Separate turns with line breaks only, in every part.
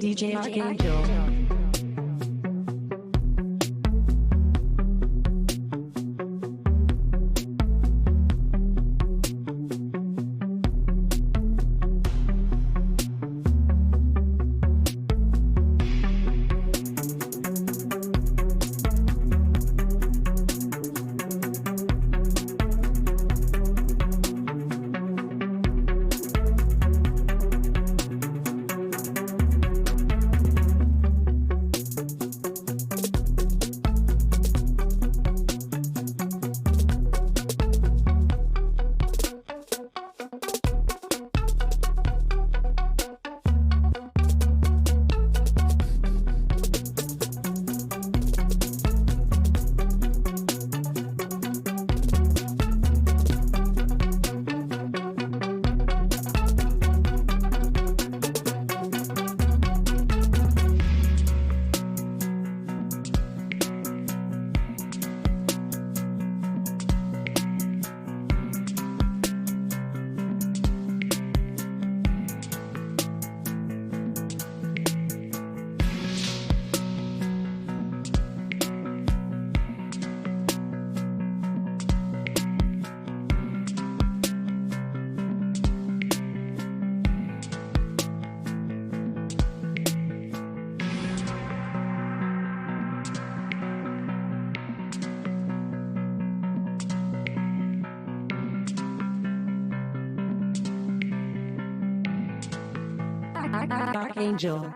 DJ Archangel. Archangel.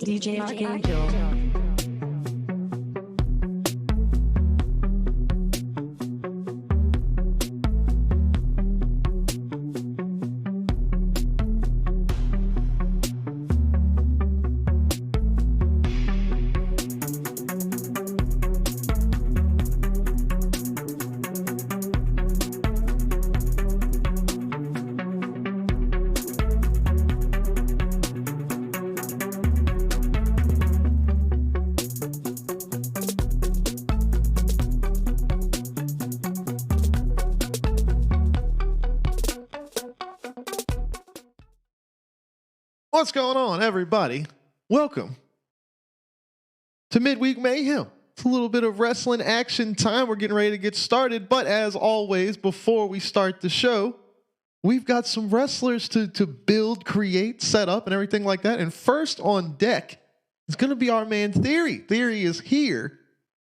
DJ Archangel.
What's going on, everybody? Welcome to Midweek Mayhem. It's a little bit of wrestling action time. We're getting ready to get started, but as always, before we start the show, we've got some wrestlers to build, create, set up, and everything like that. And first on deck is going to be our man Theory. Theory is here,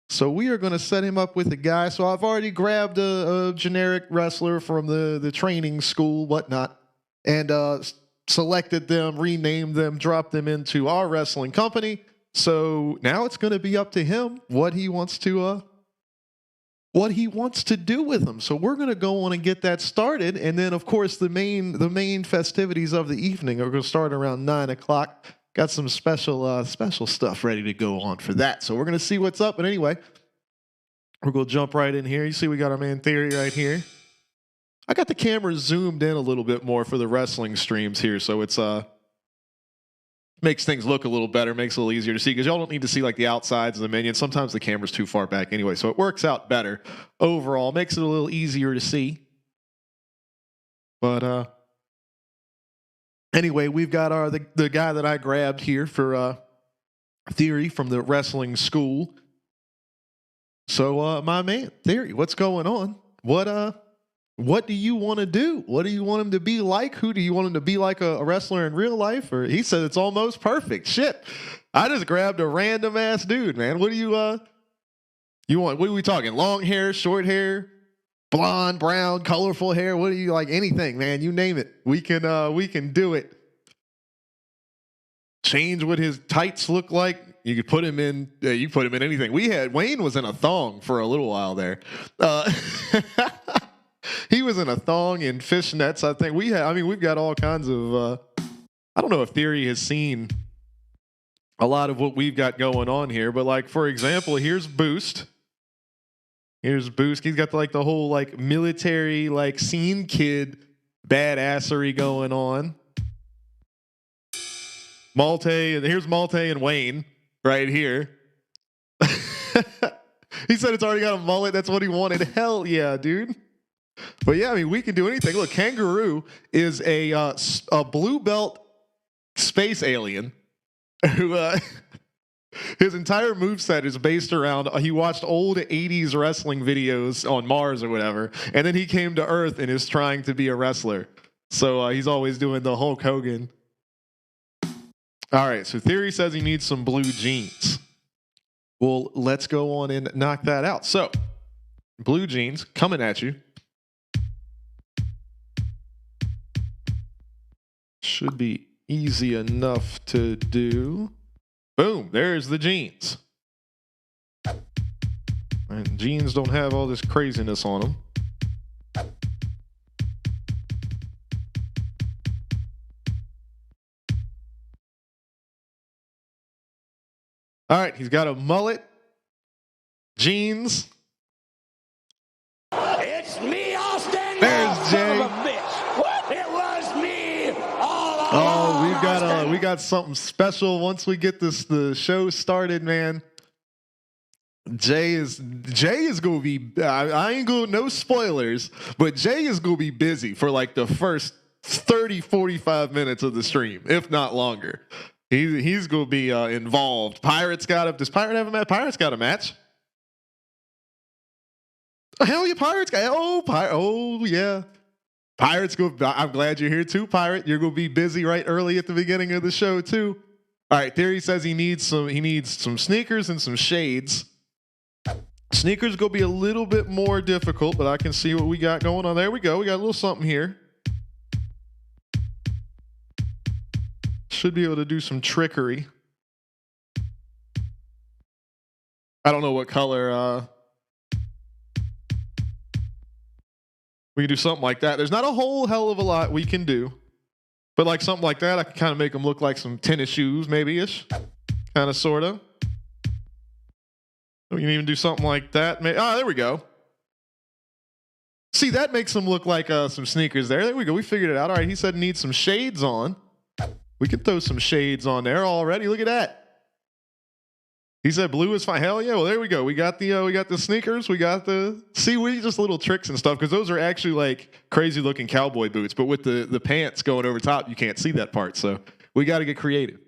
so we are going to set him up with a guy. So I've already grabbed a generic wrestler from the training school, whatnot, and selected them, renamed them, dropped them into our wrestling company. So now it's going to be up to him what he wants to do with them. So we're going to go on and get that started, and then of course the main festivities of the evening are going to start around 9 o'clock. got some special stuff ready to go on for that. So we're gonna see what's up. But anyway, we're gonna jump right in here. You see, we got our man Theory right here. I got the camera zoomed in a little bit more for the wrestling streams here, so it's makes things look a little better, makes it a little easier to see, because y'all don't need to see like the outsides of the minions. Sometimes the camera's too far back anyway, so it works out better overall, makes it a little easier to see. But anyway, we've got the guy that I grabbed here for Theory from the wrestling school. So my man Theory, what's going on? What do you want to do? What do you want him to be like? Who do you want him to be like, a wrestler in real life? Or he said it's almost perfect. Shit. I just grabbed a random ass dude, man. What do you want? What are we talking? Long hair, short hair, blonde, brown, colorful hair? What do you like? Anything, man. You name it. We can do it. Change what his tights look like. You could put him in. You put him in anything. Wayne was in a thong for a little while there. He was in a thong and fishnets. I think we've got all kinds of. I don't know if Theory has seen a lot of what we've got going on here, but like for example, here's Boost. He's got the whole like military like scene kid badassery going on. Here's Malte and Wayne right here. He said it's already got a mullet. That's what he wanted. Hell yeah, dude. But yeah, I mean, we can do anything. Look, Kangaroo is a blue belt space alien who his entire moveset is based around he watched old 80s wrestling videos on Mars or whatever, and then he came to Earth and is trying to be a wrestler. So he's always doing the Hulk Hogan. All right, so Theory says he needs some blue jeans. Well, let's go on and knock that out. So, blue jeans coming at you. Should be easy enough to do. Boom, there's the jeans. And jeans don't have all this craziness on them. All right, he's got a mullet, jeans.
It's me, Austin.
There's Jay.
It was me all along.
Oh, we got something special once we get the show started, man. Jay is gonna be. I ain't gonna no spoilers, but Jay is gonna be busy for like the first 30-45 minutes of the stream, if not longer. He's going to be involved. Does Pirate have a match? Pirate's got a match. Hell yeah, Pirate's got. Oh yeah. Pirate's go. I'm glad you're here too, Pirate. You're going to be busy right early at the beginning of the show too. All right, Theory says he needs some sneakers and some shades. Sneakers going to be a little bit more difficult, but I can see what we got going on. There we go. We got a little something here. Should be able to do some trickery. I don't know what color. We can do something like that. There's not a whole hell of a lot we can do. But like something like that, I can kind of make them look like some tennis shoes, maybe-ish. Kind of, sort of. We can even do something like that. There we go. See, that makes them look like some sneakers there. There we go. We figured it out. All right, he said needs some shades on. We can throw some shades on there already. Look at that. He said blue is fine. Hell yeah. Well, there we go. We got the sneakers. We just little tricks and stuff, because those are actually like crazy looking cowboy boots. But with the pants going over top, you can't see that part. So we got to get creative.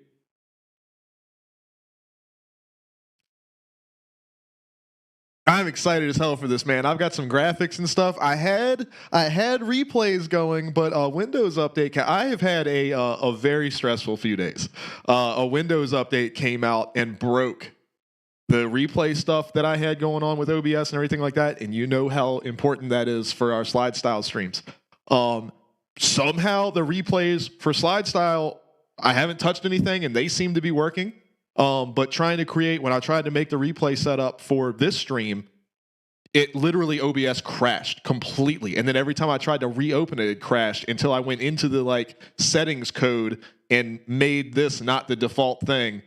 I'm excited as hell for this, man. I've got some graphics and stuff. I had replays going, but Windows update. I have had a very stressful few days. A Windows update came out and broke the replay stuff that I had going on with OBS and everything like that. And you know how important that is for our slide style streams. Somehow the replays for slide style, I haven't touched anything, and they seem to be working. But when I tried to make the replay setup for this stream, it literally OBS crashed completely. And then every time I tried to reopen it, it crashed until I went into the like settings code and made this not the default thing.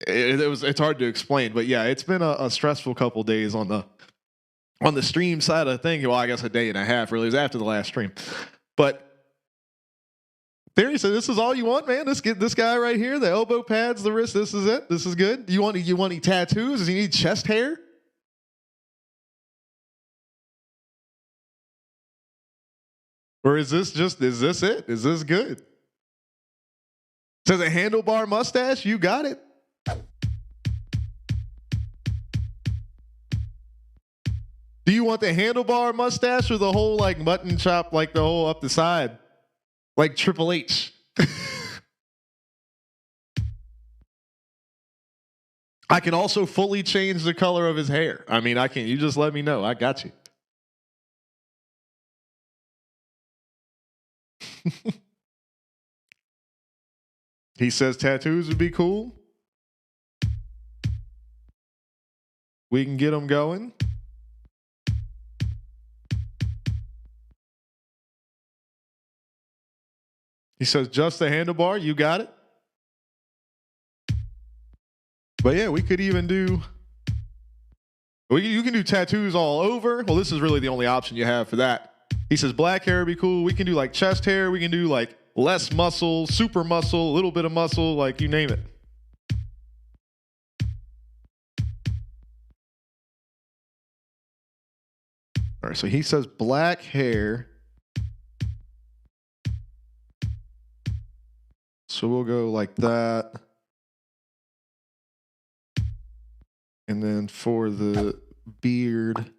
It's hard to explain, but yeah, it's been a stressful couple days on the stream side of the thing. Well, I guess a day and a half really. It was after the last stream, but Theory said, "This is all you want, man. This guy right here, the elbow pads, the wrist. This is it. This is good. You want any tattoos? Does he need chest hair?" Or is this it? Is this good? Says a handlebar mustache, you got it. Do you want the handlebar mustache or the whole like mutton chop, like the whole up the side? Like Triple H. I can also fully change the color of his hair. I mean, I can. You just let me know. I got you. He says tattoos would be cool. We can get them going. He says just the handlebar. You got it. But yeah, we could even do. You can do tattoos all over. Well, this is really the only option you have for that. He says black hair would be cool. We can do like chest hair. We can do like less muscle, super muscle, a little bit of muscle, like you name it. All right, so he says black hair. So we'll go like that. And then for the beard,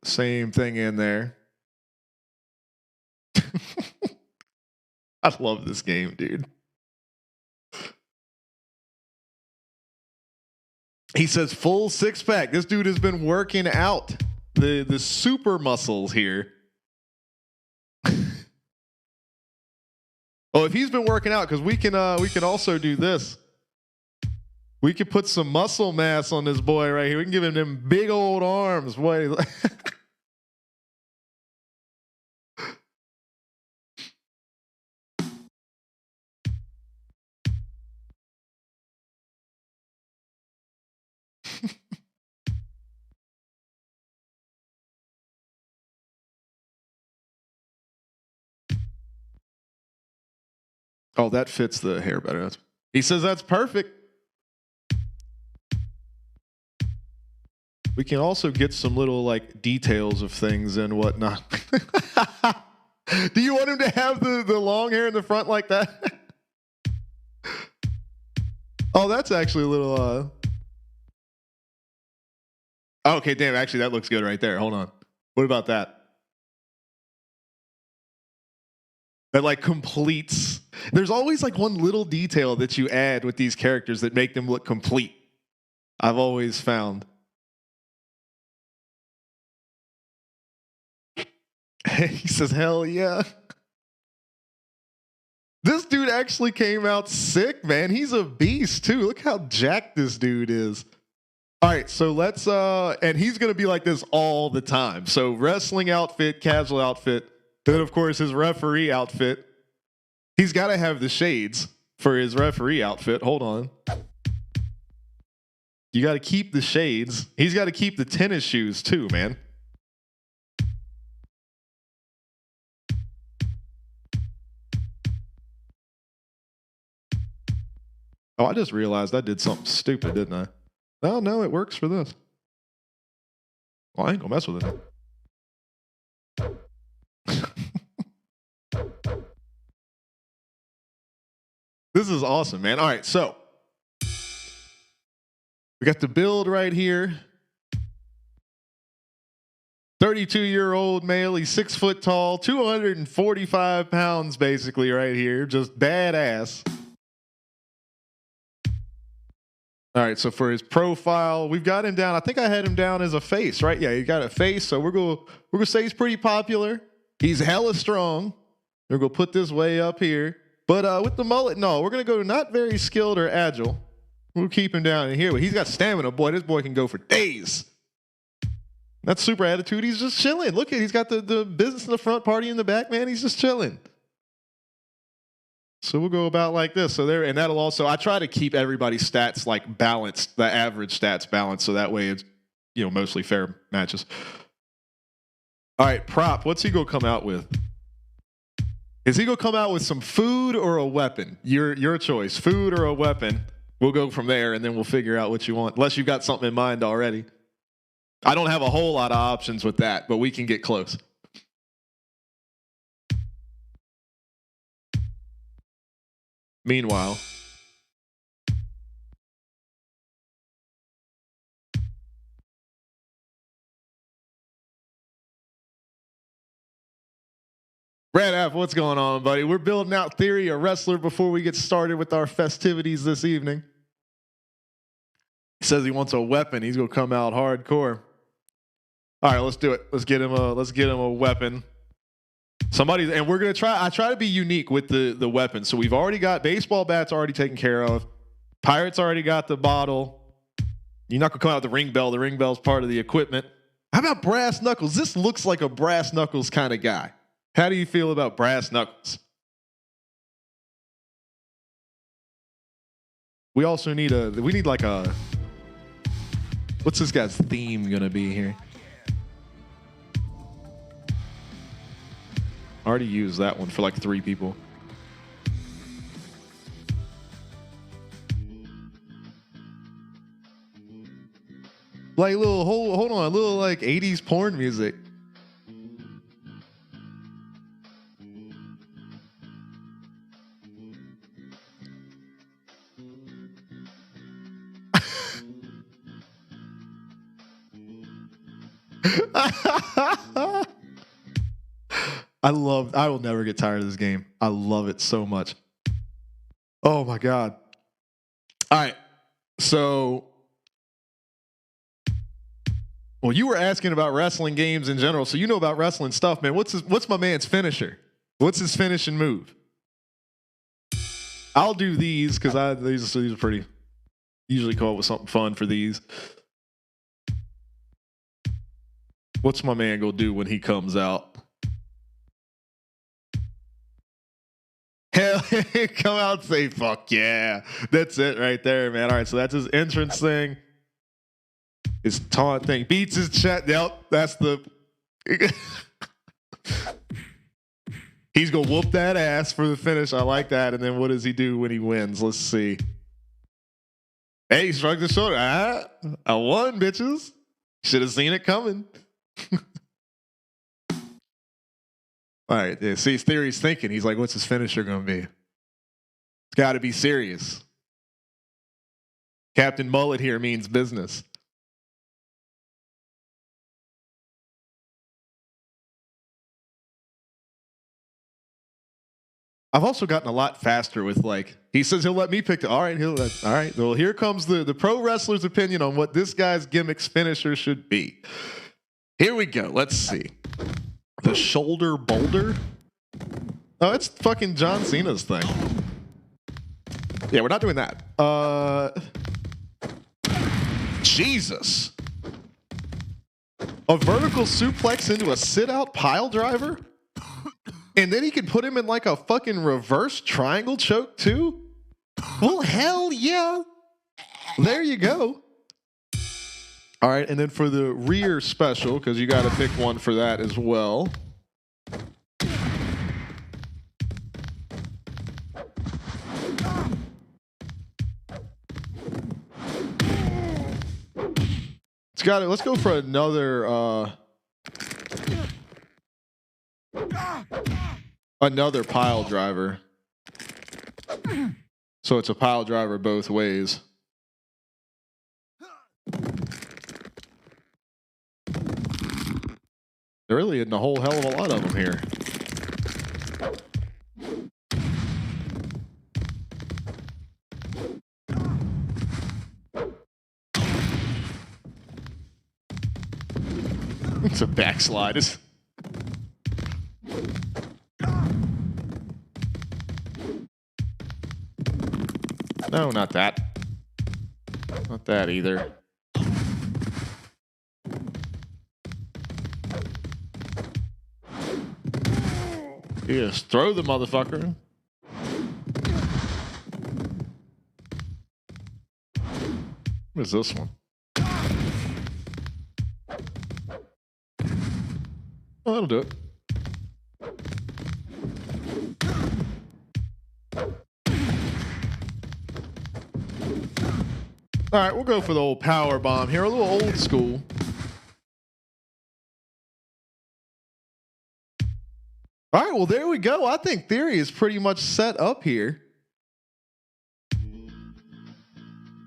same thing in there. I love this game, dude. He says full six pack. This dude has been working out the super muscles here. Oh, if he's been working out, because we can also do this. We could put some muscle mass on this boy right here. We can give him them big old arms. Boy. Oh, that fits the hair better. He says that's perfect. We can also get some little like details of things and whatnot. Do you want him to have the long hair in the front like that? Oh, that's actually a little okay, damn, actually that looks good right there. Hold on. What about that? That like completes. There's always like one little detail that you add with these characters that make them look complete. I've always found. He says, hell yeah. This dude actually came out sick, man. He's a beast too. Look how jacked this dude is. All right, so let's and he's gonna be like this all the time. So wrestling outfit, casual outfit, then of course his referee outfit. He's gotta have the shades for his referee outfit. Hold on. You gotta keep the shades. He's gotta keep the tennis shoes too, man. Oh, I just realized I did something stupid, didn't I? Oh, no, it works for this. Well, I ain't gonna mess with it. This is awesome, man. All right, so we got the build right here. 32-year-old male. He's 6 foot tall, 245 pounds, basically, right here. Just badass. All right, so for his profile, we've got him down. I think I had him down as a face, right? Yeah, he got a face, so we're gonna say he's pretty popular. He's hella strong. We're gonna put this way up here. But with the mullet, no, we're gonna go not very skilled or agile. We'll keep him down in here. But he's got stamina, boy. This boy can go for days. That's super attitude. He's just chilling. Look at, he's got the business in the front, party in the back, man. He's just chilling. So we'll go about like this. So there, and that'll also, I try to keep everybody's stats like balanced, the average stats balanced. So that way it's, mostly fair matches. All right, prop. What's he going to come out with? Is he going to come out with some food or a weapon? Your choice, food or a weapon. We'll go from there, and then we'll figure out what you want, unless you've got something in mind already. I don't have a whole lot of options with that, but we can get close. Meanwhile, Brad F., what's going on, buddy? We're building out Theory, a wrestler, before we get started with our festivities this evening. He says he wants a weapon. He's gonna come out hardcore. All right, let's do it. Let's get him a weapon. Somebody, and we're gonna try. I try to be unique with the weapon. So we've already got baseball bats already taken care of. Pirates already got the bottle. You're not gonna come out with the ring bell. The ring bell's part of the equipment. How about brass knuckles? This looks like a brass knuckles kind of guy. How do you feel about brass knuckles? We also need like a, what's this guy's theme gonna be here? I already used that one for like 3 people. Like hold on, a little like 80s porn music. I will never get tired of this game. I love it so much. Oh my God. All right. So, well, you were asking about wrestling games in general, so you know about wrestling stuff, man. What's my man's finisher? What's his finishing move? I'll do these because these are pretty, usually come up with something fun for these. What's my man gonna do when he comes out? Hell, come out and say, fuck yeah. That's it right there, man. All right, so that's his entrance thing. His taunt thing. Beats his chest. Yep, that's the... He's going to whoop that ass for the finish. I like that. And then what does he do when he wins? Let's see. Hey, he shrugged his shoulder. I won, bitches. Should have seen it coming. All right, yeah, see, Theory's thinking. He's like, what's his finisher going to be? It's got to be serious. Captain Mullet here means business. I've also gotten a lot faster with like, he says he'll let me pick all right, all right. Well, here comes the pro wrestler's opinion on what this guy's gimmick's finisher should be. Here we go. Let's see. The shoulder boulder? Oh, it's fucking John Cena's thing. Yeah, we're not doing that. Jesus. A vertical suplex into a sit-out pile driver? And then he can put him in like a fucking reverse triangle choke too? Well, hell yeah. There you go. All right, and then for the rear special, because you got to pick one for that as well. Let's go for another pile driver. So it's a pile driver both ways. There really isn't a whole hell of a lot of them here. It's a backslide. No, not that. Not that either. You just throw the motherfucker. What is this one? Oh, that'll do it. All right, we'll go for the old power bomb here, a little old school. All right, well, there we go. I think Theory is pretty much set up here.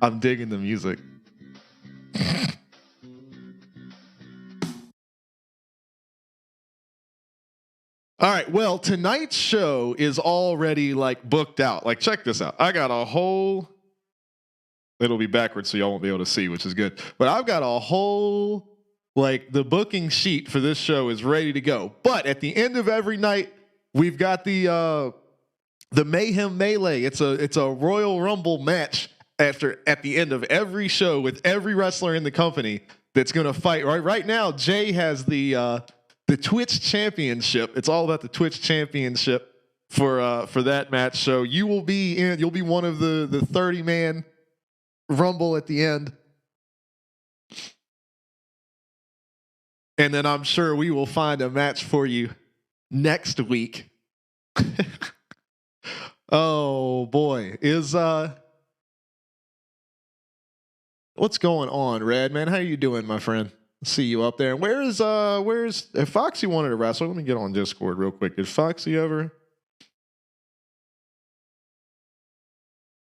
I'm digging the music. All right, well, tonight's show is already like booked out. Like, check this out. I got a whole, it'll be backwards so y'all won't be able to see, which is good. But I've got a whole, like, the booking sheet for this show is ready to go. But at the end of every night, we've got the Mayhem Melee. It's a Royal Rumble match at the end of every show with every wrestler in the company that's gonna fight. Right now, Jay has the Twitch Championship. It's all about the Twitch Championship for that match. So you'll be one of the 30-man Rumble at the end. And then I'm sure we will find a match for you next week. Oh boy. What's going on, Red man? How you doing, my friend? See you up there. Where's if Foxy wanted to wrestle? Let me get on Discord real quick. Did Foxy ever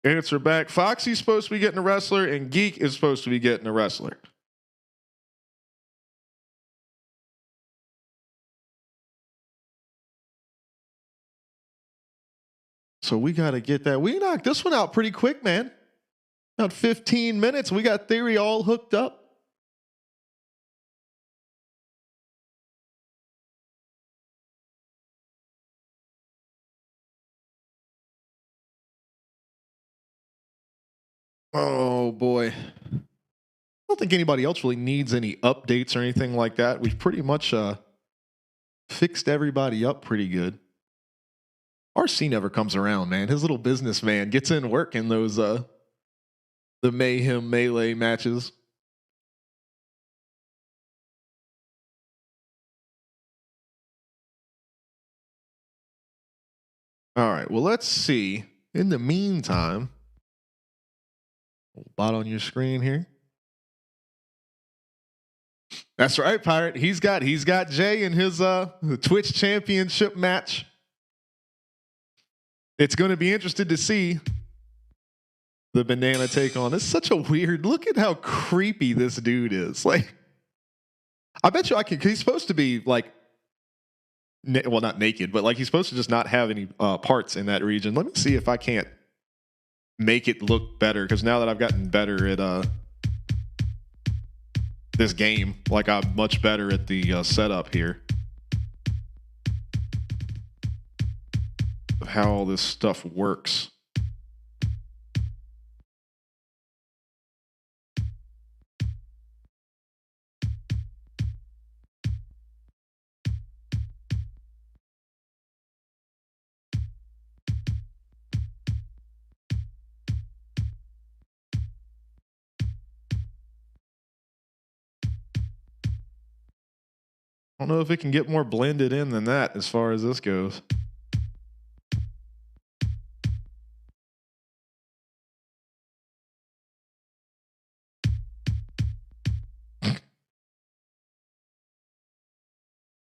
answer back? Foxy's supposed to be getting a wrestler, and Geek is supposed to be getting a wrestler. So we got to get that. We knocked this one out pretty quick, man. About 15 minutes. We got Theory all hooked up. Oh boy. I don't think anybody else really needs any updates or anything like that. We've pretty much fixed everybody up pretty good. RC never comes around, man. His little businessman gets in work in those the Mayhem Melee matches. All right, well, let's see. In the meantime, bot on your screen here. That's right, Pirate. He's got Jay in his the Twitch Championship match. It's going to be interesting to see the banana take on. This is such a weird. Look at how creepy this dude is. Like, I bet you I can. He's supposed to be like, well, not naked, but like he's supposed to just not have any parts in that region. Let me see if I can't make it look better, because now that I've gotten better at this game, like I'm much better at the setup here of how all this stuff works. I don't know if it can get more blended in than that as far as this goes.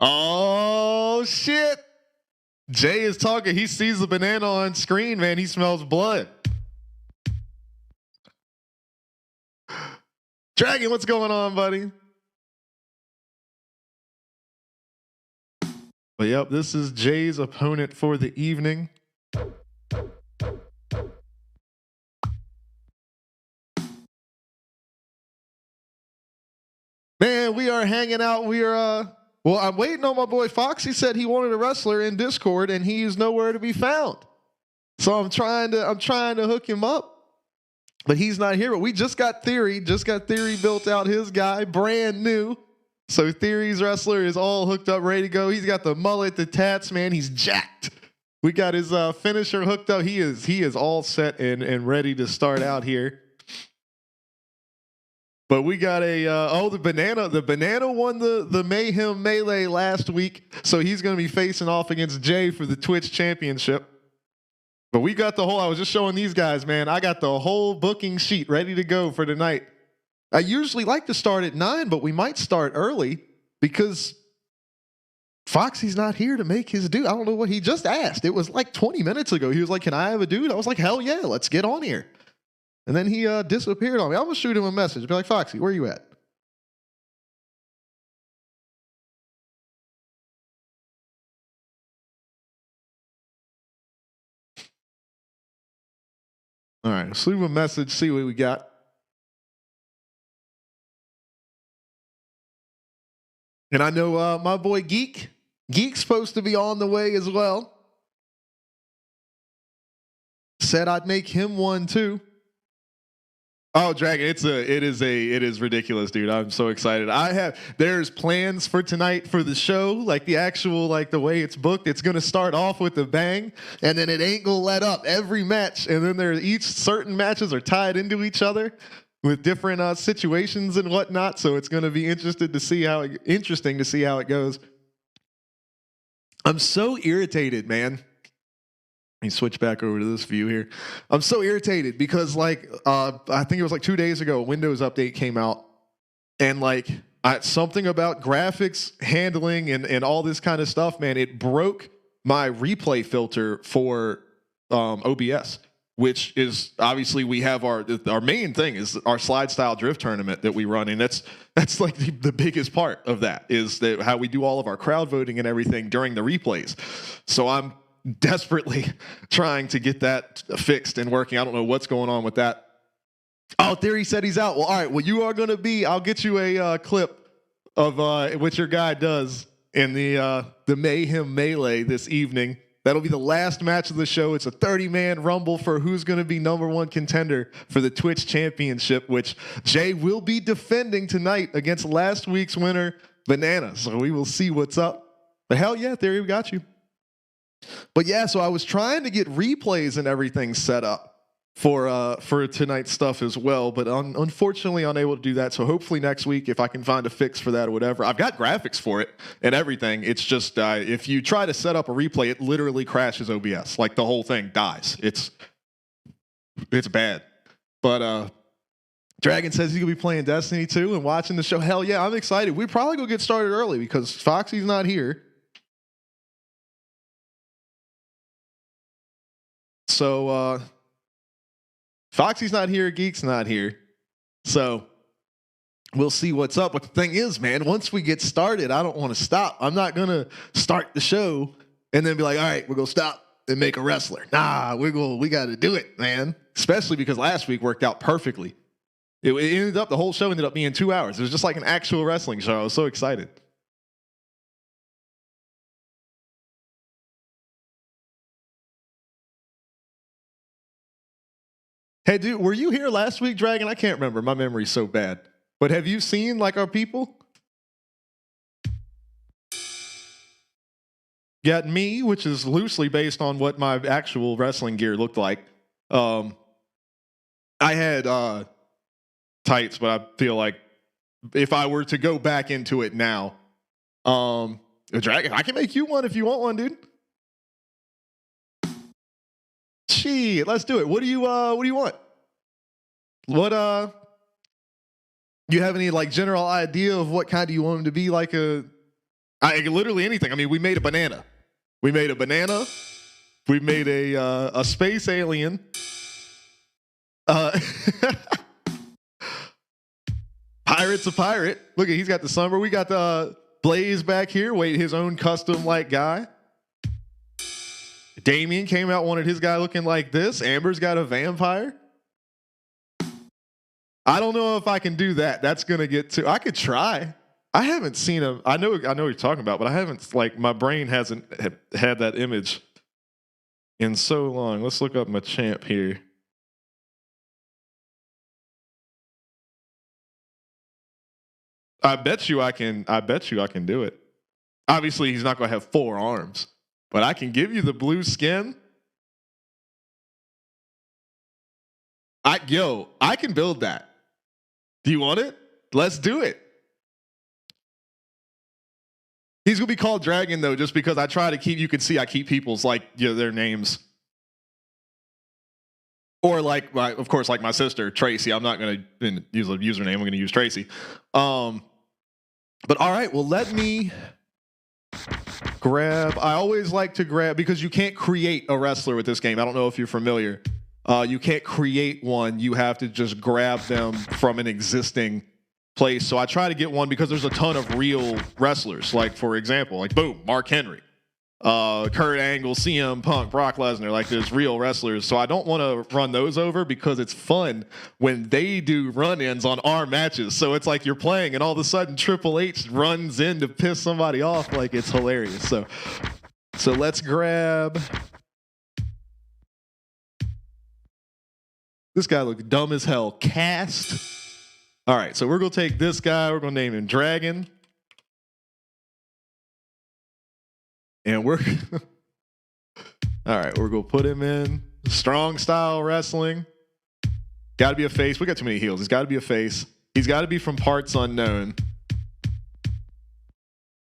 Oh, shit. Jay is talking. He sees the banana on screen, man. He smells blood. Dragon, what's going on, buddy? But yep, this is Jay's opponent for the evening. Man, we are hanging out. We are well, I'm waiting on my boy Foxy. Said he wanted a wrestler in Discord and he is nowhere to be found. So I'm trying to hook him up. But he's not here. But we just got Theory built out, his guy, brand new. So Theory's wrestler is all hooked up, ready to go. He's got the mullet, the tats, man. He's jacked. We got his finisher hooked up. He is all set and ready to start out here. But we got a the banana won the Mayhem Melee last week, so he's going to be facing off against Jay for the Twitch Championship. But we got the whole. I was just showing these guys, man. I got the whole booking sheet ready to go for tonight. I usually like to start at 9, but we might start early because Foxy's not here to make his due. I don't know what he just asked. It was like 20 minutes ago. He was like, "Can I have a dude?" I was like, "Hell yeah, let's get on here." And then he disappeared on me. I'm going to shoot him a message. Be like, "Foxy, where you at?" All right, let's leave him a message, see what we got. And I know my boy Geek's supposed to be on the way as well. Said I'd make him one too. Oh, Dragon, it is ridiculous, dude. I'm so excited. There's plans for tonight for the show, like the actual, like the way it's booked. It's going to start off with a bang, and then it ain't going to let up every match. And then certain matches are tied into each other with different situations and whatnot. So it's going to be interesting to see how it goes. I'm so irritated, man. Let me switch back over to this view here. I'm so irritated because, like, I think it was like 2 days ago, a Windows update came out, and like something about graphics handling and all this kind of stuff, man, it broke my replay filter for OBS, which is obviously we have our main thing is our slide style drift tournament that we run, and that's like the biggest part of that is that how we do all of our crowd voting and everything during the replays. So I'm desperately trying to get that fixed and working. I don't know what's going on with that. Oh, Theory said he's out. Well, all right. Well, you are going to be. I'll get you a clip of what your guy does in the Mayhem Melee this evening. That'll be the last match of the show. It's a 30-man rumble for who's going to be #1 contender for the Twitch Championship, which Jay will be defending tonight against last week's winner, Banana. So we will see what's up. But hell yeah, Theory, we got you. But yeah, so I was trying to get replays and everything set up for tonight's stuff as well, but unfortunately unable to do that. So hopefully next week, if I can find a fix for that or whatever. I've got graphics for it and everything. It's just if you try to set up a replay, it literally crashes OBS. Like the whole thing dies. It's bad. But Dragon says he's gonna be playing Destiny 2 and watching the show. Hell yeah, I'm excited. We probably gonna get started early because Foxy's not here. So Foxy's not here, Geek's not here. So we'll see what's up. But the thing is, man, once we get started, I don't want to stop. I'm not going to start the show and then be like, all right, we're going to stop and make a wrestler. Nah, we got to do it, man. Especially because last week worked out perfectly. It ended up, the whole show ended up being 2 hours. It was just like an actual wrestling show. I was so excited. Hey, dude, were you here last week, Dragon? I can't remember. My memory's so bad. But have you seen, like, our people? Got me, which is loosely based on what my actual wrestling gear looked like. I had tights, but I feel like if I were to go back into it now, Dragon, I can make you one if you want one, dude. Gee, let's do it. What do you want? What you have any like general idea of what kind do you want him to be? Like literally anything. I mean, we made a banana. We made a space alien. Pirate's a pirate. Look at, he's got the summer. We got the Blaze back here. Wait, his own custom like guy. Damien came out, wanted his guy looking like this. Amber's got a vampire. I don't know if I can do that. That's going to get too... I could try. I haven't seen him. I know what you're talking about, but I haven't, like, my brain hasn't had that image in so long. Let's look up my champ here. I bet you I can do it. Obviously, he's not going to have 4 arms. But I can give you the blue skin. I can build that. Do you want it? Let's do it. He's gonna be called Dragon though, just because I try to keep. You can see I keep people's their names, or of course, like my sister Tracy. I'm not gonna use a username. I'm gonna use Tracy. But all right, well, let me grab. I always like to grab because you can't create a wrestler with this game. I don't know if you're familiar. You can't create one. You have to just grab them from an existing place. So I try to get one because there's a ton of real wrestlers. Like, for example, boom, Mark Henry, Kurt Angle, CM Punk, Brock Lesnar. There's real wrestlers. So I don't want to run those over because it's fun when they do run-ins on our matches. So it's like you're playing and all of a sudden Triple H runs in to piss somebody off. It's hilarious. So let's grab. This guy looks dumb as hell. Cast. All right, so we're going to take this guy. We're going to name him Dragon. And we're... All right, we're going to put him in strong style wrestling. Got to be a face. We got too many heels. He's got to be a face. He's got to be from parts unknown.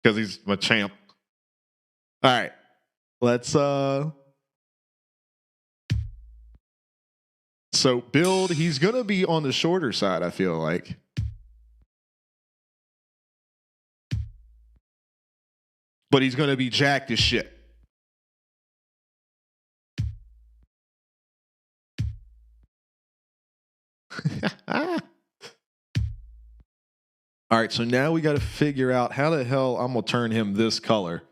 Because he's a champ. All right, let's... So build, he's going to be on the shorter side, I feel like. But he's going to be jacked as shit. All right, so now we got to figure out how the hell I'm going to turn him this color.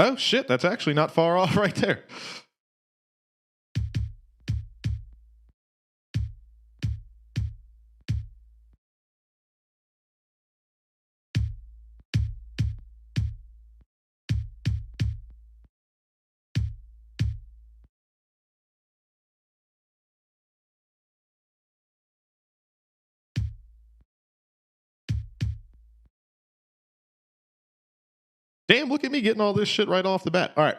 Oh, shit, that's actually not far off right there. Damn, look at me getting all this shit right off the bat. All right.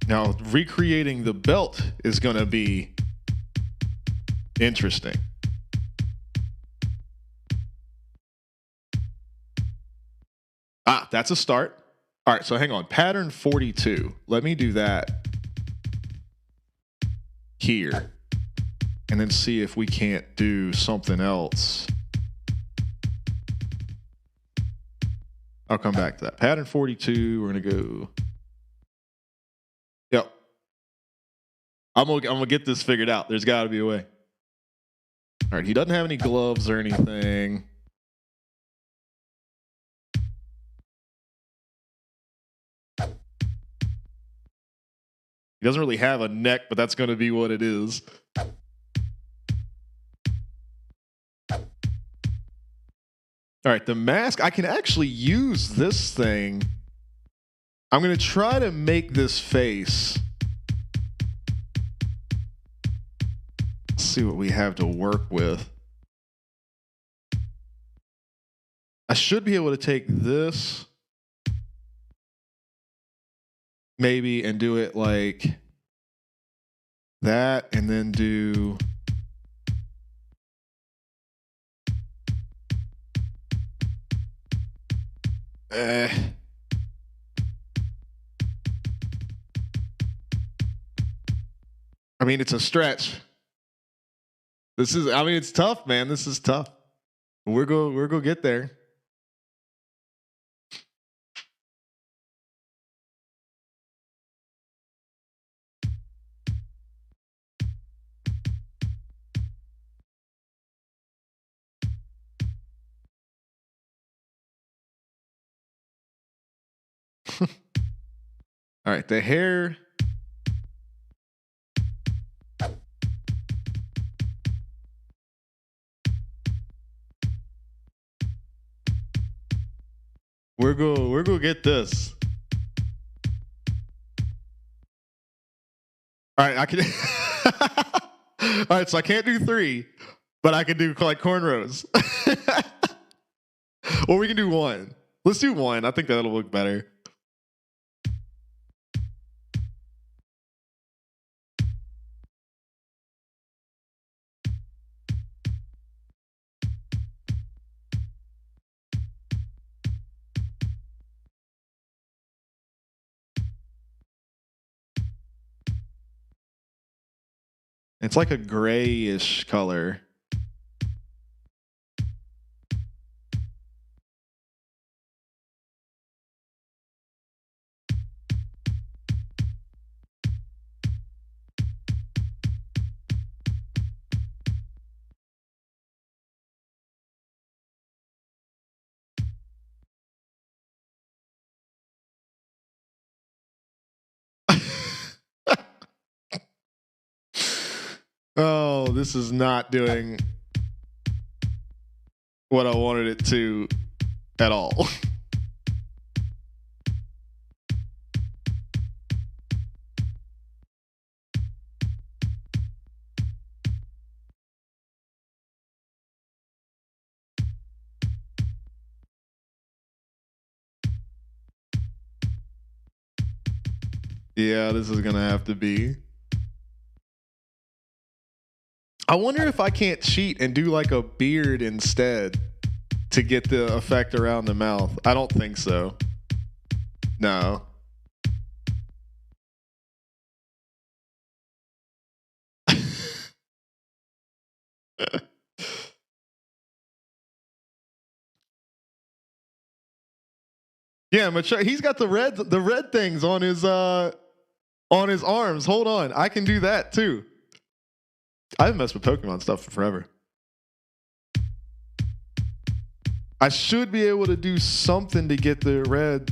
Now, recreating the belt is going to be interesting. Ah, that's a start. All right, so hang on. Pattern 42. Let me do that here. And then see if we can't do something else. I'll come back to that. Pattern 42, we're going to go. Yep. I'm gonna get this figured out. There's got to be a way. All right, he doesn't have any gloves or anything. He doesn't really have a neck, but that's going to be what it is. All right, the mask, I can actually use this thing. I'm going to try to make this face. Let's see what we have to work with. I should be able to take this, maybe, and do it like that, and then do... I mean, it's a stretch. It's tough, man. This is tough. We're go get there. All right, the hair. We're go get this. All right, I can. All right, so I can't do 3, but I can do like cornrows. Or we can do 1. Let's do 1. I think that'll look better. It's like a grayish color. Oh, this is not doing what I wanted it to at all. Yeah, this is gonna have to be. I wonder if I can't cheat and do like a beard instead to get the effect around the mouth. I don't think so. No. Yeah, mature. He's got the red things on his arms. Hold on, I can do that too. I've messed with Pokemon stuff for forever. I should be able to do something to get the red.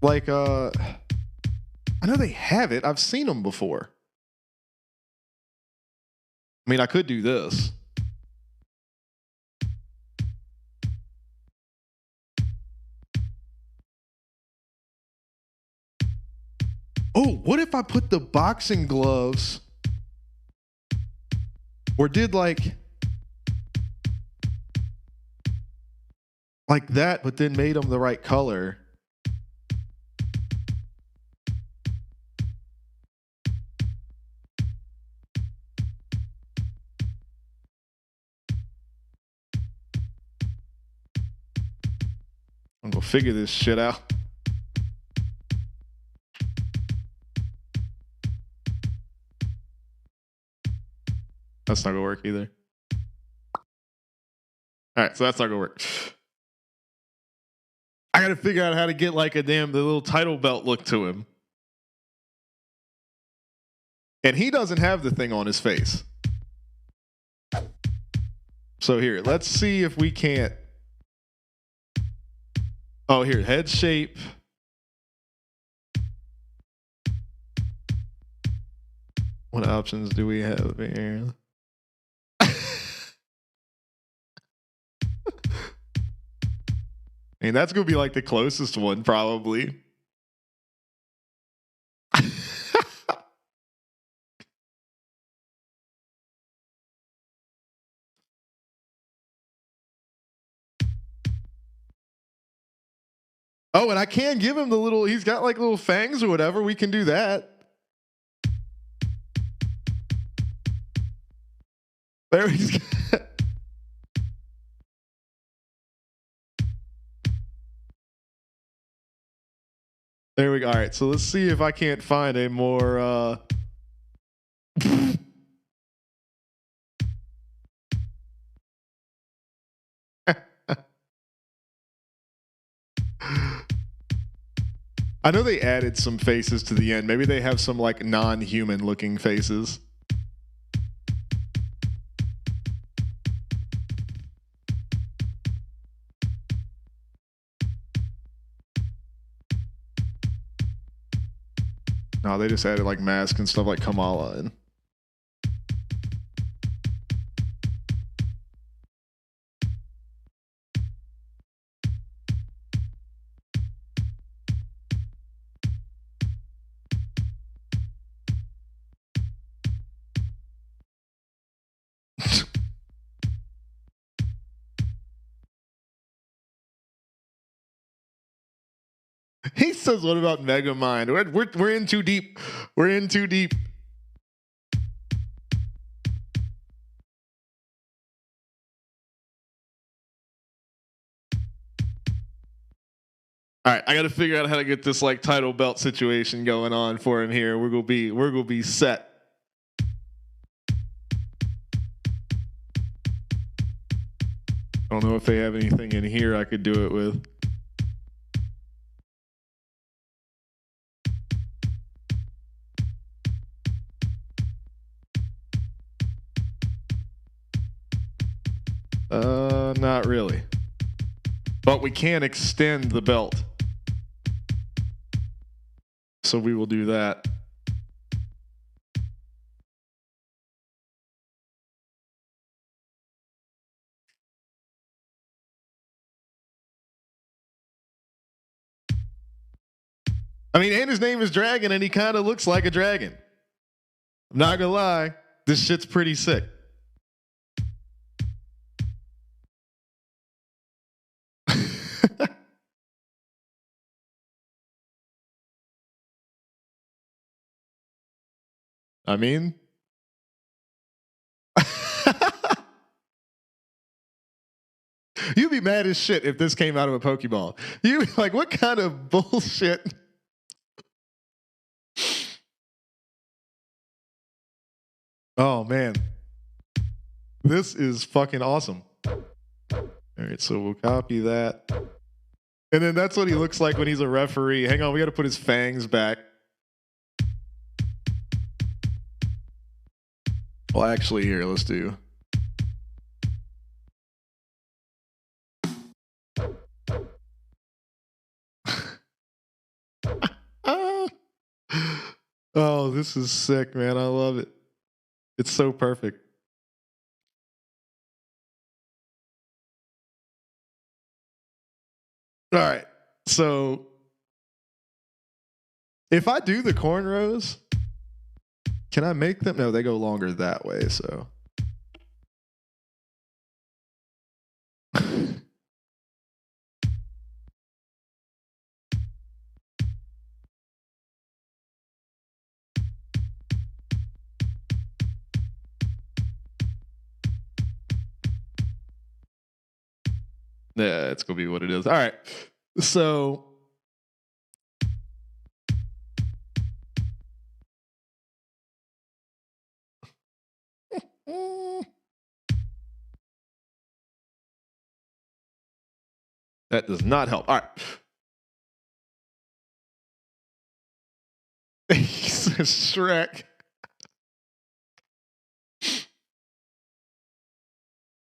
Like, I know they have it. I've seen them before. I mean, I could do this. Oh, what if I put the boxing gloves or did like that, but then made them the right color? I'm gonna figure this shit out. That's not gonna work either. All right, so that's not gonna work. I gotta figure out how to get like the little title belt look to him. And he doesn't have the thing on his face. So here, let's see if we can't. Oh, here, head shape. What options do we have here? I mean, that's going to be like the closest one, probably. Oh, and I can give him the little, he's got like little fangs or whatever. We can do that. There he's got. There we go. All right, so let's see if I can't find a more I know they added some faces to the end. Maybe they have some like non-human looking faces. No, they just added like masks and stuff like Kamala and. He says, "What about Megamind? We're in too deep. We're in too deep." All right, I got to figure out how to get this like title belt situation going on for him here. We're gonna be set. I don't know if they have anything in here I could do it with. Not really. But we can extend the belt. So we will do that. I mean, and his name is Dragon, and he kind of looks like a dragon. I'm not gonna lie, this shit's pretty sick. I mean, you'd be mad as shit if this came out of a Pokeball. You'd be like, what kind of bullshit? Oh, man. This is fucking awesome. All right, so we'll copy that. And then that's what he looks like when he's a referee. Hang on, we got to put his fangs back. Well, actually, here, let's do. Oh, this is sick, man. I love it. It's so perfect. All right. So if I do the cornrows, can I make them? No, they go longer that way. So yeah, it's gonna be what it is. All right. So that does not help. All right. He says Shrek.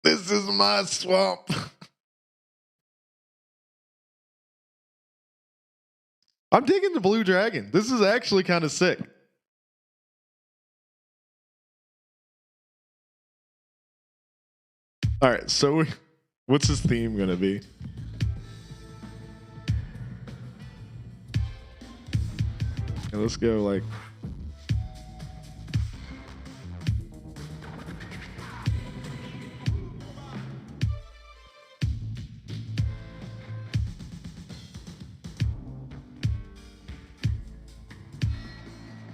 This is my swamp. I'm digging the blue dragon. This is actually kind of sick. All right, so what's his theme gonna be? Okay, let's go like.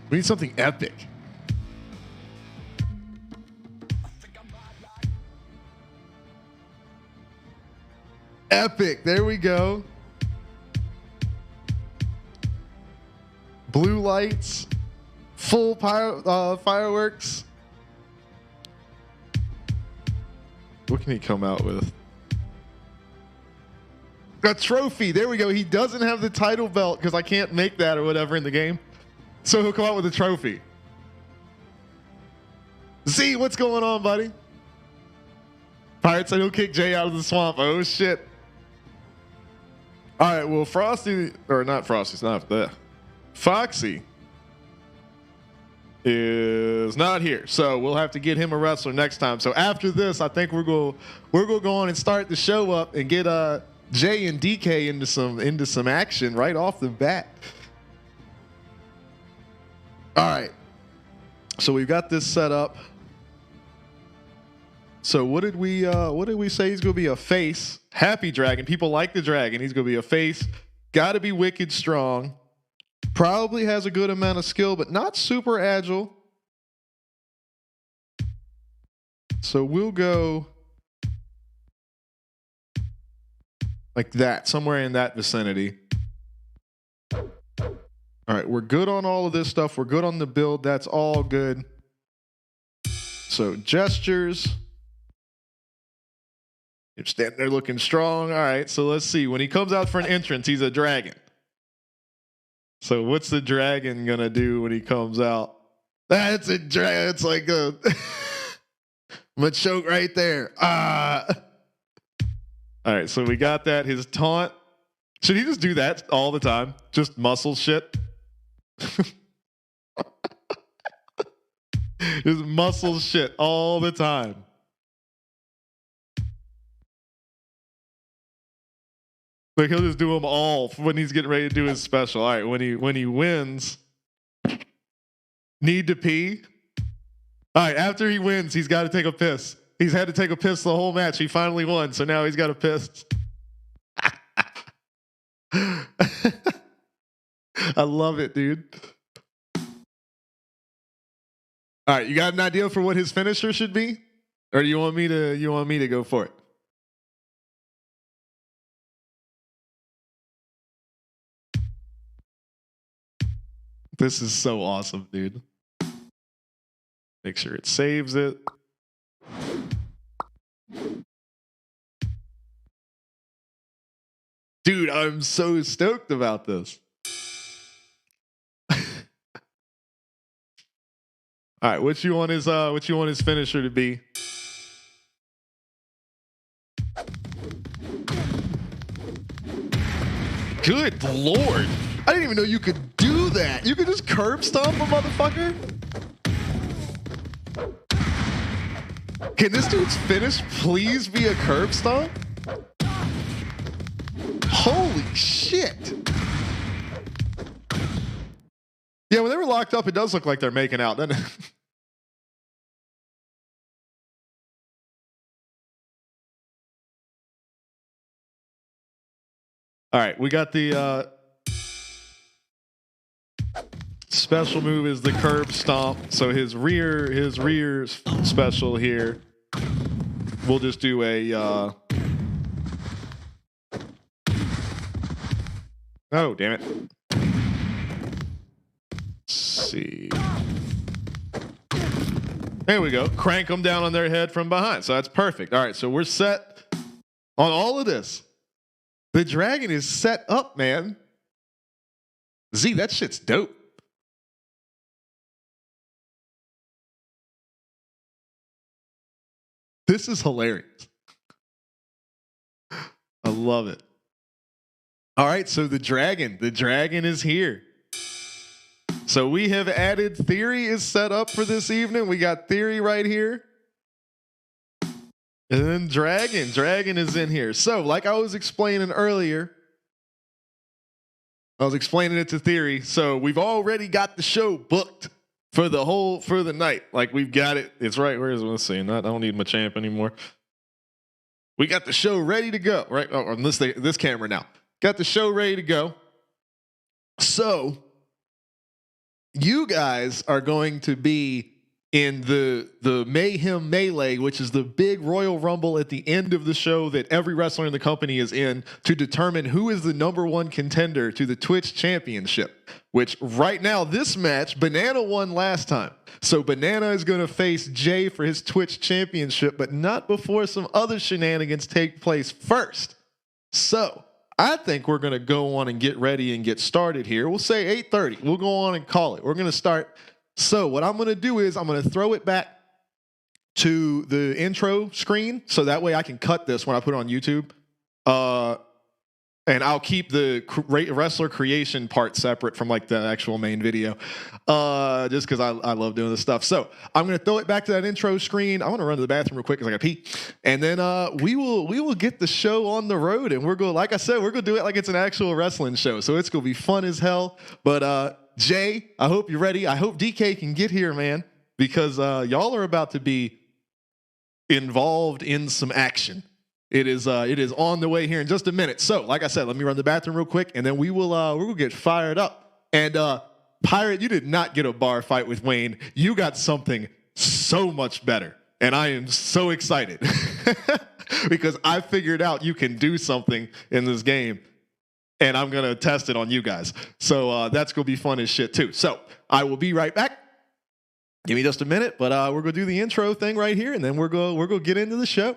We need something epic. Epic. There we go. Blue lights. Full fireworks. What can he come out with? A trophy. There we go. He doesn't have the title belt because I can't make that or whatever in the game. So he'll come out with a trophy. Z, what's going on, buddy? Pirate said he'll kick Jay out of the swamp. Oh, shit. All right, well, Frosty, or not Frosty, it's not that. Foxy is not here. So we'll have to get him a wrestler next time. So after this, I think we're gonna go on and start the show up and get Jay and DK into some action right off the bat. All right, so we've got this set up. So what did we say? He's gonna be a face. Happy Dragon. People like the dragon. He's gonna be a face. Got to be wicked strong. Probably has a good amount of skill, but not super agile. So we'll go like that, somewhere in that vicinity. All right, we're good on all of this stuff. We're good on the build. That's all good. So gestures. You're standing there looking strong. All right, so let's see. When he comes out for an entrance, he's a dragon. So what's the dragon gonna do when he comes out? That's a dragon. It's like a I'm gonna choke right there. All right, so we got that. His taunt. Should he just do that all the time? Just muscle shit? Just muscle shit all the time. Like he'll just do them all when he's getting ready to do his special. All right, when he wins, need to pee. All right, after he wins, he's got to take a piss. He's had to take a piss the whole match. He finally won, so now he's got to piss. I love it, dude. All right, you got an idea for what his finisher should be, or do you want me to go for it? This is so awesome, dude. Make sure it saves it. Dude, I'm so stoked about this. All right, what you want his finisher to be? Good Lord. I didn't even know you could do that. You could just curb stomp a motherfucker? Can this dude's finish please be a curb stomp? Holy shit. Yeah, when they were locked up, it does look like they're making out, doesn't it? All right, we got the special move is the curb stomp. So his rear special here. We'll just do a oh, damn it. Let's see. There we go. Crank them down on their head from behind. So that's perfect. All right, so we're set on all of this. The dragon is set up, man. Z, that shit's dope. This is hilarious. I love it. All right, so the dragon is here. So we have added Theory is set up for this evening. We got Theory right here. And then Dragon is in here. So like I was explaining earlier, I was explaining it to Theory. So we've already got the show booked for the night. Like we've got it. It's right. Where is it? Let's see. I don't need my champ anymore. We got the show ready to go. Right. Oh, on this camera now. Got the show ready to go. So you guys are going to be in the Mayhem Melee, which is the big Royal Rumble at the end of the show that every wrestler in the company is in to determine who is the #1 contender to the Twitch Championship, which right now, this match, Banana won last time. So Banana is going to face Jay for his Twitch Championship, but not before some other shenanigans take place first. So I think we're going to go on and get ready and get started here. We'll say 8:30. We'll go on and call it. We're going to start. So what I'm going to do is I'm going to throw it back to the intro screen so that way I can cut this when I put it on YouTube. And I'll keep the wrestler creation part separate from like the actual main video, just because I love doing this stuff. So I'm going to throw it back to that intro screen. I want to run to the bathroom real quick because I got to pee. And then we will get the show on the road. And we're going, like I said, we're going to do it like it's an actual wrestling show. So it's going to be fun as hell. But Jay, I hope you're ready. I hope DK can get here, man, because y'all are about to be involved in some action. It is on the way here in just a minute. So, like I said, let me run the bathroom real quick, and then we'll get fired up. And Pirate, you did not get a bar fight with Wayne. You got something so much better, and I am so excited because I figured out you can do something in this game, and I'm gonna test it on you guys. So that's gonna be fun as shit too. So I will be right back. Give me just a minute, but we're gonna do the intro thing right here, and then we're gonna get into the show.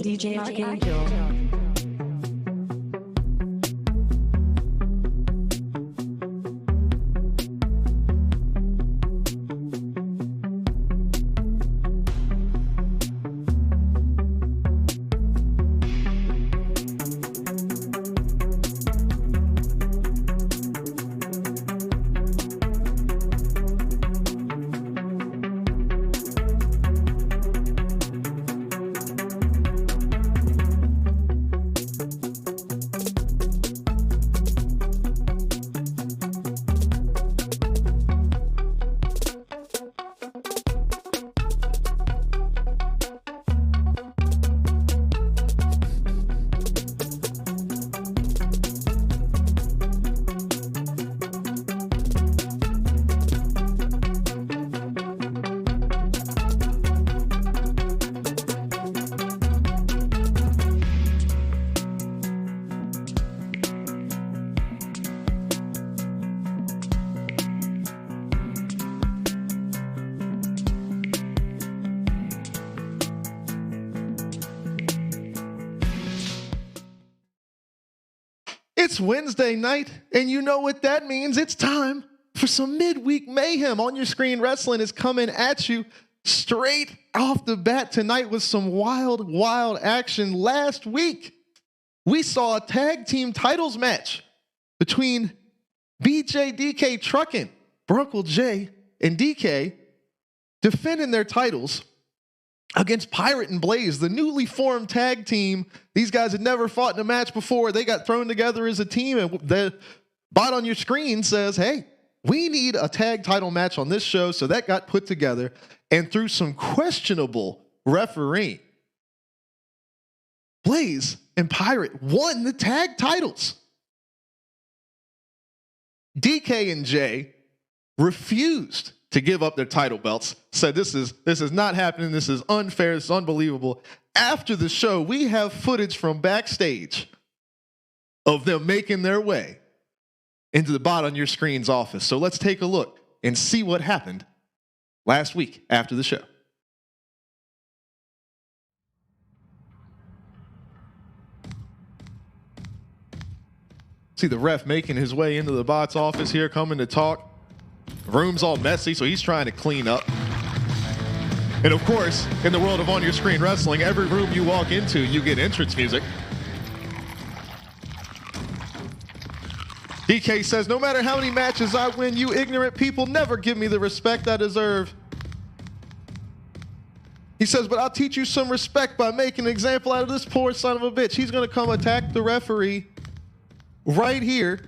DJ Archangel.
It's Wednesday night, and you know what that means. It's time for some midweek mayhem. On Your Screen Wrestling is coming at you straight off the bat tonight with some wild, wild action. Last week, we saw a tag team titles match between BJ DK Truckin', Brunkle J, and DK defending their titles against Pirate and Blaze, the newly formed tag team. These guys had never fought in a match before. They got thrown together as a team, and the bot on your screen says, hey, we need a tag title match on this show. So that got put together, and through some questionable refereeing, Blaze and Pirate won the tag titles. DK and J refused to give up their title belts, said this is not happening, this is unfair, this is unbelievable. After the show, we have footage from backstage of them making their way into the bot on your screen's office. So let's take a look and see what happened last week after the show. See the ref making his way into the bot's office here, coming to talk. Room's all messy, so he's trying to clean up. And of course, in the world of On Your Screen Wrestling, every room you walk into, you get entrance music. DK says, no matter how many matches I win, you ignorant people never give me the respect I deserve. He says, but I'll teach you some respect by making an example out of this poor son of a bitch. He's going to come attack the referee right here.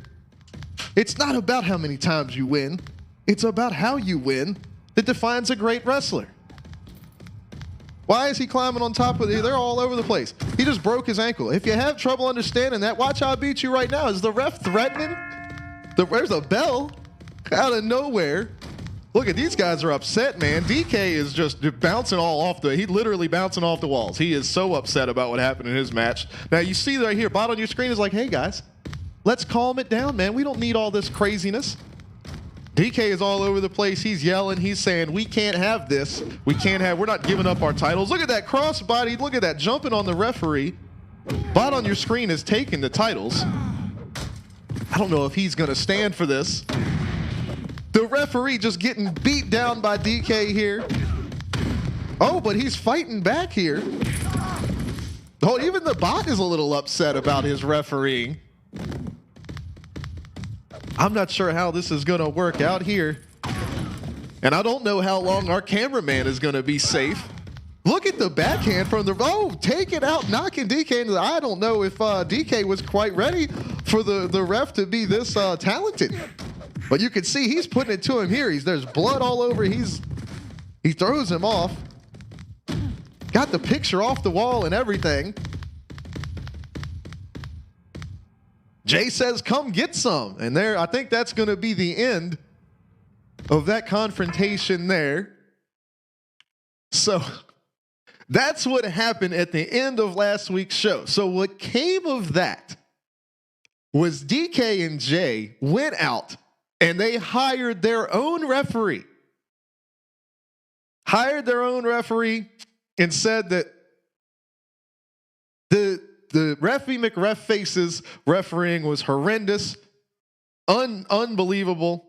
It's not about how many times you win. It's about how you win that defines a great wrestler. Why is he climbing on top of it? They're all over the place. He just broke his ankle. If you have trouble understanding that, watch how I beat you right now. Is the ref threatening? There's a bell out of nowhere. Look at these guys are upset, man. DK is just bouncing he's literally bouncing off the walls. He is so upset about what happened in his match. Now you see right here, bot on your screen is like, hey guys, let's calm it down, man. We don't need all this craziness. DK is all over the place. He's yelling. He's saying, we can't have this. We're not giving up our titles. Look at that crossbody. Look at that jumping on the referee. Bot on your screen is taking the titles. I don't know if he's going to stand for this. The referee just getting beat down by DK here. Oh, but he's fighting back here. Oh, even the bot is a little upset about his refereeing. I'm not sure how this is going to work out here. And I don't know how long our cameraman is going to be safe. Look at the backhand from the, oh, take it out, knocking DK into the, I don't know if DK was quite ready for the ref to be this talented. But you can see he's putting it to him here. There's blood all over. He throws him off. Got the picture off the wall and everything. Jay says, come get some. And there, I think that's going to be the end of that confrontation there. So that's what happened at the end of last week's show. So what came of that was DK and Jay went out and they hired their own referee. Hired their own referee and said that the Reffy McReffface's refereeing was horrendous, unbelievable,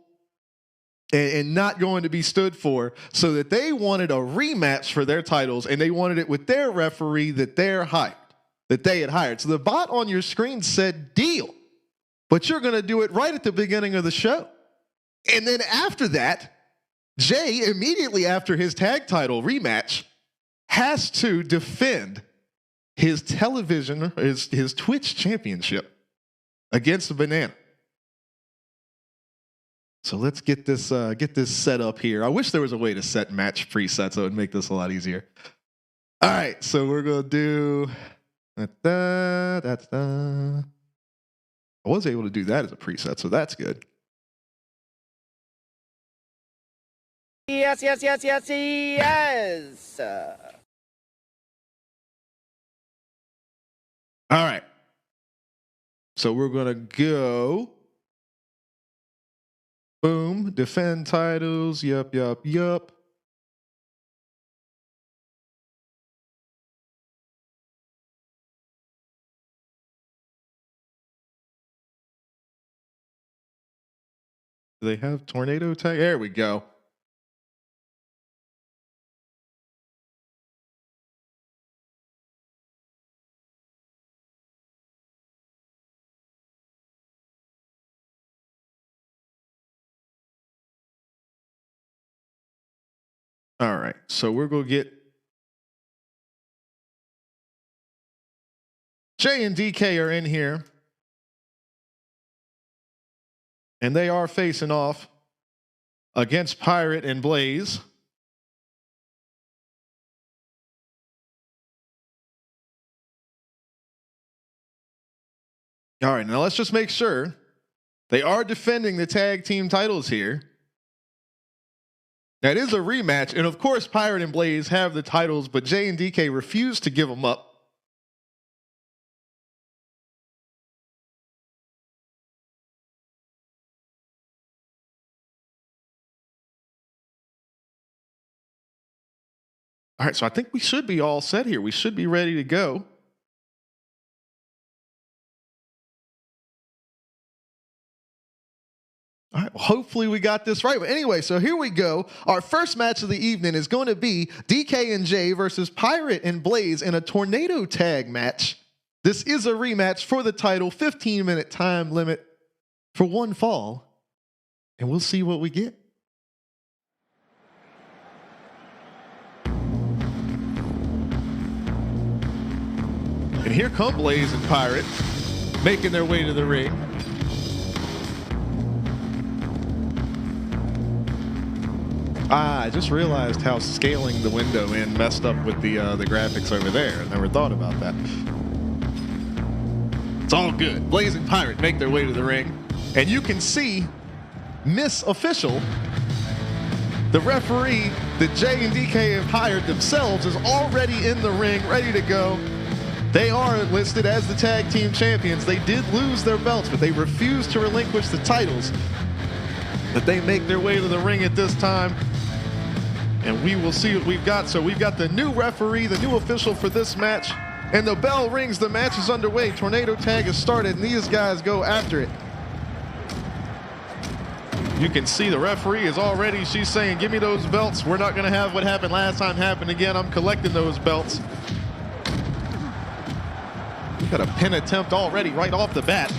and not going to be stood for, so that they wanted a rematch for their titles, and they wanted it with their referee that they had hired. So the bot on your screen said deal, but you're going to do it right at the beginning of the show. And then after that, Jay, immediately after his tag title rematch, has to defend his his Twitch championship against the Banana. So let's get this set up here. I wish there was a way to set match presets. That would make this a lot easier. All right, so we're gonna do I was able to do that as a preset, so that's good.
Yes.
All right. So we're gonna go. Boom, defend titles, yup. Do they have tornado tag? There we go. All right, so we're going to get Jay and DK are in here. And they are facing off against Pirate and Blaze. All right, now let's just make sure they are defending the tag team titles here. That is a rematch, and of course, Pirate and Blaze have the titles, but Jay and DK refuse to give them up. All right, so I think we should be all set here. We should be ready to go. All right, well, hopefully we got this right. But anyway, so here we go. Our first match of the evening is going to be DK and Jay versus Pirate and Blaze in a tornado tag match. This is a rematch for the title, 15-minute time limit for one fall. And we'll see what we get. And here come Blaze and Pirate making their way to the ring. I just realized how scaling the window in messed up with the graphics over there. I never thought about that. It's all good. Blaze and Pirate make their way to the ring. And you can see Miss Official, the referee that Jay and DK have hired themselves, is already in the ring, ready to go. They are listed as the tag team champions. They did lose their belts, but they refused to relinquish the titles. But they make their way to the ring at this time. And we will see what we've got. So we've got the new referee, the new official for this match. And the bell rings, the match is underway. Tornado tag has started, and these guys go after it. You can see the referee is already, she's saying, give me those belts. We're not gonna have what happened last time happen again. I'm collecting those belts. We got a pin attempt already right off the bat.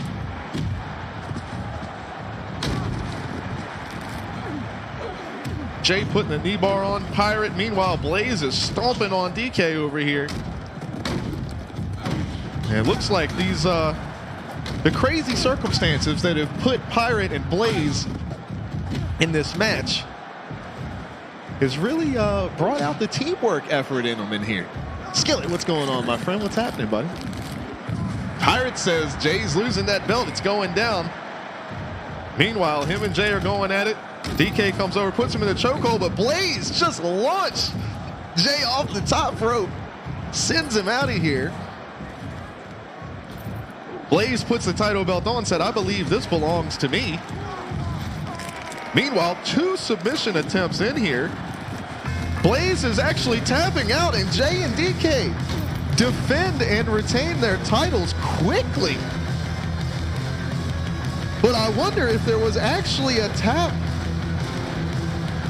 Jay putting the knee bar on Pirate. Meanwhile, Blaze is stomping on DK over here. And it looks like these the crazy circumstances that have put Pirate and Blaze in this match has really brought out the teamwork effort in them in here. Skillet, what's going on, my friend? What's happening, buddy? Pirate says Jay's losing that belt. It's going down. Meanwhile, him and Jay are going at it. DK comes over, puts him in the chokehold, but Blaze just launched Jay off the top rope, sends him out of here. Blaze puts the title belt on, said, I believe this belongs to me. Meanwhile, 2 submission attempts in here. Blaze is actually tapping out, and Jay and DK defend and retain their titles quickly. But I wonder if there was actually a tap.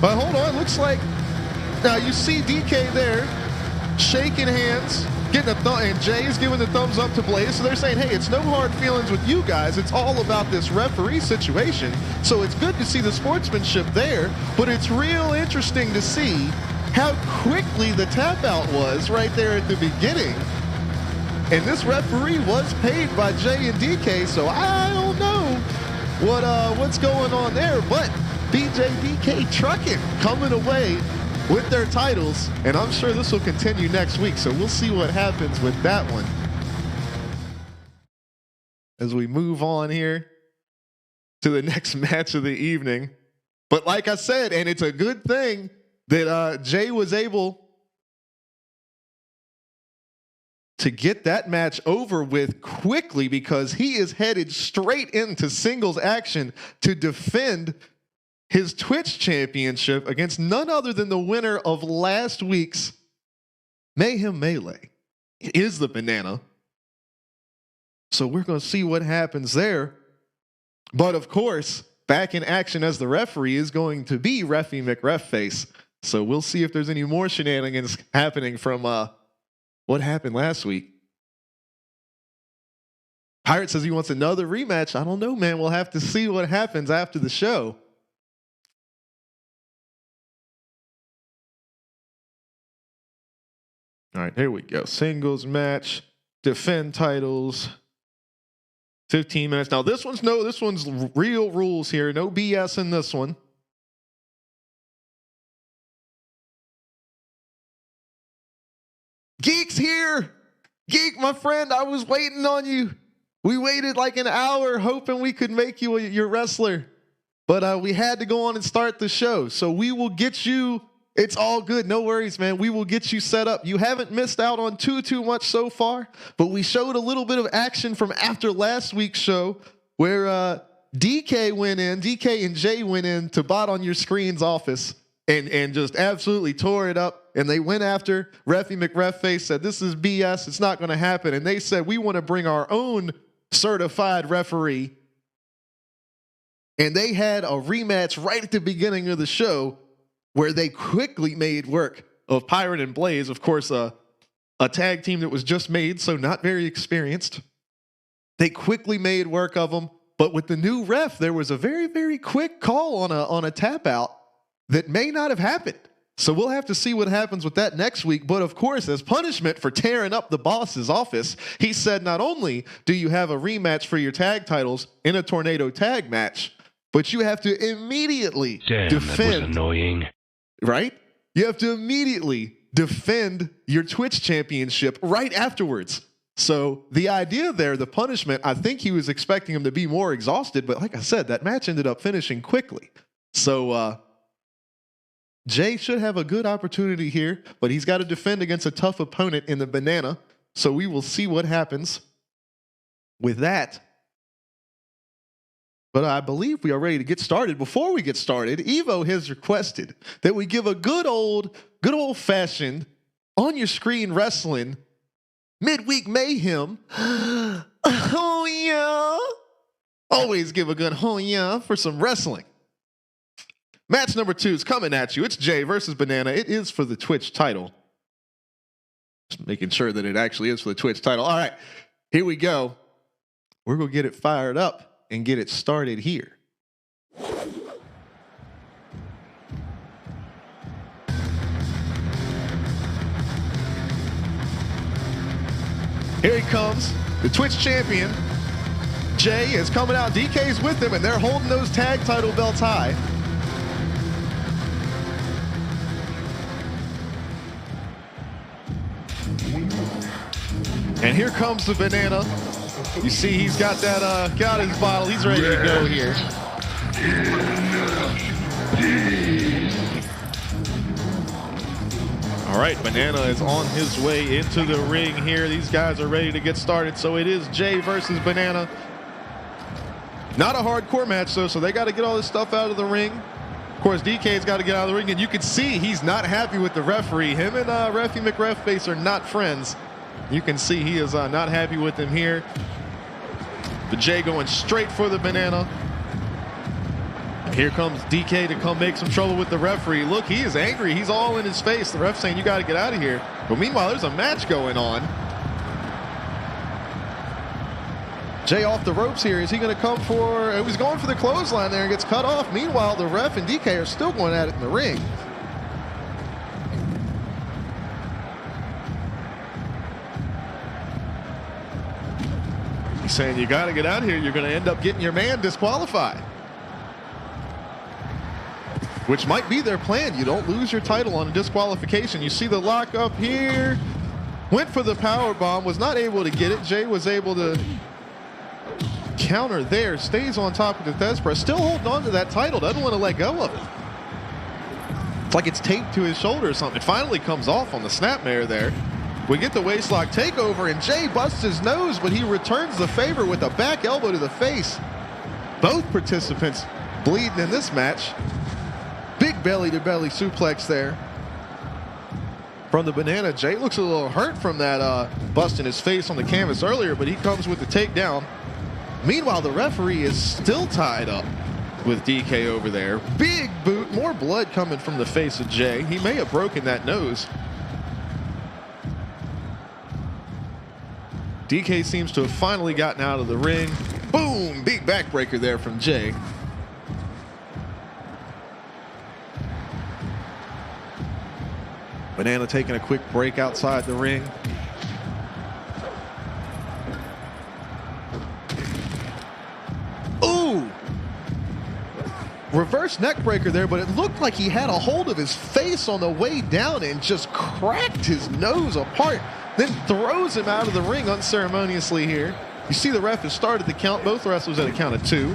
But hold on, looks like now you see DK there shaking hands, getting a thumb, and Jay's giving the thumbs up to Blaze. So they're saying, hey, it's no hard feelings with you guys. It's all about this referee situation. So it's good to see the sportsmanship there, but it's real interesting to see how quickly the tap out was right there at the beginning. And this referee was paid by Jay and DK, so I don't know what's going on there, but BJ DK trucking, coming away with their titles, and I'm sure this will continue next week, so we'll see what happens with that one. As we move on here to the next match of the evening. But like I said, and it's a good thing that Jay was able to get that match over with quickly, because he is headed straight into singles action to defend his Twitch championship against none other than the winner of last week's Mayhem Melee. It is the Banana. So we're going to see what happens there. But of course, back in action as the referee is going to be Reffy McReffface. So we'll see if there's any more shenanigans happening from what happened last week. Pirate says he wants another rematch. I don't know, man. We'll have to see what happens after the show. All right, here we go. Singles match, defend titles, 15 minutes. Now this one's real rules here. No BS in this one. Geek's here. Geek, my friend, I was waiting on you. We waited like an hour hoping we could make you your wrestler. But we had to go on and start the show. So we will get you. It's all good. No worries, man. We will get you set up. You haven't missed out on too much so far, but we showed a little bit of action from after last week's show where DK and Jay went in to Bot on Your Screen's office and just absolutely tore it up. And they went after Reffy McReffface, said, this is BS. It's not going to happen. And they said, we want to bring our own certified referee. And they had a rematch right at the beginning of the show where they quickly made work of Pirate and Blaze. Of course, a tag team that was just made, so not very experienced. They quickly made work of them, but with the new ref, there was a very, very quick call on a tap out that may not have happened. So we'll have to see what happens with that next week. But of course, as punishment for tearing up the boss's office, he said not only do you have a rematch for your tag titles in a tornado tag match, but you have to immediately defend.
That was annoying.
Right? You have to immediately defend your Twitch championship right afterwards. So the idea there, the punishment, I think he was expecting him to be more exhausted, but like I said, that match ended up finishing quickly. So Jay should have a good opportunity here, but he's got to defend against a tough opponent in the Banana. So we will see what happens with that. But I believe we are ready to get started. Before we get started, Evo has requested that we give a good old-fashioned on-your-screen wrestling midweek mayhem. Oh, yeah. Always give a good oh, yeah for some wrestling. Match number 2 is coming at you. It's Jay versus Banana. It is for the Twitch title. Just making sure that it actually is for the Twitch title. All right, here we go. We're going to get it fired up and get it started here. Here he comes, the Twitch champion. Jay is coming out. DK's with him, and they're holding those tag title belts high. And here comes the Banana. You see he's got that, got his bottle. He's ready to go here. All right, Banana is on his way into the ring here. These guys are ready to get started. So it is Jay versus Banana. Not a hardcore match, though, so they got to get all this stuff out of the ring. Of course, DK's got to get out of the ring, and you can see he's not happy with the referee. Him and Refy McRefface are not friends. You can see he is not happy with him here. But Jay going straight for the Banana. And here comes DK to come make some trouble with the referee. Look, he is angry. He's all in his face. The ref saying, you got to get out of here. But meanwhile, there's a match going on. Jay off the ropes here. Is he going to come for... He's going for the clothesline there and gets cut off. Meanwhile, the ref and DK are still going at it in the ring. He's saying, you got to get out of here. You're going to end up getting your man disqualified. Which might be their plan. You don't lose your title on a disqualification. You see the lock up here. Went for the power bomb. Was not able to get it. Jay was able to counter there. Stays on top of the death press. Still holding on to that title. Doesn't want to let go of it. It's like it's taped to his shoulder or something. It finally comes off on the snapmare there. We get the waistlock takeover, and Jay busts his nose, but he returns the favor with a back elbow to the face. Both participants bleeding in this match. Big belly-to-belly suplex there from the Banana. Jay looks a little hurt from that busting his face on the canvas earlier, but he comes with the takedown. Meanwhile, the referee is still tied up with DK over there. Big boot, more blood coming from the face of Jay. He may have broken that nose. DK seems to have finally gotten out of the ring. Boom! Big backbreaker there from Jay. Banana taking a quick break outside the ring. Ooh! Reverse neck breaker there, but it looked like he had a hold of his face on the way down and just cracked his nose apart. Then throws him out of the ring unceremoniously here. You see the ref has started the count. Both wrestlers at a count of 2.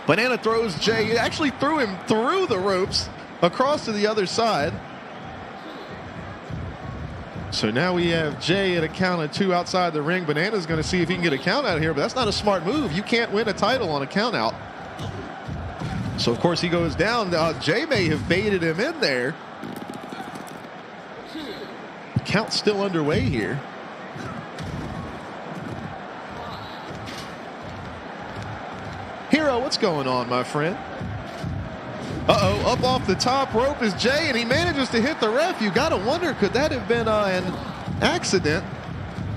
Banana throws Jay. He actually threw him through the ropes across to the other side. So now we have Jay at a count of 2 outside the ring. Banana's going to see if he can get a count out of here, but that's not a smart move. You can't win a title on a count out. So, of course, he goes down. Jay may have baited him in there. Count's still underway here. Hero, what's going on, my friend? Uh-oh, up off the top rope is Jay, and he manages to hit the ref. You got to wonder, could that have been an accident?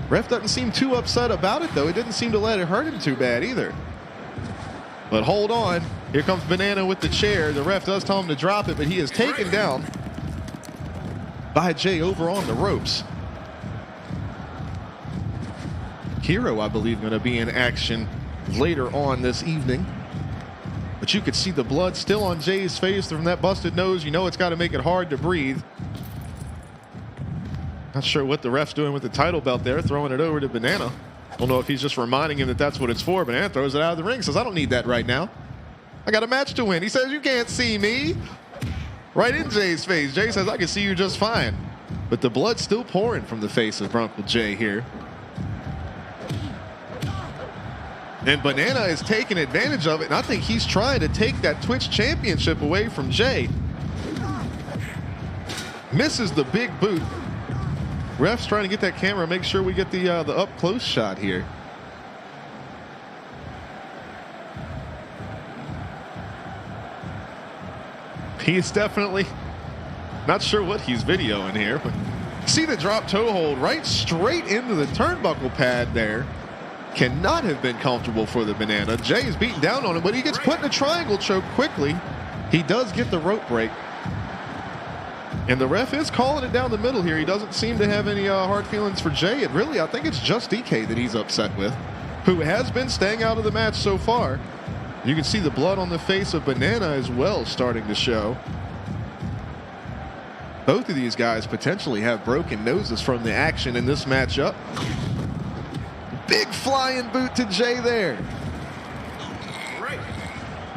Ref doesn't seem too upset about it, though. He didn't seem to let it hurt him too bad either. But hold on. Here comes Banana with the chair. The ref does tell him to drop it, but he is taken down by Jay over on the ropes. Hero, I believe, going to be in action later on this evening. But you could see the blood still on Jay's face from that busted nose. You know it's got to make it hard to breathe. Not sure what the ref's doing with the title belt there, throwing it over to Banana. Don't know if he's just reminding him that that's what it's for. Banana throws it out of the ring, says, I don't need that right now. I got a match to win. He says, you can't see me. Right in Jay's face. Jay says, I can see you just fine. But the blood's still pouring from the face of Uncle Jay here. And Banana is taking advantage of it, and I think he's trying to take that Twitch championship away from Jay. Misses the big boot. Ref's trying to get that camera, make sure we get the up-close shot here. He's definitely not sure what he's videoing here, but see the drop toe hold right straight into the turnbuckle pad there. Cannot have been comfortable for the Banana. Jay is beating down on him, but he gets put in a triangle choke quickly. He does get the rope break. And the ref is calling it down the middle here. He doesn't seem to have any hard feelings for Jay. I think it's just DK that he's upset with, who has been staying out of the match so far. You can see the blood on the face of Banana as well starting to show. Both of these guys potentially have broken noses from the action in this matchup. Big flying boot to Jay there.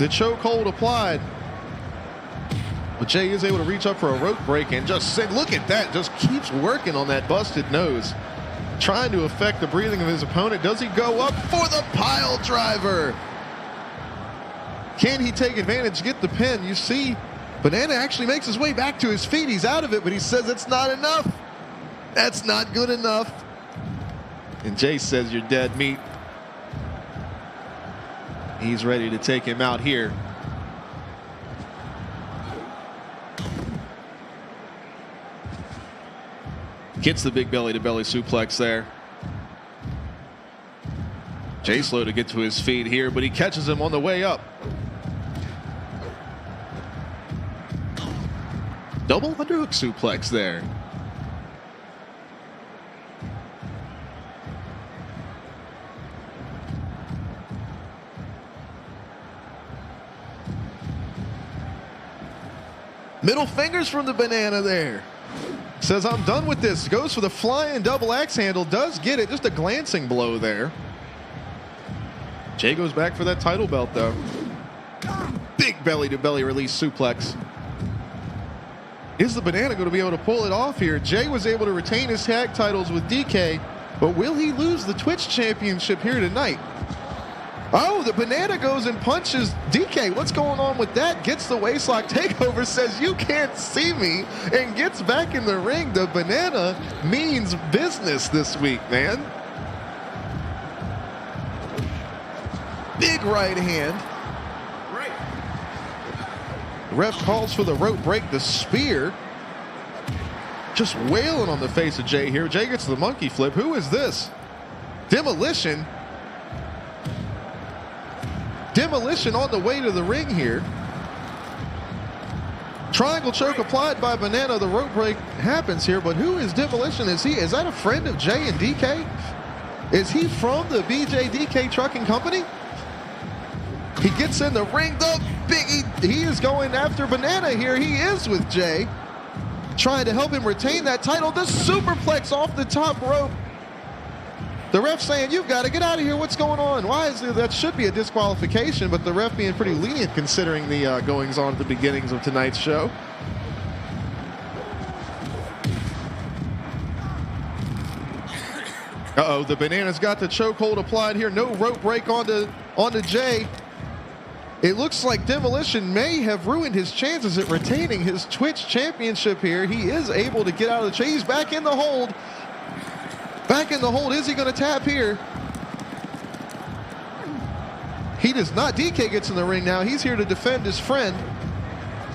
The chokehold applied. But Jay is able to reach up for a rope break and just look at that, just keeps working on that busted nose, trying to affect the breathing of his opponent. Does he go up for the pile driver? Can he take advantage, get the pin? You see, Banana actually makes his way back to his feet. He's out of it, but he says it's not enough. That's not good enough. And Jay says, you're dead meat. He's ready to take him out here. Gets the big belly-to-belly suplex there. Jay slow to get to his feet here, but he catches him on the way up. Double underhook suplex there. Middle fingers from the Banana there. Says, I'm done with this. Goes for the flying double axe handle. Does get it. Just a glancing blow there. Jay goes back for that title belt, though. Big belly-to-belly release suplex. Is the Banana going to be able to pull it off here? Jay was able to retain his tag titles with DK, but will he lose the Twitch Championship here tonight? Oh, the Banana goes and punches DK. What's going on with that? Gets the waistlock takeover, says you can't see me, and gets back in the ring. The Banana means business this week, man. Big right hand. The ref calls for the rope break, the spear. Just wailing on the face of Jay here. Jay gets the monkey flip. Who is this? Demolition. Demolition on the way to the ring here. Triangle choke applied by Banana. The rope break happens here, but who is Demolition? Is that a friend of Jay and DK? Is he from the BJDK Trucking Company? He gets in the ring. He is going after Banana here. He is with Jay, trying to help him retain that title. The superplex off the top rope. The ref saying, you've got to get out of here. What's going on? Why is that? Should be a disqualification, but the ref being pretty lenient considering the goings on at the beginnings of tonight's show. Uh-oh, the Banana's got the chokehold applied here. No rope break onto Jay. It looks like Demolition may have ruined his chances at retaining his Twitch Championship here. He is able to get out of the chase. He's back in the hold. Back in the hold. Is he going to tap here? He does not. DK gets in the ring now. He's here to defend his friend.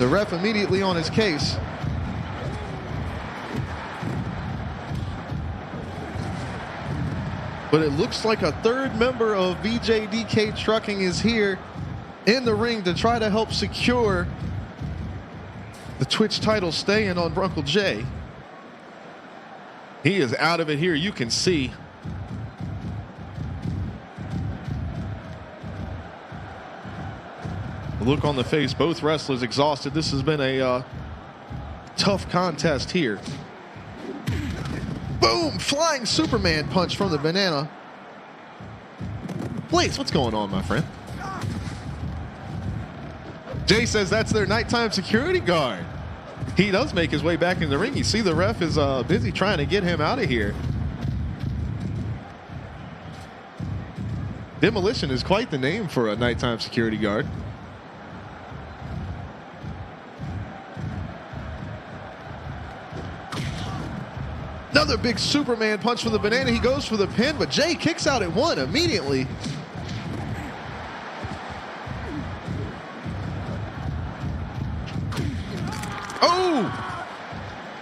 The ref immediately on his case. But it looks like a third member of BJDK Trucking is here in the ring to try to help secure the Twitch title staying on Uncle Jay. He is out of it here. You can see. The look on the face, both wrestlers exhausted. This has been a tough contest here. Boom! Flying Superman punch from the Banana. Blaze, what's going on, my friend? Jay says that's their nighttime security guard. He does make his way back in the ring. You see the ref is busy trying to get him out of here. Demolition is quite the name for a nighttime security guard. Another big Superman punch from the Banana. He goes for the pin, but Jay kicks out at one immediately. Oh!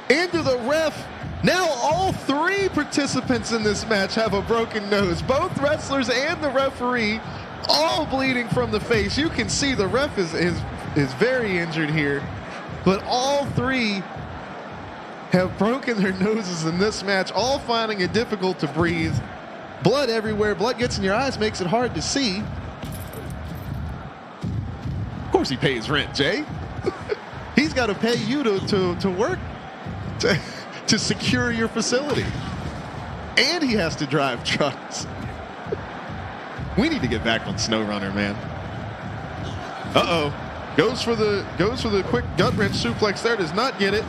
Into the ref. Now all three participants in this match have a broken nose. Both wrestlers and the referee all bleeding from the face. You can see the ref is very injured here. But all three have broken their noses in this match, all finding it difficult to breathe. Blood everywhere. Blood gets in your eyes, makes it hard to see. Of course he pays rent, Jay. He's got to pay you to work, to secure your facility. And he has to drive trucks. We need to get back on SnowRunner, man. Uh-oh. Goes for the quick gut wrench suplex there. Does not get it.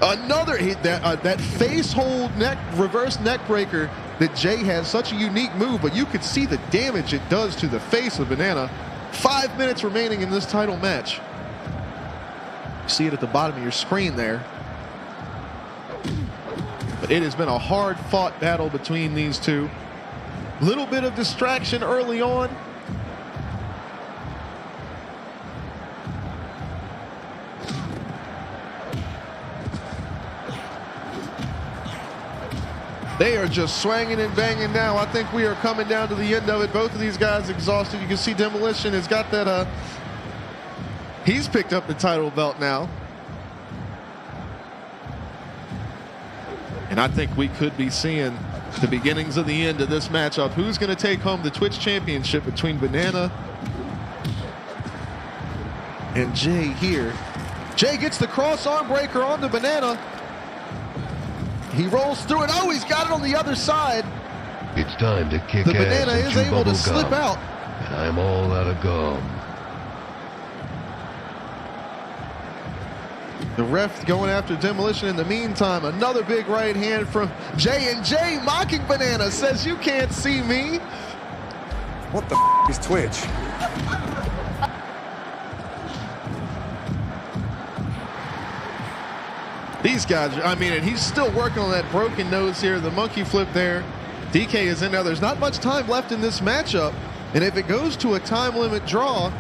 Another hit, that face hold reverse neck breaker that Jay has, such a unique move, but you could see the damage it does to the face of Banana. 5 minutes remaining in this title match. See it at the bottom of your screen there. But it has been a hard-fought battle between these two. Little bit of distraction early on. They are just swinging and banging now. I think we are coming down to the end of it. Both of these guys exhausted. You can see Demolition has got that. He's picked up the title belt now. And I think we could be seeing the beginnings of the end of this matchup. Who's going to take home the Twitch Championship between Banana and Jay here? Jay gets the cross arm breaker on the Banana. He rolls through it. Oh, he's got it on the other side.
It's time to kick
the
ass
Banana
and
is
chew
able to
bubble
slip
gum.
out.
And I'm all out of gum.
The ref going after Demolition. In the meantime, another big right hand from Jay, and Jay mocking Banana, says, "You can't see me."
What the is Twitch?
These guys, I mean, and he's still working on that broken nose here. The monkey flip there. DK is in there. There's not much time left in this matchup. And if it goes to a time limit draw,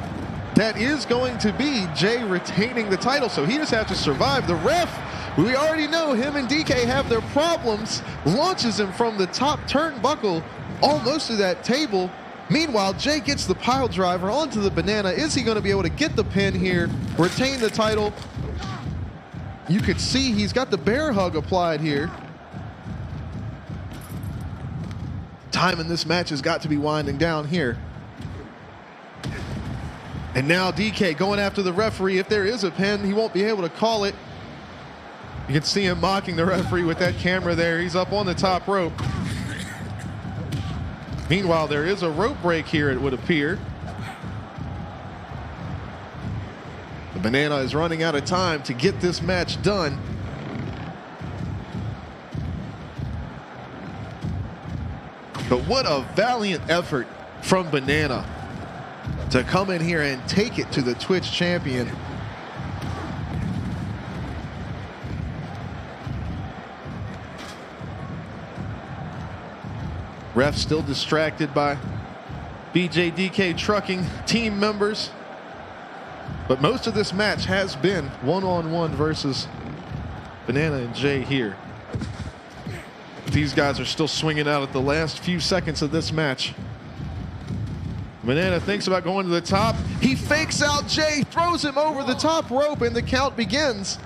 that is going to be Jay retaining the title. So he just has to survive. The ref, we already know him and DK have their problems, launches him from the top turnbuckle almost to that table. Meanwhile, Jay gets the pile driver onto the Banana. Is he going to be able to get the pin here, retain the title? You could see he's got the bear hug applied here. Time in this match has got to be winding down here. And now DK going after the referee. If there is a pin, he won't be able to call it. You can see him mocking the referee with that camera there. He's up on the top rope. Meanwhile, there is a rope break here, it would appear. The Banana is running out of time to get this match done. But what a valiant effort from Banana to come in here and take it to the Twitch champion. Ref still distracted by BJDK Trucking team members. But most of this match has been one-on-one versus Banana and Jay here. These guys are still swinging out at the last few seconds of this match. Banana thinks about going to the top. He fakes out Jay, throws him over the top rope, and the count begins.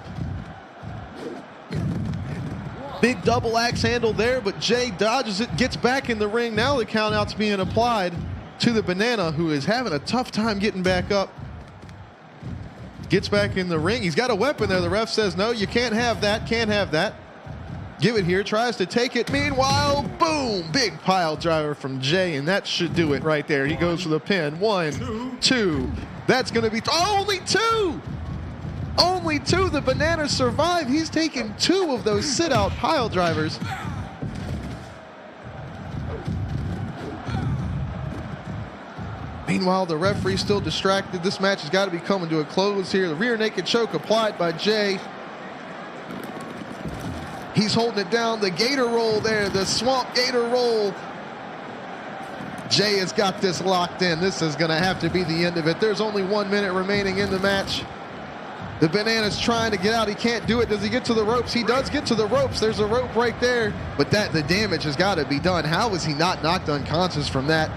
Big double axe handle there, but Jay dodges it, gets back in the ring. Now the count out's being applied to the Banana, who is having a tough time getting back up. Gets back in the ring. He's got a weapon there. The ref says, no, you can't have that, can't have that. Give it here, tries to take it. Meanwhile, boom, big pile driver from Jay, and that should do it right there. He goes for the pin. 1, 2. That's going to be only 2. Only 2. The Banana survive. He's taken 2 of those sit-out pile drivers. Meanwhile, the referee's still distracted. This match has got to be coming to a close here. The rear naked choke applied by Jay. He's holding it down. The gator roll there, the swamp gator roll. Jay has got this locked in. This is going to have to be the end of it. There's only 1 minute remaining in the match. The Banana's trying to get out. He can't do it. Does he get to the ropes? He does get to the ropes. There's a rope break there, but the damage has got to be done. How was he not knocked unconscious from that?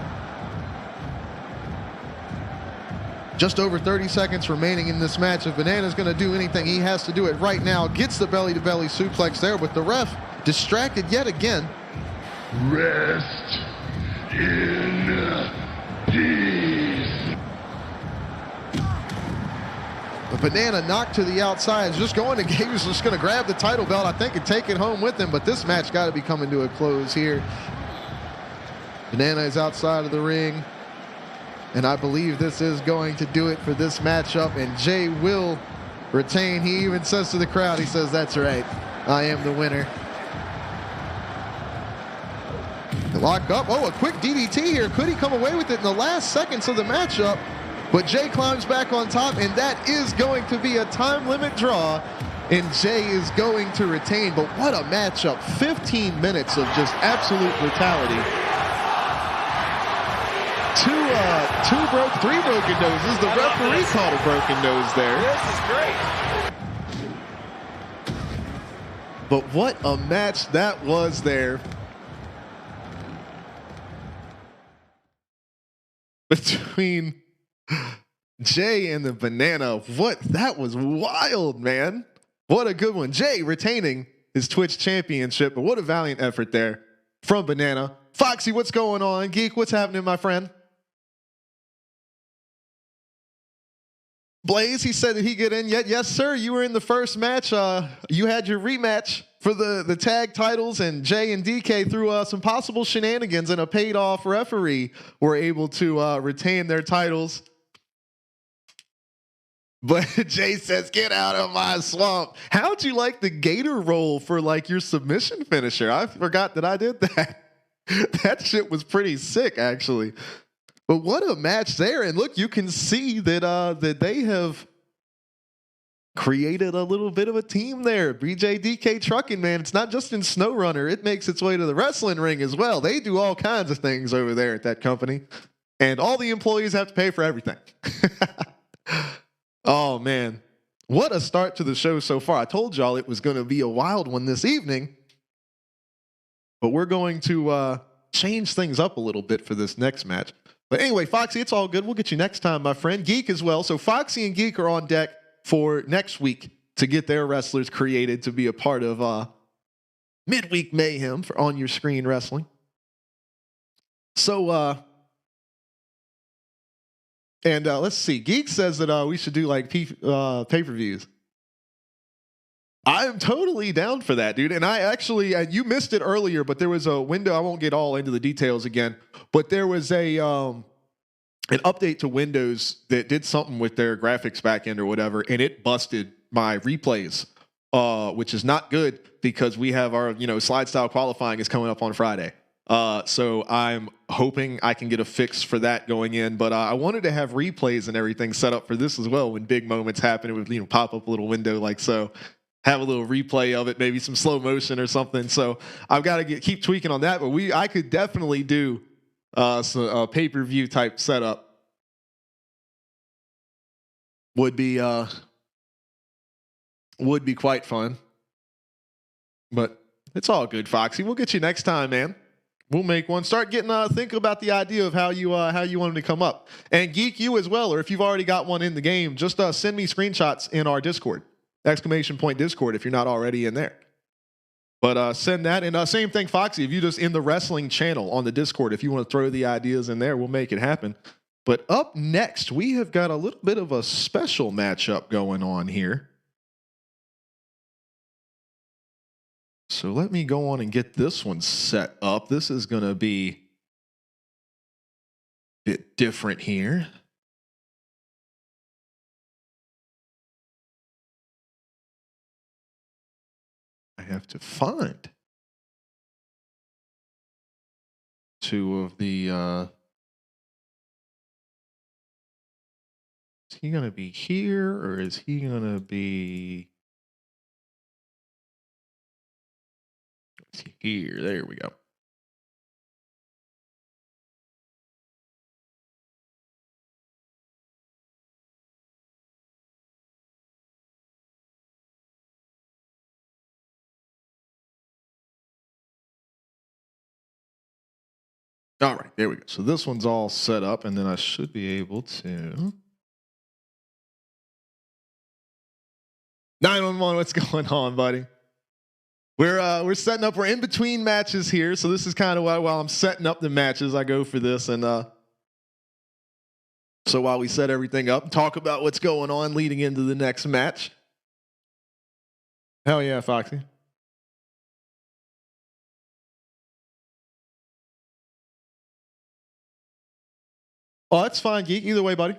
Just over 30 seconds remaining in this match. If Banana's going to do anything, he has to do it right now. Gets the belly-to-belly suplex there, but the ref distracted yet again.
Rest in peace.
But Banana knocked to the outside. He was just going to grab the title belt, I think, and take it home with him. But this match got to be coming to a close here. Banana is outside of the ring. And I believe this is going to do it for this matchup. And Jay will retain. He even says to the crowd, he says, "That's right. I am the winner." The lock up. Oh, a quick DDT here. Could he come away with it in the last seconds of the matchup? But Jay climbs back on top, and that is going to be a time limit draw. And Jay is going to retain. But what a matchup. 15 minutes of just absolute brutality. Three broken noses. The referee called a broken nose there.
This is great.
But what a match that was there. Between Jay and the Banana. That was wild, man. What a good one. Jay retaining his Twitch championship, but what a valiant effort there from Banana. Foxy, what's going on? Geek, what's happening, my friend? Blaze, he said that he get in yet. Yes, sir. You were in the first match. You had your rematch for the tag titles, and Jay and DK through some possible shenanigans and a paid-off referee were able to retain their titles. But Jay says, "Get out of my swamp." How'd you like the gator roll for like your submission finisher? I forgot that I did that. That shit was pretty sick, actually. But what a match there. And look, you can see that that they have created a little bit of a team there. BJDK Trucking, man. It's not just in SnowRunner. It makes its way to the wrestling ring as well. They do all kinds of things over there at that company. And all the employees have to pay for everything. Oh, man. What a start to the show so far. I told y'all it was going to be a wild one this evening. But we're going to change things up a little bit for this next match. But anyway, Foxy, it's all good. We'll get you next time, my friend. Geek as well. So Foxy and Geek are on deck for next week to get their wrestlers created to be a part of Midweek Mayhem for On Your Screen Wrestling. So, let's see. Geek says that we should do like pay-per-views. I am totally down for that, dude. And I actually, you missed it earlier, but there was a window. I won't get all into the details again, but there was an update to Windows that did something with their graphics backend or whatever, and it busted my replays, which is not good because we have our, slide style qualifying is coming up on Friday. So I'm hoping I can get a fix for that going in, but I wanted to have replays and everything set up for this as well. When big moments happen, it would, pop up a little window like so. Have a little replay of it, maybe some slow motion or something. So I've got to keep tweaking on that. But I could definitely do a pay-per-view type setup. Would be quite fun. But it's all good, Foxy. We'll get you next time, man. We'll make one. Start getting think about the idea of how you want them to come up. And Geek, you as well, or if you've already got one in the game, just send me screenshots in our Discord. !Discord if you're not already in there. But send that. And same thing, Foxy. If you just in the wrestling channel on the Discord, if you want to throw the ideas in there, we'll make it happen. But up next, we have got a little bit of a special matchup going on here. So let me go on and get this one set up. This is going to be a bit different here. I have to find two of the, is he going to be here or is he going to be here? There we go. All right, there we go. So this one's all set up, and then I should be able to 911, what's going on, buddy? We're setting up. We're in between matches here, so this is kind of why while I'm setting up the matches, I go for this. And so while we set everything up, talk about what's going on leading into the next match. Hell yeah, Foxy. Oh, that's fine, Geek. Either way, buddy.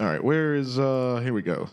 All right, where is here we go.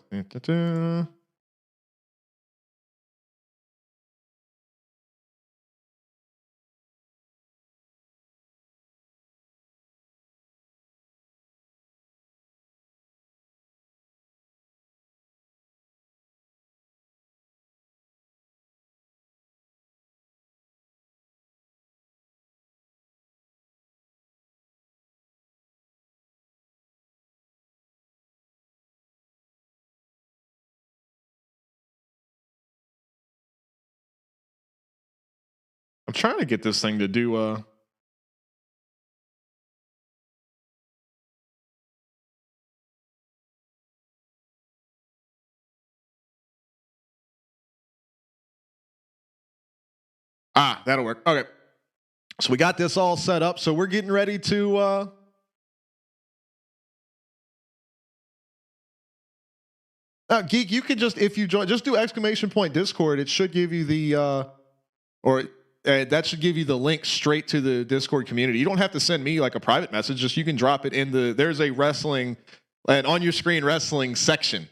I'm trying to get this thing to do that'll work. Okay. So we got this all set up. So we're getting ready to Geek, you can just, if you join, just do !Discord. It should give you the that should give you the link straight to the Discord community. You don't have to send me like a private message. Just you can drop it in there's a wrestling and on your screen wrestling section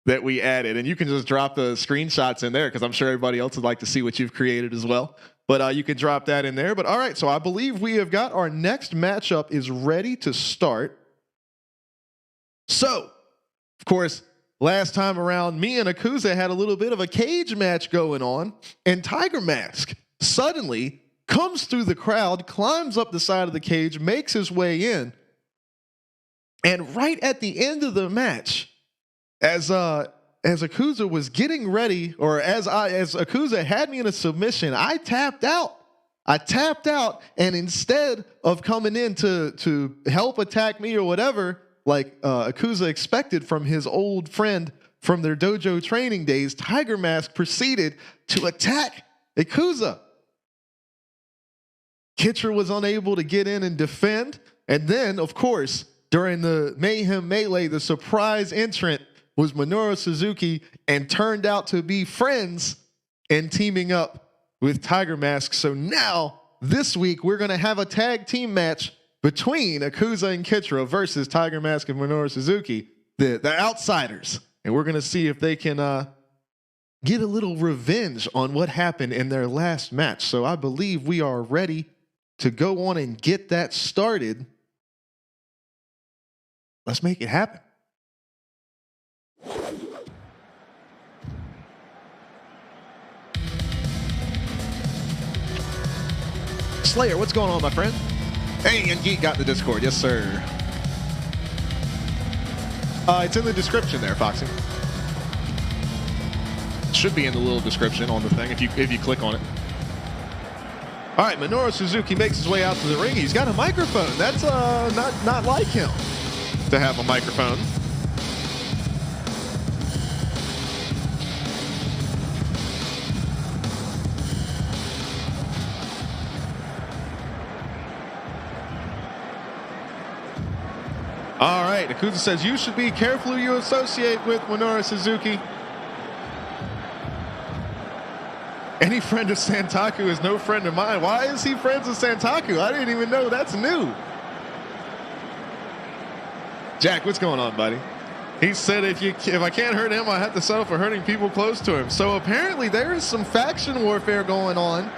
that we added, and you can just drop the screenshots in there because I'm sure everybody else would like to see what you've created as well. But you can drop that in there. But all right, so I believe we have got our next matchup is ready to start. So, of course, last time around, me and Akuza had a little bit of a cage match going on, and Tiger Mask suddenly comes through the crowd, climbs up the side of the cage, makes his way in, and right at the end of the match, as Akuza was getting ready, or as Akuza had me in a submission, I tapped out, and instead of coming in to help attack me or whatever, like Akuza expected from his old friend from their dojo training days, Tiger Mask proceeded to attack Akuza. Kitra was unable to get in and defend. And then, of course, during the Mayhem Melee, the surprise entrant was Minoru Suzuki and turned out to be friends and teaming up with Tiger Mask. So now, this week, we're going to have a tag team match between Akuza and Kitra versus Tiger Mask and Minoru Suzuki, the outsiders. And we're going to see if they can get a little revenge on what happened in their last match. So I believe we are ready to go on and get that started. Let's make it happen. Slayer, what's going on, my friend? Hey, and Geek got the Discord. Yes, sir. It's in the description there, Foxy. Should be in the little description on the thing if you click on it. All right, Minoru Suzuki makes his way out to the ring. He's got a microphone. That's not like him to have a microphone. All right, Akuza says you should be careful who you associate with, Minoru Suzuki. Any friend of Santaku is no friend of mine. Why is he friends with Santaku? I didn't even know. That's new. Jack, what's going on, buddy? He said if I can't hurt him, I have to settle for hurting people close to him. So apparently there is some faction warfare going on.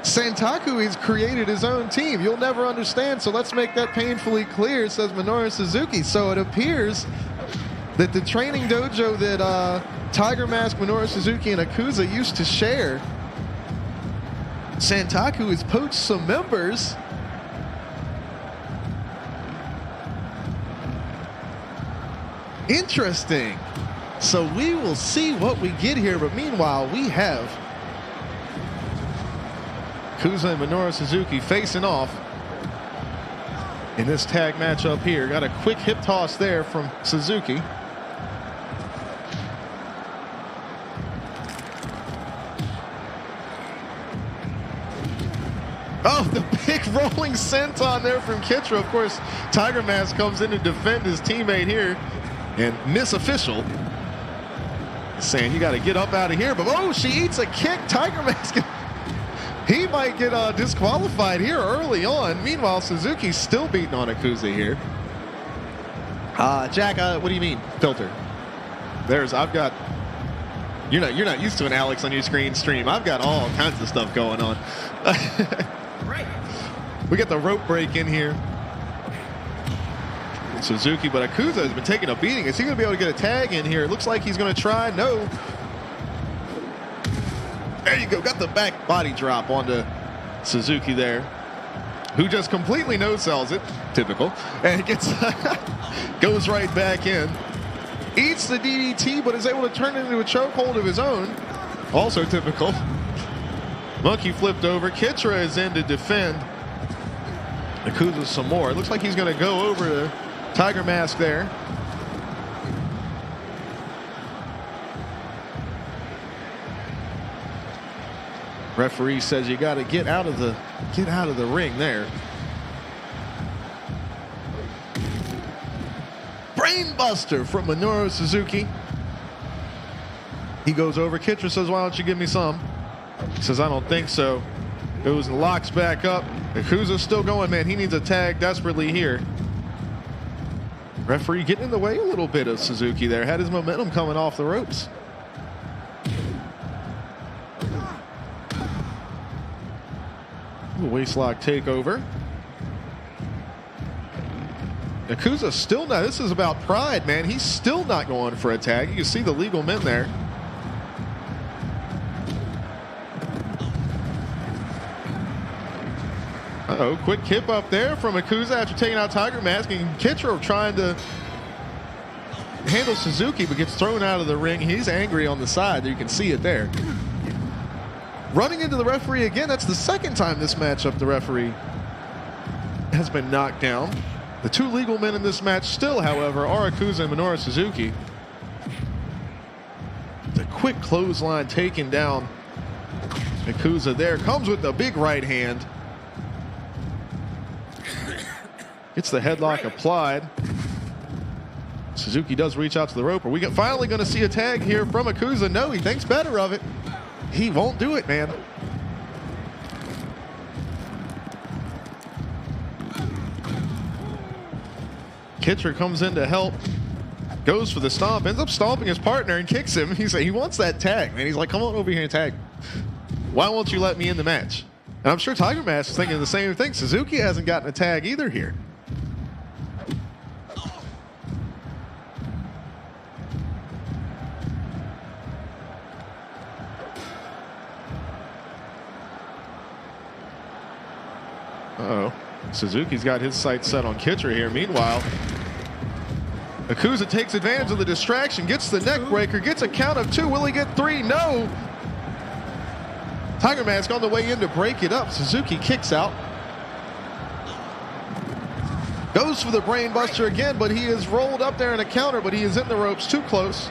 Santaku has created his own team. You'll never understand, so let's make that painfully clear, says Minoru Suzuki. So it appears that the training dojo that Tiger Mask, Minoru Suzuki, and Akuza used to share, Santaku has poached some members. Interesting. So we will see what we get here, but meanwhile, we have Akuza and Minoru Suzuki facing off. in this tag matchup here. Got a quick hip toss there from Suzuki. Oh, the big rolling senton there from Kitra. Of course, Tiger Mask comes in to defend his teammate here. And Miss Official is saying, you got to get up out of here. But, oh, she eats a kick. Tiger Mask, he might get disqualified here early on. Meanwhile, Suzuki's still beating on Akuza here. Jack, what do you mean, filter? I've got, you're not used to an Alex on your screen stream. I've got all kinds of stuff going on. We get the rope break in here. Suzuki, but Akuza has been taking a beating. Is he going to be able to get a tag in here? It looks like he's going to try. No. There you go. Got the back body drop onto Suzuki there, who just completely no-sells it. Typical. And gets goes right back in. Eats the DDT, but is able to turn it into a chokehold of his own. Also typical. Monkey flipped over. Kitra is in to defend Akuza some more. It looks like he's going to go over to Tiger Mask there. Referee says you got to get out of the ring there. Brainbuster from Minoru Suzuki. He goes over. Kitra says, why don't you give me some? He says, I don't think so. Goes and locks back up. Akuza's still going, man. He needs a tag desperately here. Referee getting in the way a little bit of Suzuki there. Had his momentum coming off the ropes. Waistlock takeover. Akuza still not. This is about pride, man. He's still not going for a tag. You can see the legal men there. Uh-oh, quick kip up there from Akuza after taking out Tiger Mask, and Kitra trying to handle Suzuki, but gets thrown out of the ring. He's angry on the side. You can see it there. Running into the referee again. That's the second time this matchup the referee has been knocked down. The two legal men in this match still, however, are Akuza and Minoru Suzuki. The quick clothesline taken down. Akuza there comes with the big right hand. Gets the headlock applied. Suzuki does reach out to the rope. Are we finally going to see a tag here from Akuza? No, he thinks better of it. He won't do it, man. Kitra comes in to help. Goes for the stomp. Ends up stomping his partner and kicks him. He wants that tag, man. He's like, come on over here and tag. Why won't you let me in the match? And I'm sure Tiger Mask is thinking the same thing. Suzuki hasn't gotten a tag either here. Uh-oh. Suzuki's got his sights set on Kitra here. Meanwhile, Akuza takes advantage of the distraction, gets the neck breaker, gets a count of 2. Will he get 3? No. Tiger Mask on the way in to break it up. Suzuki kicks out. Goes for the brain buster again, but he is rolled up there in a counter, but he is in the ropes too close.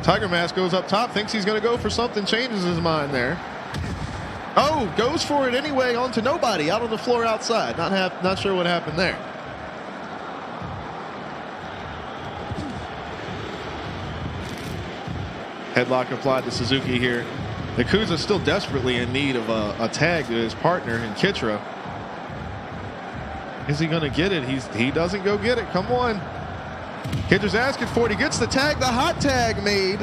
Tiger Mask goes up top, thinks he's going to go for something, changes his mind there. Oh, goes for it anyway onto nobody out on the floor outside. Not sure what happened there. Headlock applied to Suzuki here. Akuza still desperately in need of a tag to his partner in Kitra. Is he going to get it? He doesn't go get it. Come on. Kitra's asking for it. He gets the tag. The hot tag made.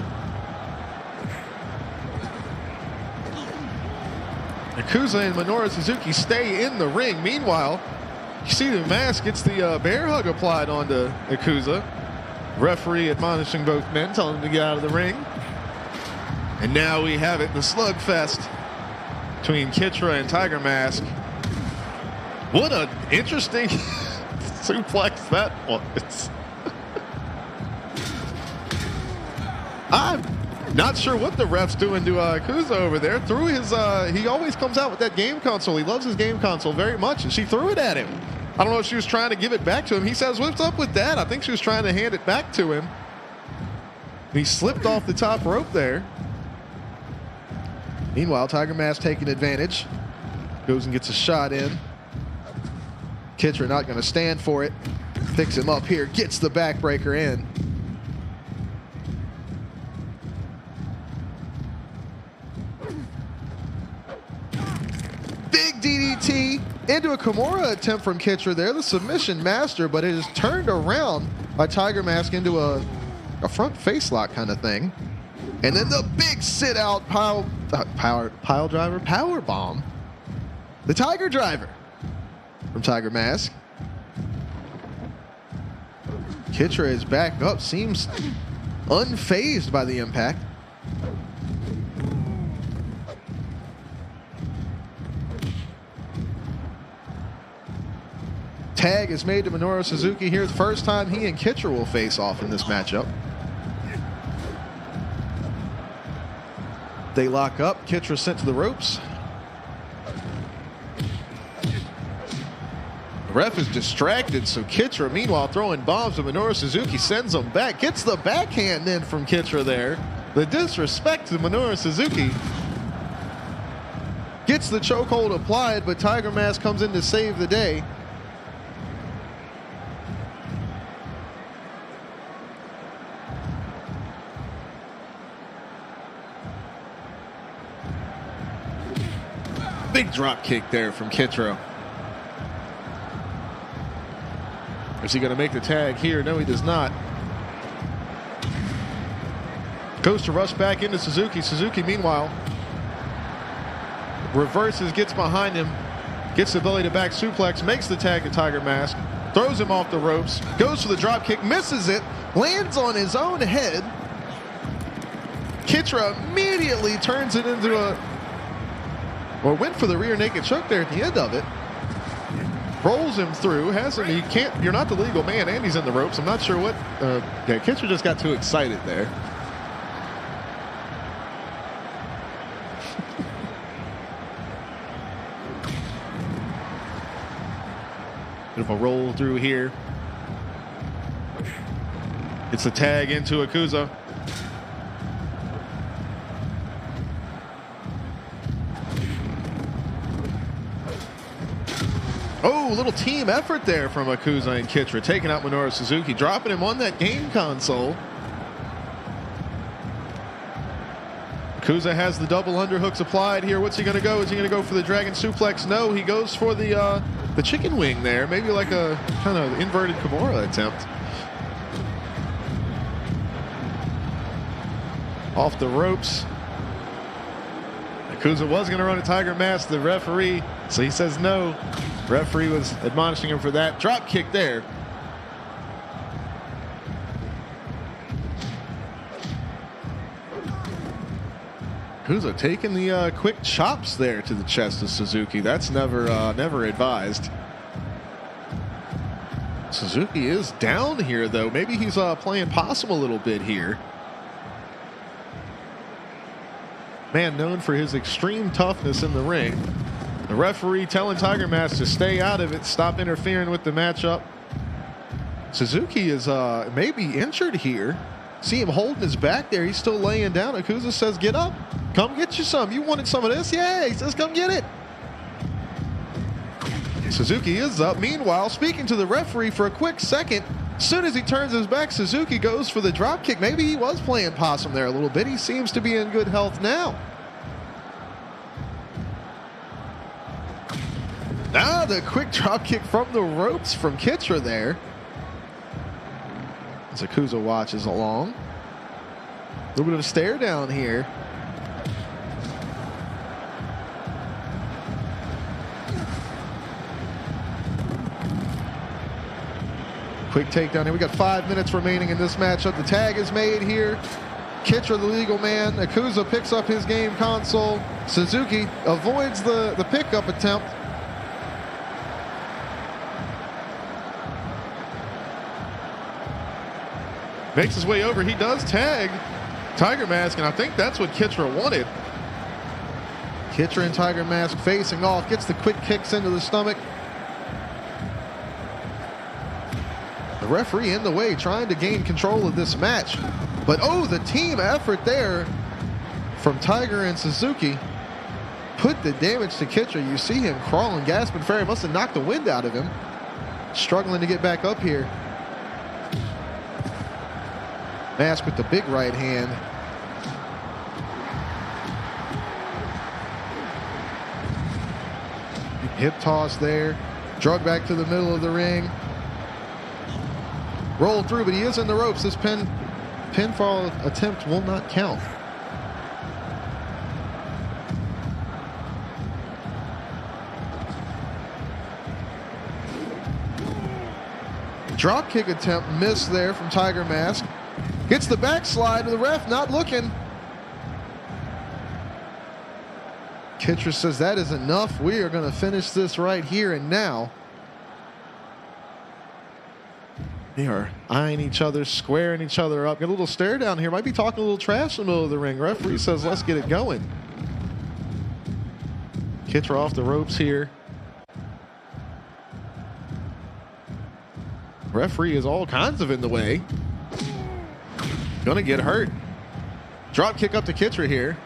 Akuza and Minoru Suzuki stay in the ring. Meanwhile, you see the Mask gets the bear hug applied onto Akuza. Referee admonishing both men, telling them to get out of the ring. And now we have it, the slugfest between Kitra and Tiger Mask. What an interesting suplex that was. I'm not sure what the ref's doing to Akuza over there. Threw his, he always comes out with that game console. He loves his game console very much, and she threw it at him. I don't know if she was trying to give it back to him. He says, what's up with that? I think she was trying to hand it back to him. He slipped off the top rope there. Meanwhile, Tiger Mask taking advantage. Goes and gets a shot in. Kitra not going to stand for it. Picks him up here. Gets the backbreaker in. Big DDT into a Kimura attempt from Kitra there. The submission master, but it is turned around by Tiger Mask into a front face lock kind of thing. And then the big sit out power bomb. The Tiger Driver from Tiger Mask. Kitra is back up, seems unfazed by the impact. Tag is made to Minoru Suzuki here. The first time he and Kitra will face off in this matchup. They lock up. Kitra sent to the ropes. The ref is distracted, so Kitra, meanwhile, throwing bombs to Minoru Suzuki, sends them back. Gets the backhand in from Kitra there. The disrespect to Minoru Suzuki. Gets the chokehold applied, but Tiger Mask comes in to save the day. Big drop kick there from Kitra. Is he going to make the tag here? No, he does not. Goes to rush back into Suzuki. Suzuki, meanwhile, reverses, gets behind him, gets the belly to back suplex, makes the tag to Tiger Mask, throws him off the ropes, goes for the drop kick, misses it, lands on his own head. Kitra immediately turns it into went for the rear naked choke there at the end of it. Rolls him through, he can't, you're not the legal man, and he's in the ropes. I'm not sure what, yeah, Kitra just got too excited there. Bit of a roll through here. It's a tag into Akuza. Oh, a little team effort there from Akuza and Kitra, taking out Minoru Suzuki, dropping him on that game console. Akuza has the double underhooks applied here. What's he going to go? Is he going to go for the dragon suplex? No, he goes for the chicken wing there, maybe like a kind of inverted Kimura attempt. Off the ropes. Akuza was going to run a Tiger Mask, the referee, so he says no. Referee was admonishing him for that. Drop kick there. Akuza taking the quick chops there to the chest of Suzuki. That's never advised. Suzuki is down here, though. Maybe he's playing possum a little bit here. Man known for his extreme toughness in the ring. The referee telling Tiger Mask to stay out of it, stop interfering with the matchup. Suzuki is maybe injured here. See him holding his back there. He's still laying down. Akuza says, get up. Come get you some. You wanted some of this? Yeah, he says, come get it. Suzuki is up. Meanwhile, speaking to the referee for a quick second, as soon as he turns his back, Suzuki goes for the drop kick. Maybe he was playing possum there a little bit. He seems to be in good health now. Ah, the quick drop kick from the ropes from Kitra there. As Akuza watches along. A little bit of a stare down here. Quick takedown here. We got 5 minutes remaining in this matchup. The tag is made here. Kitra, the legal man. Akuza picks up his game console. Suzuki avoids the pickup attempt. Makes his way over. He does tag Tiger Mask, and I think that's what Kitra wanted. Kitra and Tiger Mask facing off. Gets the quick kicks into the stomach. referee in the way, trying to gain control of this match. But oh, the team effort there from Tiger and Suzuki put the damage to Kitra. You see him crawling, gasping for air. Must have knocked the wind out of him. Struggling to get back up here. Mask with the big right hand. Hip toss there. Drug back to the middle of the ring. Rolled through, but he is in the ropes. This pinfall attempt will not count. Drop kick attempt missed there from Tiger Mask. Gets the backslide to the ref, not looking. Kitra says that is enough. We are going to finish this right here and now. They are eyeing each other, squaring each other up. Get a little stare down here. Might be talking a little trash in the middle of the ring. Referee says, let's get it going. Kitra off the ropes here. Referee is all kinds of in the way. Gonna get hurt. Drop kick up to Kitra here.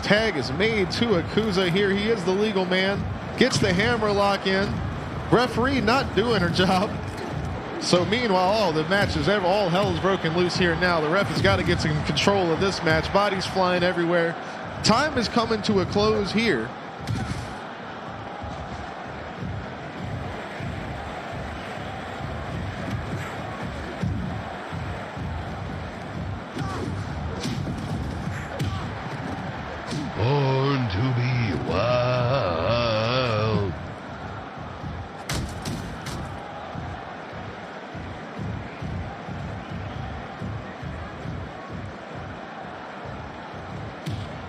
Tag is made to Akuza here. He is the legal man. Gets the hammer lock in. Referee not doing her job. So meanwhile, the match is all hell is broken loose here now. The ref has got to get some control of this match. Bodies flying everywhere. Time is coming to a close here.
Born to be wild.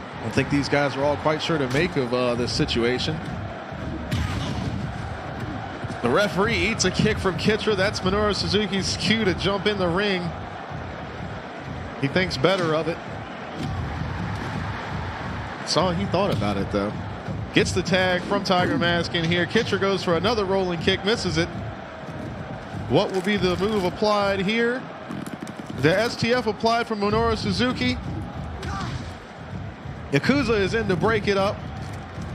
I don't think these guys are all quite sure to make of this situation. The referee eats a kick from Kitra. That's Minoru Suzuki's cue to jump in the ring. He thinks better of it. Saw he thought about it though. Gets the tag from Tiger Mask in here. Kitra goes for another rolling kick, misses it. What will be the move applied here? The STF applied from Minoru Suzuki. Yakuza is in to break it up.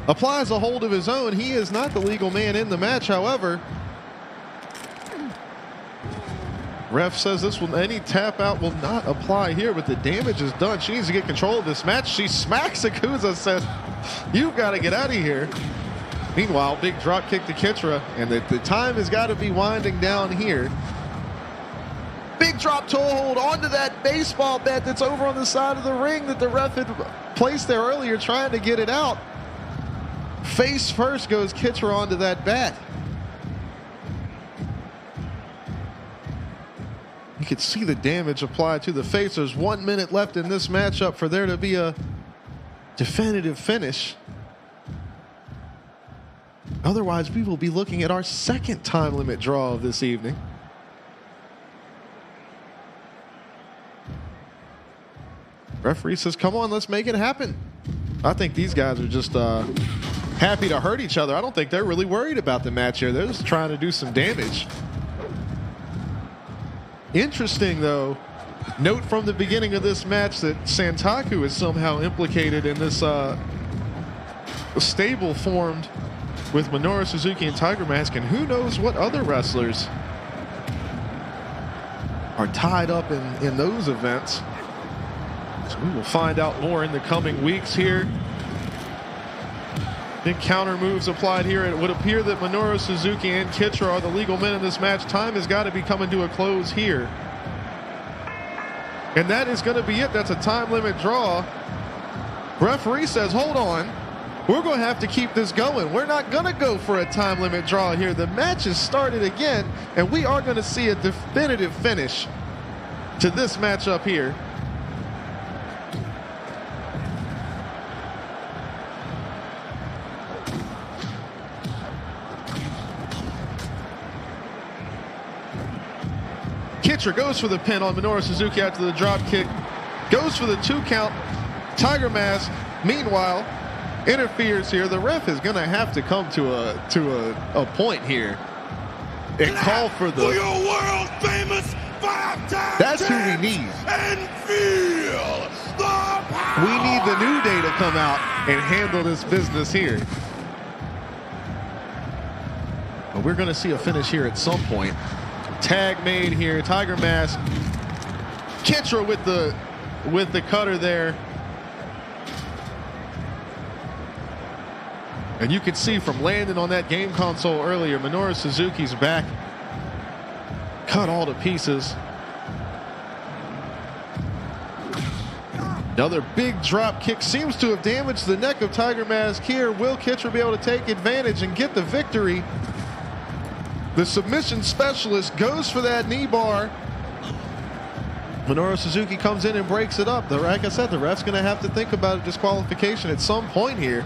Applies a hold of his own. He is not the legal man in the match, however. Ref says any tap out will not apply here, but the damage is done. She needs to get control of this match. She smacks Akuza, says, you've got to get out of here. Meanwhile, big drop kick to Kitra, and the time has got to be winding down here. Big drop toe hold onto that baseball bat that's over on the side of the ring that the ref had placed there earlier, trying to get it out. Face first goes Kitra onto that bat. You can see the damage applied to the face. There's 1 minute left in this matchup for there to be a definitive finish. Otherwise, we will be looking at our second time limit draw of this evening. Referee says, come on, let's make it happen. I think these guys are just happy to hurt each other. I don't think they're really worried about the match here. They're just trying to do some damage. Interesting, though, note from the beginning of this match that Santaku is somehow implicated in this stable formed with Minoru Suzuki and Tiger Mask, and who knows what other wrestlers are tied up in those events. So we will find out more in the coming weeks here. Big counter moves applied here. It would appear that Minoru Suzuki and Kitra are the legal men in this match. Time has got to be coming to a close here. And that is going to be it. That's a time limit draw. Referee says, hold on. We're going to have to keep this going. We're not going to go for a time limit draw here. The match has started again, and we are going to see a definitive finish to this matchup here. Kitcher goes for the pin on Minoru Suzuki after the drop kick. Goes for the 2 count. Tiger Mask, meanwhile, interferes here. The ref is going to have to come to a point here and call for the.
Your world famous 5-time.
That's who we need.
And feel the power.
We need the New Day to come out and handle this business here. But we're going to see a finish here at some point. Tag made here. Tiger Mask. Kitra with the cutter there. And you can see from landing on that game console earlier, Minoru Suzuki's back cut all to pieces. Another big drop kick seems to have damaged the neck of Tiger Mask here. Will Kitra be able to take advantage and get the victory? The submission specialist goes for that knee bar. Minoru Suzuki comes in and breaks it up. Like I said, the ref's going to have to think about a disqualification at some point here.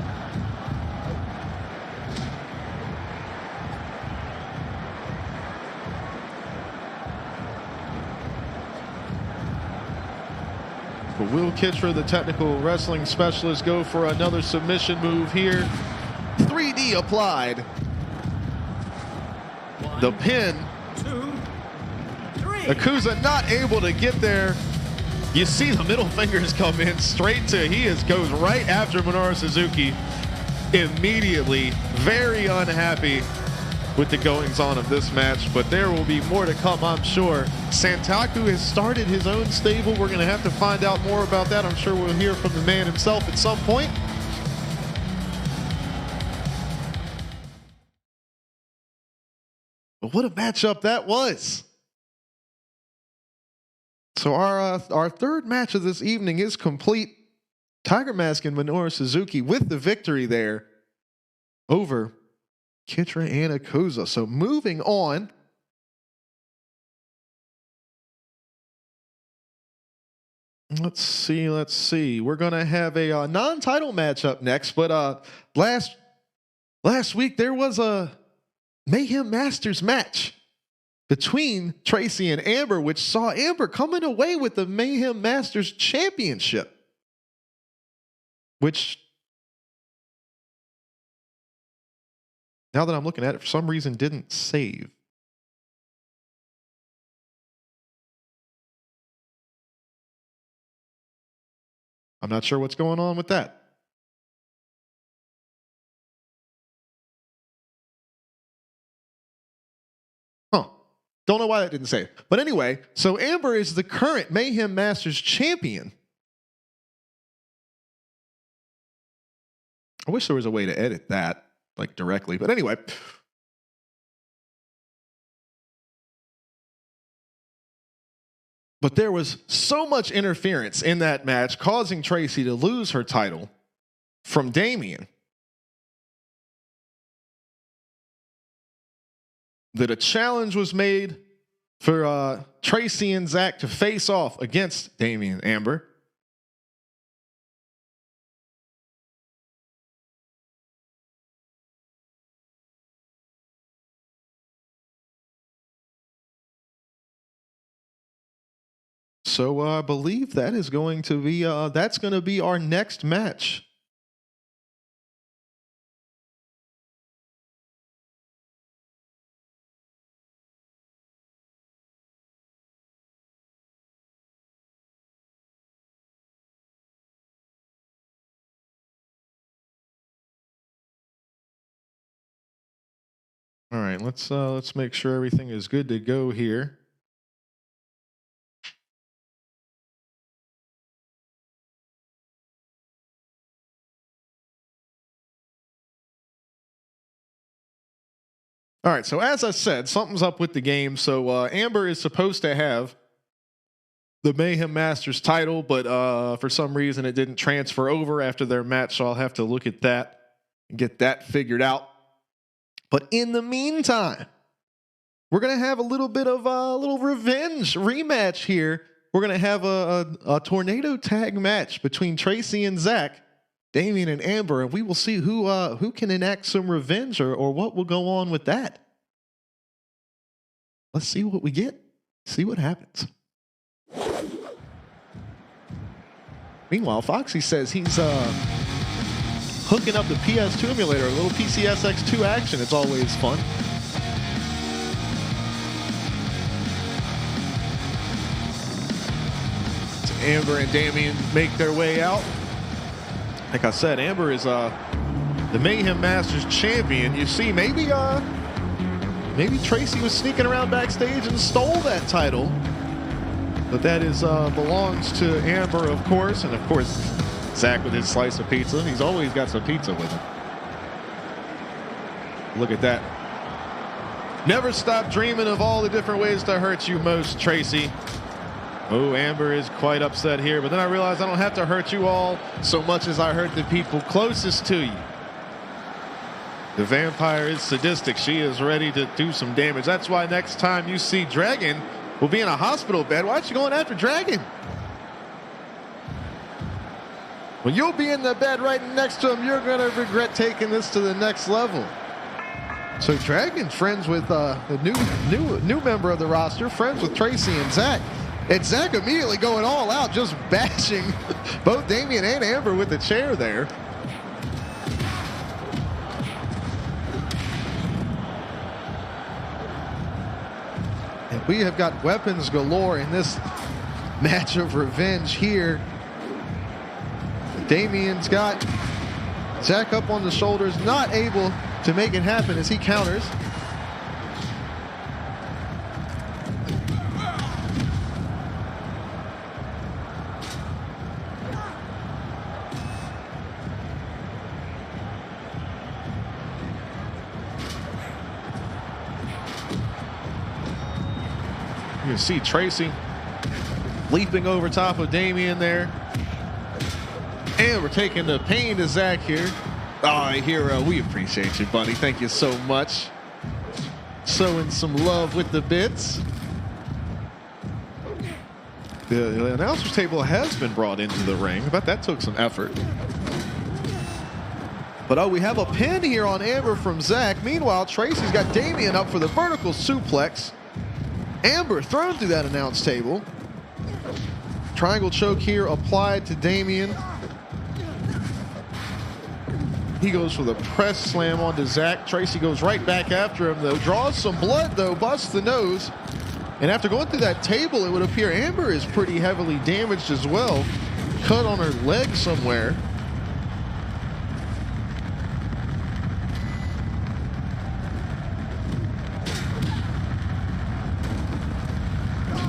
But Will Kitra, the technical wrestling specialist, go for another submission move here. 3D applied. The pin.
2, 3.
Akuza not able to get there. You see the middle fingers come in straight to, goes right after Minoru Suzuki immediately. Very unhappy with the goings on of this match, but there will be more to come, I'm sure. Santaku has started his own stable. We're going to have to find out more about that. I'm sure we'll hear from the man himself at some point. But what a matchup that was. So our third match of this evening is complete. Tiger Mask and Minoru Suzuki with the victory there over Kitra and Akuza. So moving on. Let's see. We're going to have a non-title match up next, but last week there was a Mayhem Masters match between Tracy and Amber, which saw Amber coming away with the Mayhem Masters Championship, which, now that I'm looking at it, for some reason didn't save. I'm not sure what's going on with that. Don't know why that didn't save. But anyway, so Amber is the current Mayhem Masters champion. I wish there was a way to edit that, like, directly. But anyway. But there was so much interference in that match, causing Tracy to lose her title from Damian, that a challenge was made for Tracy and Zach to face off against Damian and Amber. So I believe that is going to be that's going to be our next match. All right, let's make sure everything is good to go here. All right, so as I said, something's up with the game. So Amber is supposed to have the Mayhem Masters title, but for some reason it didn't transfer over after their match, so I'll have to look at that and get that figured out. But in the meantime, we're going to have a little bit of a little revenge rematch here. We're going to have a tornado tag match between Tracy and Zach, Damian and Amber, and we will see who can enact some revenge or what will go on with that. Let's see what we get. See what happens. Meanwhile, Foxy says he's hooking up the PS2 emulator, a little PCSX2 action. It's always fun. So Amber and Damien make their way out. Like I said, Amber is the Mayhem Masters champion. You see, maybe Tracy was sneaking around backstage and stole that title. But that is belongs to Amber, of course. And, of course, Zach with his slice of pizza. He's always got some pizza with him. Look at that. Never stop dreaming of all the different ways to hurt you most, Tracy. Oh, Amber is quite upset here. But then I realized I don't have to hurt you all so much as I hurt the people closest to you. The vampire is sadistic. She is ready to do some damage. That's why next time you see Dragon, we'll be in a hospital bed. Why aren't you going after Dragon? When you'll be in the bed right next to him, you're going to regret taking this to the next level. So Dragon, friends with the new member of the roster, friends with Tracy and Zach. And Zach immediately going all out, just bashing both Damien and Amber with the chair there. And we have got weapons galore in this match of revenge here. Damien's got Zach up on the shoulders, not able to make it happen as he counters. You can see Tracy leaping over top of Damien there. And we're taking the pain to Zach here. Oh, Hero, we appreciate you, buddy. Thank you so much. Sowing some love with the bits. The announcer's table has been brought into the ring, but that took some effort. But oh, we have a pin here on Amber from Zach. Meanwhile, Tracy's got Damien up for the vertical suplex. Amber thrown through that announce table. Triangle choke here applied to Damien. He goes for the press slam onto Zach. Tracy goes right back after him, though. Draws some blood, though. Busts the nose. And after going through that table, it would appear Amber is pretty heavily damaged as well. Cut on her leg somewhere.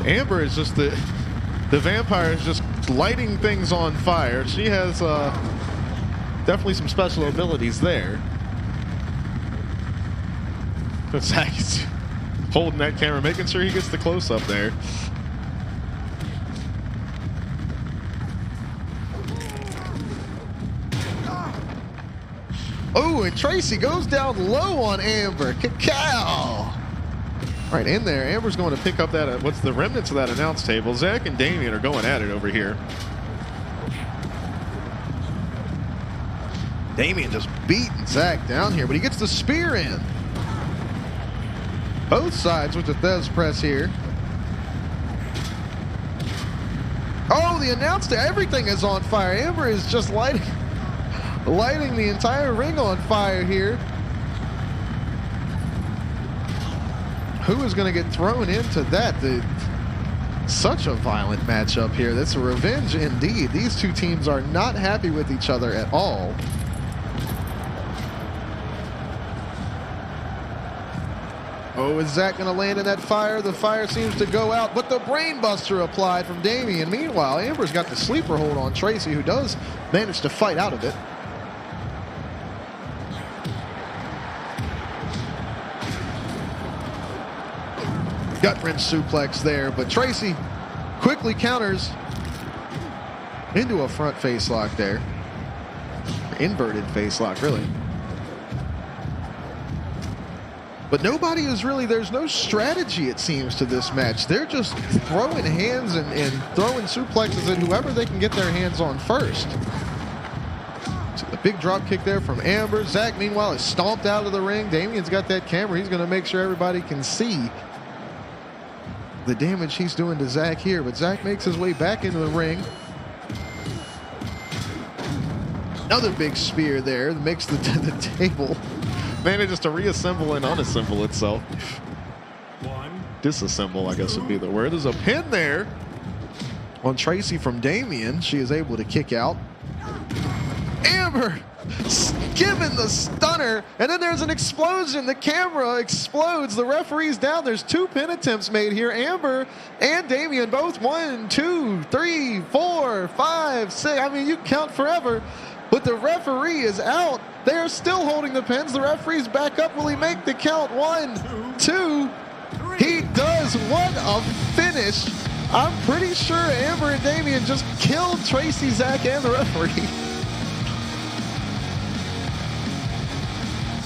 Amber is just the vampire is just lighting things on fire. She has definitely some special abilities there. But Zach is holding that camera, making sure he gets the close up there. Oh, and Tracy goes down low on Amber. Cacao. All right, in there. Amber's going to pick up that, what's the remnants of that announce table. Zach and Damien are going at it over here. Damien just beating Zach down here, but he gets the spear in. Both sides with the Thez press here. Oh, the announce table, everything is on fire. Amber is just lighting the entire ring on fire here. Who is going to get thrown into that? Such a violent matchup here. That's a revenge indeed. These two teams are not happy with each other at all. Oh, is Zach going to land in that fire? The fire seems to go out, but the brain buster applied from Damien. Meanwhile, Amber's got the sleeper hold on Tracy, who does manage to fight out of it. Gut wrench suplex there, but Tracy quickly counters into a front face lock there. Inverted face lock, really. But nobody is really, there's no strategy, it seems, to this match. They're just throwing hands and throwing suplexes at whoever they can get their hands on first. So a big drop kick there from Amber. Zach, meanwhile, is stomped out of the ring. Damien's got that camera. He's going to make sure everybody can see. the damage he's doing to Zach here, but Zach makes his way back into the ring. Another big spear there that makes the table manages to reassemble and unassemble itself. Disassemble, I guess would be the word. There's a pin there on Tracy from Damien. She is able to kick out. Amber given the stunner, and then there's an explosion. The camera explodes. The referee's down. There's 2 pin attempts made here. Amber and Damien both 1, 2, 3, 4, 5, 6. I mean, you count forever, but the referee is out. They are still holding the pins. The referee's back up. Will he make the count? 1, 2. He does. What a finish. I'm pretty sure Amber and Damien just killed Tracy, Zach, and the referee.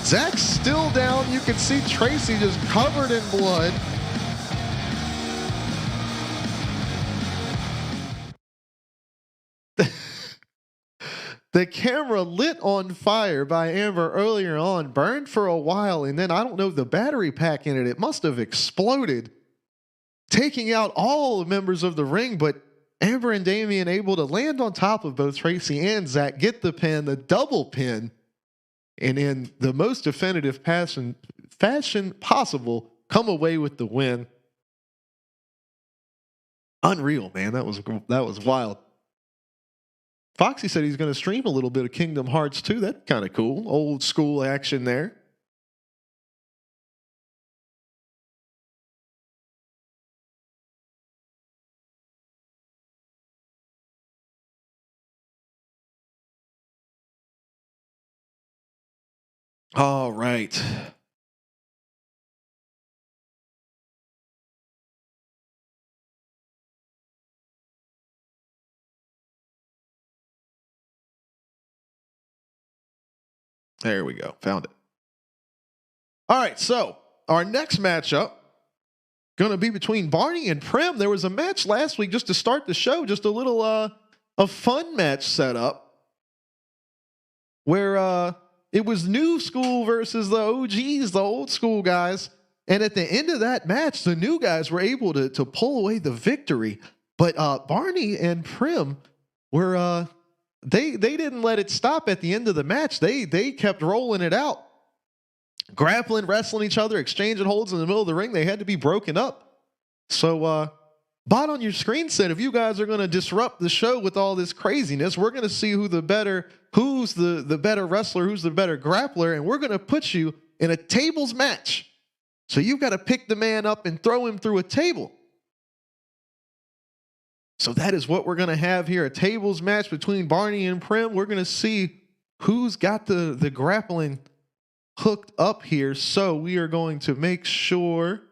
Zach's still down. You can see Tracy just covered in blood. The camera lit on fire by Amber earlier on, burned for a while, and then I don't know the battery pack in it. It must have exploded, taking out all the members of the ring, but Amber and Damien able to land on top of both Tracy and Zach, get the pin, the double pin, and in the most definitive fashion possible, come away with the win. Unreal, man. That was wild. Foxy said he's going to stream a little bit of Kingdom Hearts 2. That's kind of cool. Old school action there. All right. There we go. Found it. All right, so our next matchup going to be between Barney and Prim. There was a match last week just to start the show, just a little a fun match set up where it was new school versus the OGs, the old school guys. And at the end of that match, the new guys were able to pull away the victory. But Barney and Prim were they didn't let it stop at the end of the match. They kept rolling it out. Grappling, wrestling each other, exchanging holds in the middle of the ring. They had to be broken up. So bot on your screen said, if you guys are going to disrupt the show with all this craziness, we're going to see who's the better wrestler, who's the better grappler, and we're going to put you in a tables match. So you've got to pick the man up and throw him through a table. So that is what we're going to have here, a tables match between Barney and Prim. We're going to see who's got the grappling hooked up here. So we are going to make sure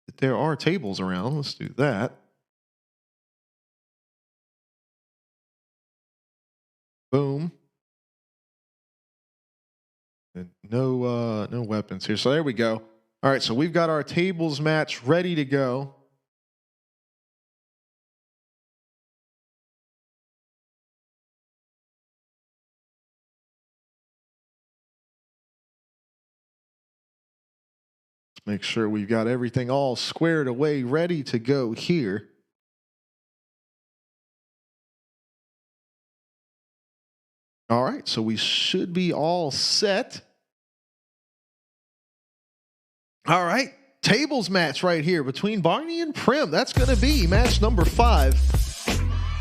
that there are tables around. Let's do that. Boom. And no weapons here. So there we go. All right, so we've got our tables match ready to go. Make sure we've got everything all squared away, ready to go here. All right, so we should be all set. All right, tables match right here between Barney and Prim. That's going to be match number 5.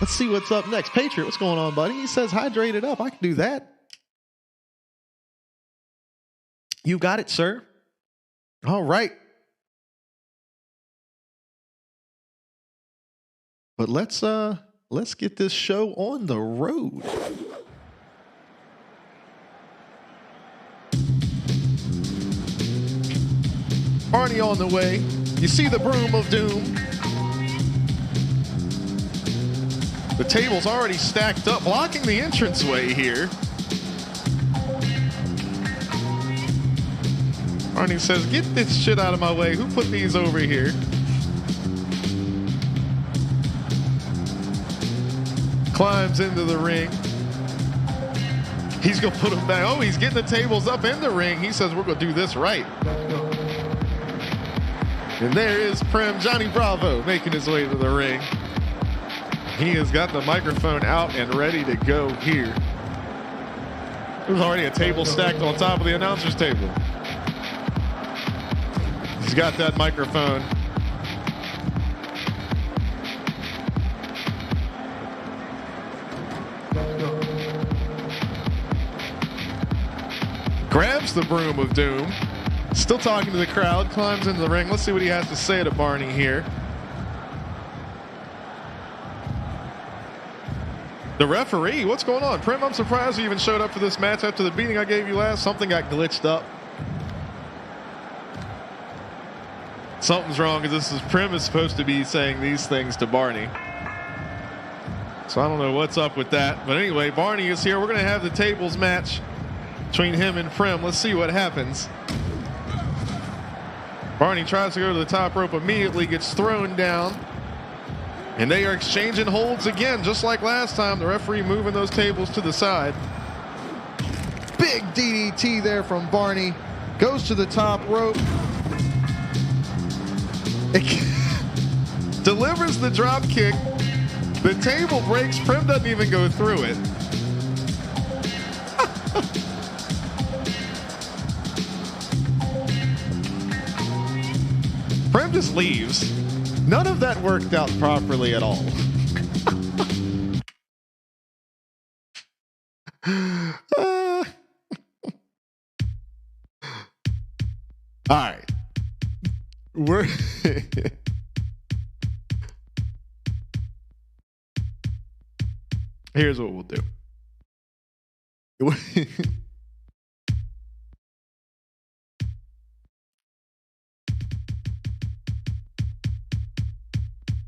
Let's see what's up next. Patriot, what's going on, buddy? He says, hydrate it up. I can do that. You got it, sir. All right. But let's get this show on the road. Barney on the way. You see the broom of doom. The table's already stacked up, blocking the entranceway here. Barney says, get this shit out of my way. Who put these over here? Climbs into the ring. He's going to put them back. Oh, he's getting the tables up in the ring. He says, we're going to do this right. And there is Prim, Johnny Bravo, making his way to the ring. He has got the microphone out and ready to go here. There's already a table stacked on top of the announcer's table. He's got that microphone. Grabs the broom of doom. Still talking to the crowd. Climbs into the ring. Let's see what he has to say to Barney here. The referee, what's going on? Prim, I'm surprised you even showed up for this match after the beating I gave you last. Something got glitched up. Something's wrong because Prim is supposed to be saying these things to Barney. So I don't know what's up with that. But anyway, Barney is here. We're going to have the tables match between him and Prim. Let's see what happens. Barney tries to go to the top rope, immediately gets thrown down. And they are exchanging holds again, just like last time. The referee moving those tables to the side. Big DDT there from Barney. Goes to the top rope. Delivers the drop kick. The table breaks. Prim doesn't even go through it. Prim just leaves. None of that worked out properly at all. All right. Here's what we'll do.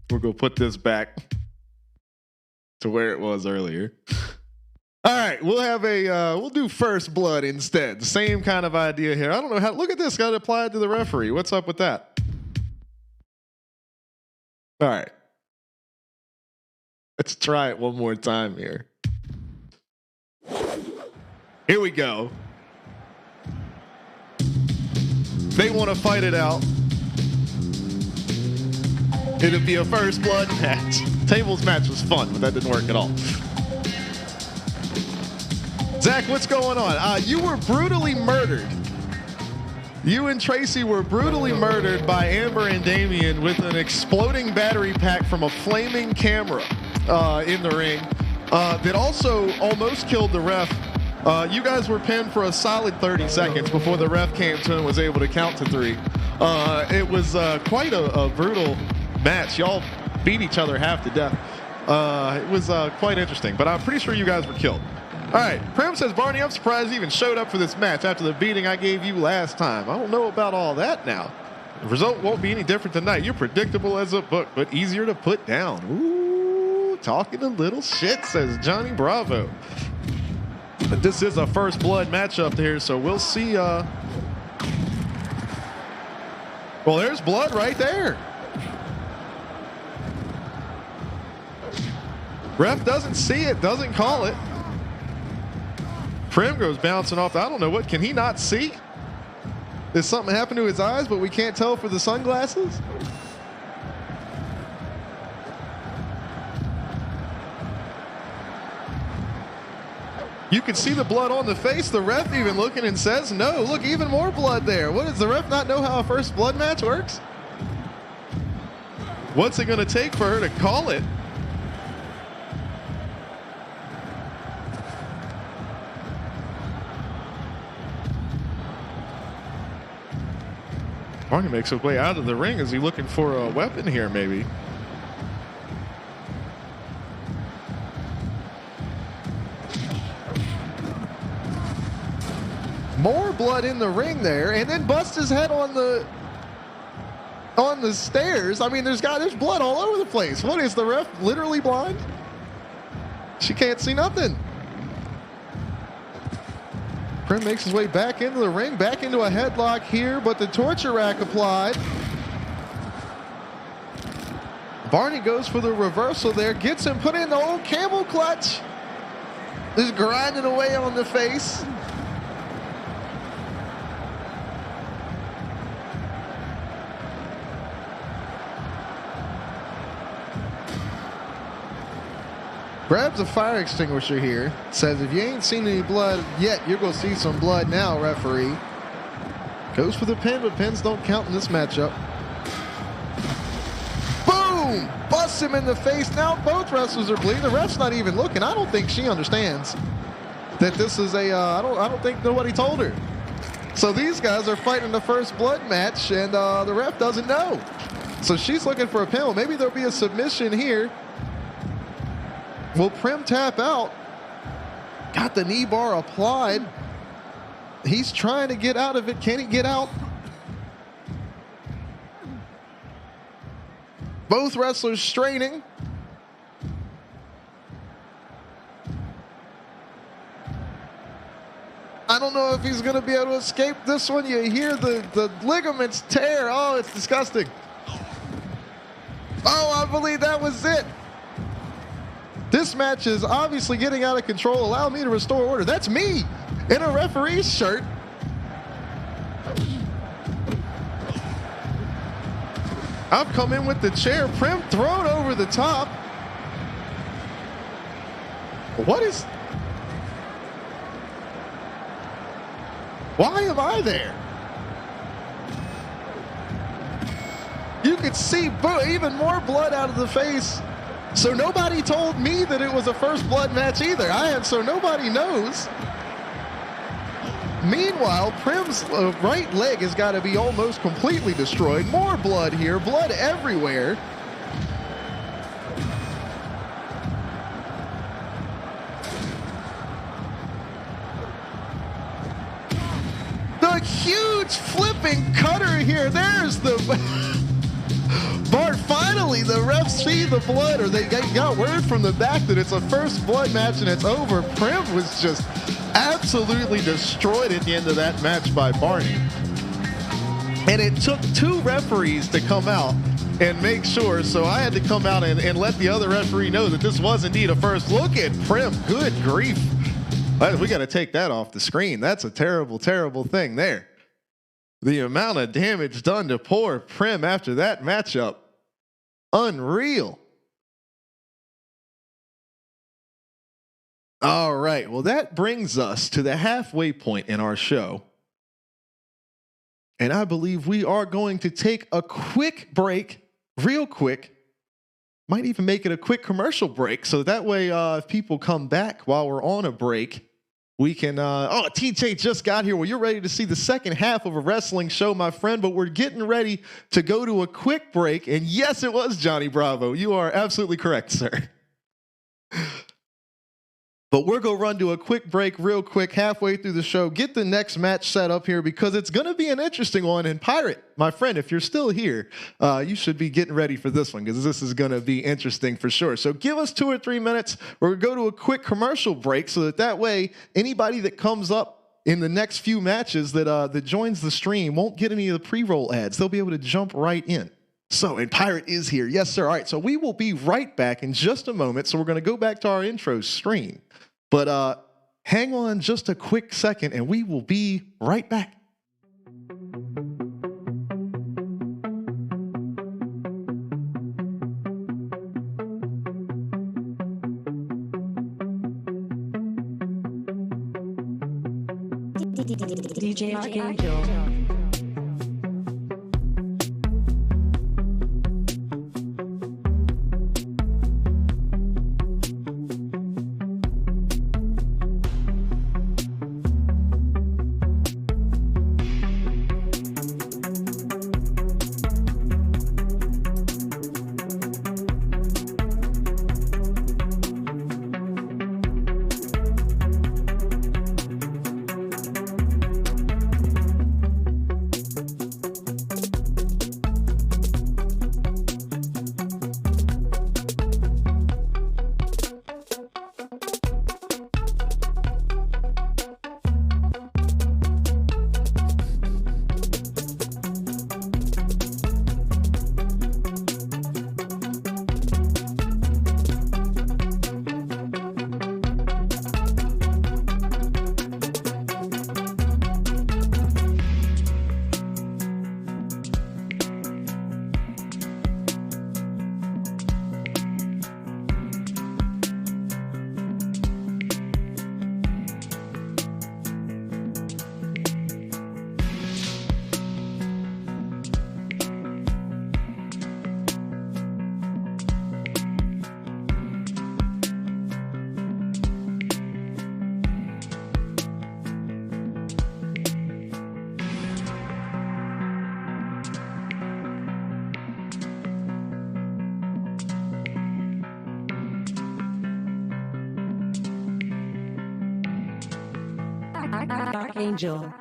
We're going to put this back to where it was earlier. All right, we'll have we'll do first blood instead. Same kind of idea here. I don't know how, look at this, got applied to the referee. What's up with that? All right. Let's try it one more time here. Here we go. They want to fight it out. It'll be a first blood match. Tables match was fun, but that didn't work at all. Zach, what's going on? You were brutally murdered. You and Tracy were brutally murdered by Amber and Damien with an exploding battery pack from a flaming camera in the ring that also almost killed the ref. You guys were pinned for a solid 30 seconds before the ref came to and was able to count to 3. It was quite a brutal match. Y'all beat each other half to death. It was quite interesting, but I'm pretty sure you guys were killed. All right, Prim says, Barney, I'm surprised you even showed up for this match after the beating I gave you last time. I don't know about all that now. The result won't be any different tonight. You're predictable as a book, but easier to put down. Ooh, talking a little shit, says Johnny Bravo. But this is a first blood matchup here, so we'll see. Well, there's blood right there. Ref doesn't see it, doesn't call it. Prim goes bouncing off. I don't know what. Can he not see? Did something happen to his eyes, but we can't tell for the sunglasses? You can see the blood on the face. The ref even looking and says, no, look, even more blood there. What, does the ref not know how a first blood match works? What's it going to take for her to call it? Barney makes his way out of the ring. Is he looking for a weapon here, maybe? More blood in the ring there, and then busts his head on the stairs. I mean, there's blood all over the place. What is the ref literally blind? She can't see nothing. Prim makes his way back into the ring, back into a headlock here, but the torture rack applied. Barney goes for the reversal there, gets him, put in the old camel clutch. Just grinding away on the face. Grabs a fire extinguisher here. Says, if you ain't seen any blood yet, you're going to see some blood now, referee. Goes for the pin, but pins don't count in this matchup. Boom! Busts him in the face. Now both wrestlers are bleeding. The ref's not even looking. I don't think she understands that this is a, I don't think nobody told her. So these guys are fighting the first blood match, and the ref doesn't know. So she's looking for a pin. Well, maybe there'll be a submission here. Will Prim tap out? Got the knee bar applied. He's trying to get out of it. Can he get out? Both wrestlers straining. I don't know if he's going to be able to escape this one. You hear the ligaments tear. Oh, it's disgusting. Oh, I believe that was it. This match is obviously getting out of control. Allow me to restore order. That's me in a referee's shirt. I've come in with the chair. Prim thrown over the top. What is... Why am I there? You could see even more blood out of the face. So nobody told me that it was a first blood match either. So nobody knows. Meanwhile, Prim's right leg has got to be almost completely destroyed. More blood here, blood everywhere. The huge flipping cutter here. There's the... Bart, finally, the refs see the blood, or they got word from the back that it's a first blood match and it's over. Prim was just absolutely destroyed at the end of that match by Barney. And it took two referees to come out and make sure, so I had to come out and let the other referee know that this was indeed a first. Look at Prim, good grief. We got to take that off the screen. That's a terrible, terrible thing there. The amount of damage done to poor Prim after that matchup. Unreal. All right. Well, that brings us to the halfway point in our show. And I believe we are going to take a quick break, real quick. Might even make it a quick commercial break. So that way, if people come back while we're on a break, we can, oh, TJ just got here. Well, you're ready to see the second half of a wrestling show, my friend, but we're getting ready to go to a quick break. And yes, it was Johnny Bravo. You are absolutely correct, sir. But we're going to run to a quick break real quick halfway through the show. Get the next match set up here because it's going to be an interesting one. And Pirate, my friend, if you're still here, you should be getting ready for this one because this is going to be interesting for sure. So give us 2 or 3 minutes. We're going to go to a quick commercial break so that way anybody that comes up in the next few matches that joins the stream won't get any of the pre-roll ads. They'll be able to jump right in. So, and Pirate is here. Yes, sir. All right, so we will be right back in just a moment. So we're going to go back to our intro screen. But hang on just a quick second, and we will be right back.
DJ Archangel. Archangel.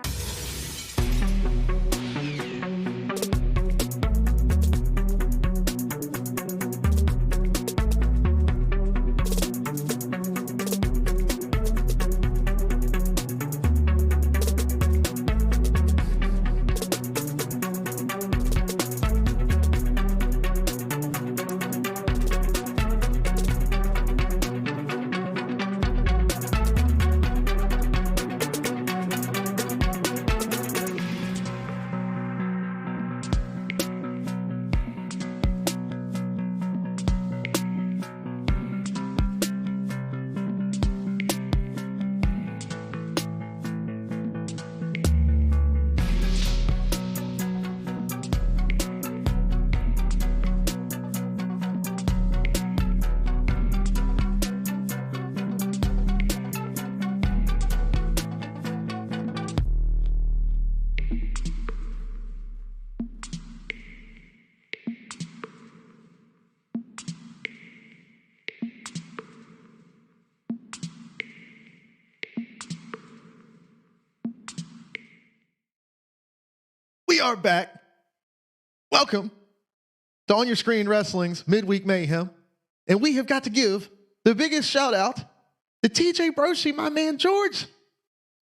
We are back. Welcome to On Your Screen Wrestling's Midweek Mayhem. And we have got to give the biggest shout out to TJ Broshi, my man George,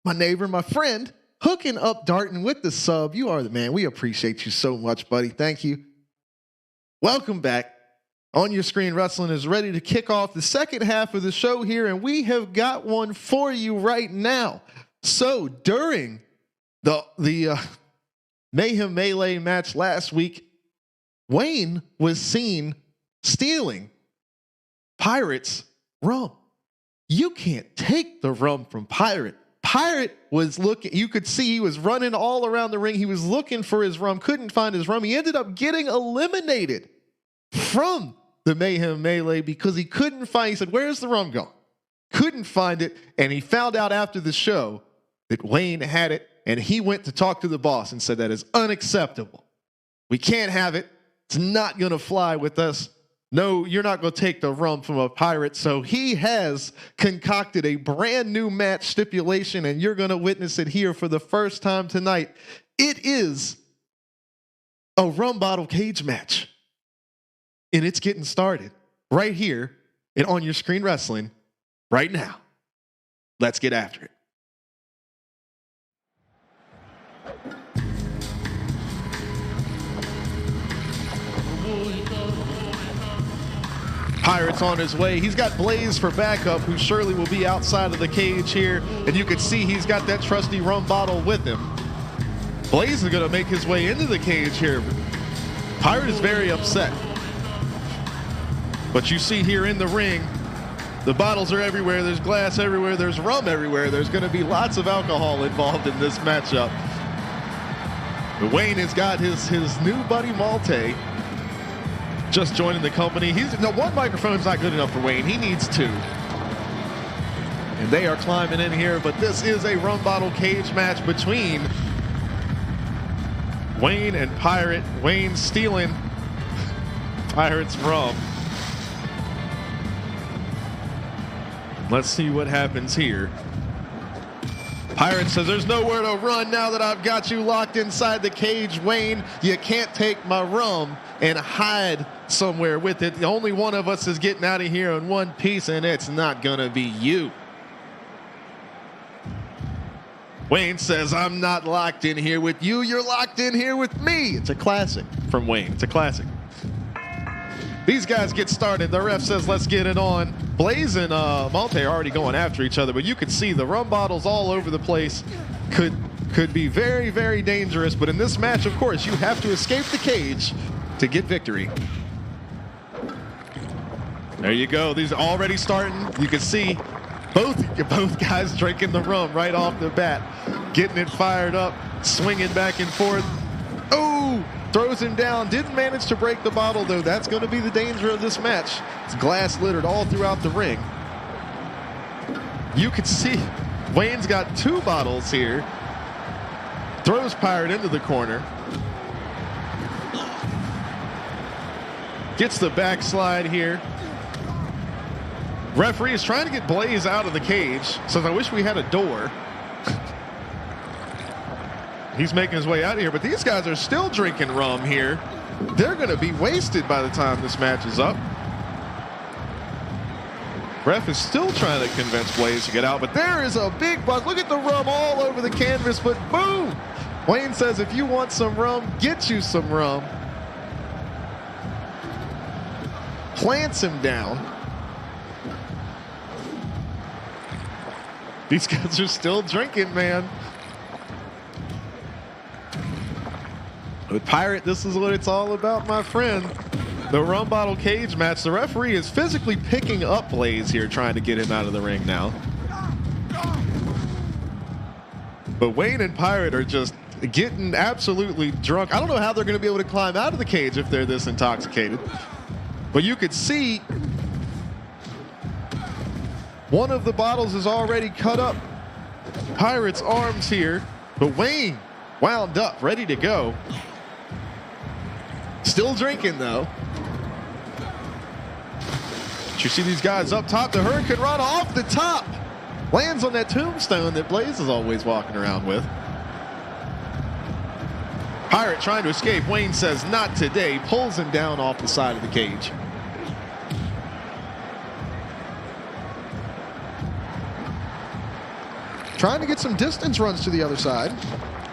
my neighbor, my friend, hooking up Darton with the sub. You are the man. We appreciate you so much, buddy. Thank you. Welcome back. On Your Screen Wrestling is ready to kick off the second half of the show here, and we have got one for you right now. So during the Mayhem Melee match last week, Wayne was seen stealing Pirate's rum. You can't take the rum from Pirate. Pirate was looking, you could see he was running all around the ring. He was looking for his rum, couldn't find his rum. He ended up getting eliminated from the Mayhem Melee because he couldn't find, he said, "Where's the rum gone?" Couldn't find it, and he found out after the show that Wayne had it, and he went to talk to the boss and said, "That is unacceptable. We can't have it. It's not going to fly with us. No, you're not going to take the rum from a pirate." So he has concocted a brand new match stipulation, and you're going to witness it here for the first time tonight. It is a rum bottle cage match, and it's getting started right here at On Your Screen Wrestling right now. Let's get after it. Pirate's on his way. He's got Blaze for backup, who surely will be outside of the cage here. And you can see he's got that trusty rum bottle with him. Blaze is going to make his way into the cage here. Pirate is very upset. But you see here in the ring, the bottles are everywhere. There's glass everywhere. There's rum everywhere. There's going to be lots of alcohol involved in this matchup. But Wayne has got his new buddy Malte just joining the company. One microphone's not good enough for Wayne. He needs two. And they are climbing in here, but this is a rum bottle cage match between Wayne and Pirate. Wayne stealing Pirate's rum. Let's see what happens here. Pirate says, "There's nowhere to run now that I've got you locked inside the cage, Wayne. You can't take my rum and hide somewhere with it. The only one of us is getting out of here in one piece, and it's not gonna be you." Wayne says, "I'm not locked in here with you. You're locked in here with me." It's a classic from Wayne. It's a classic. These guys get started. The ref says, "Let's get it on." Blaze and Malte are already going after each other, but you can see the rum bottles all over the place. Could be very, very dangerous. But in this match, of course, you have to escape the cage to get victory. There you go. These are already starting. You can see both guys drinking the rum right off the bat, getting it fired up, swinging back and forth. Oh! Throws him down. Didn't manage to break the bottle, though. That's going to be the danger of this match. It's glass littered all throughout the ring. You can see Wayne's got two bottles here. Throws Pirate into the corner. Gets the backslide here. Referee is trying to get Blaze out of the cage. Says, "I wish we had a door." He's making his way out of here, but these guys are still drinking rum here. They're going to be wasted by the time this match is up. Ref is still trying to convince Blaze to get out, but there is a big buzz. Look at the rum all over the canvas, but boom! Wayne says, if you want some rum, get you some rum. Plants him down. These guys are still drinking, man. With Pirate, this is what it's all about, my friend. The rum bottle cage match. The referee is physically picking up Blaze here, trying to get him out of the ring now. But Wayne and Pirate are just getting absolutely drunk. I don't know how they're going to be able to climb out of the cage if they're this intoxicated. But you could see one of the bottles is already cut up Pirate's arms here. But Wayne wound up, ready to go. Still drinking, though. But you see these guys up top. The Hurricane Rana off the top. Lands on that tombstone that Blaze is always walking around with. Pirate trying to escape. Wayne says, not today. Pulls him down off the side of the cage. Trying to get some distance runs to the other side.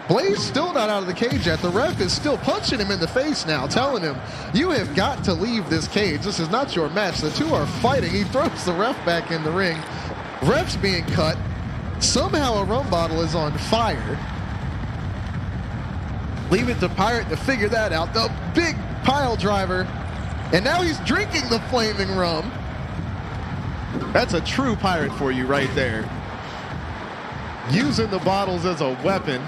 Blaze still not out of the cage yet. The ref is still punching him in the face now, telling him, you have got to leave this cage. This is not your match. The two are fighting. He throws the ref back in the ring. Ref's being cut. Somehow a rum bottle is on fire. Leave it to Pirate to figure that out. The big pile driver. And now he's drinking the flaming rum. That's a true Pirate for you right there. Using the bottles as a weapon.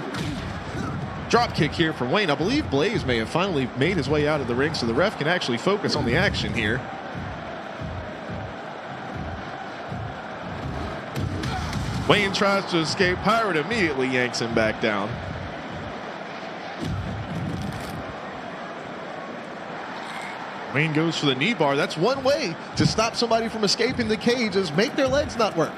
Drop kick here from Wayne. I believe Blaze may have finally made his way out of the ring so the ref can actually focus on the action here. Wayne tries to escape. Pirate immediately yanks him back down. Wayne goes for the knee bar. That's one way to stop somebody from escaping the cage, is make their legs not work.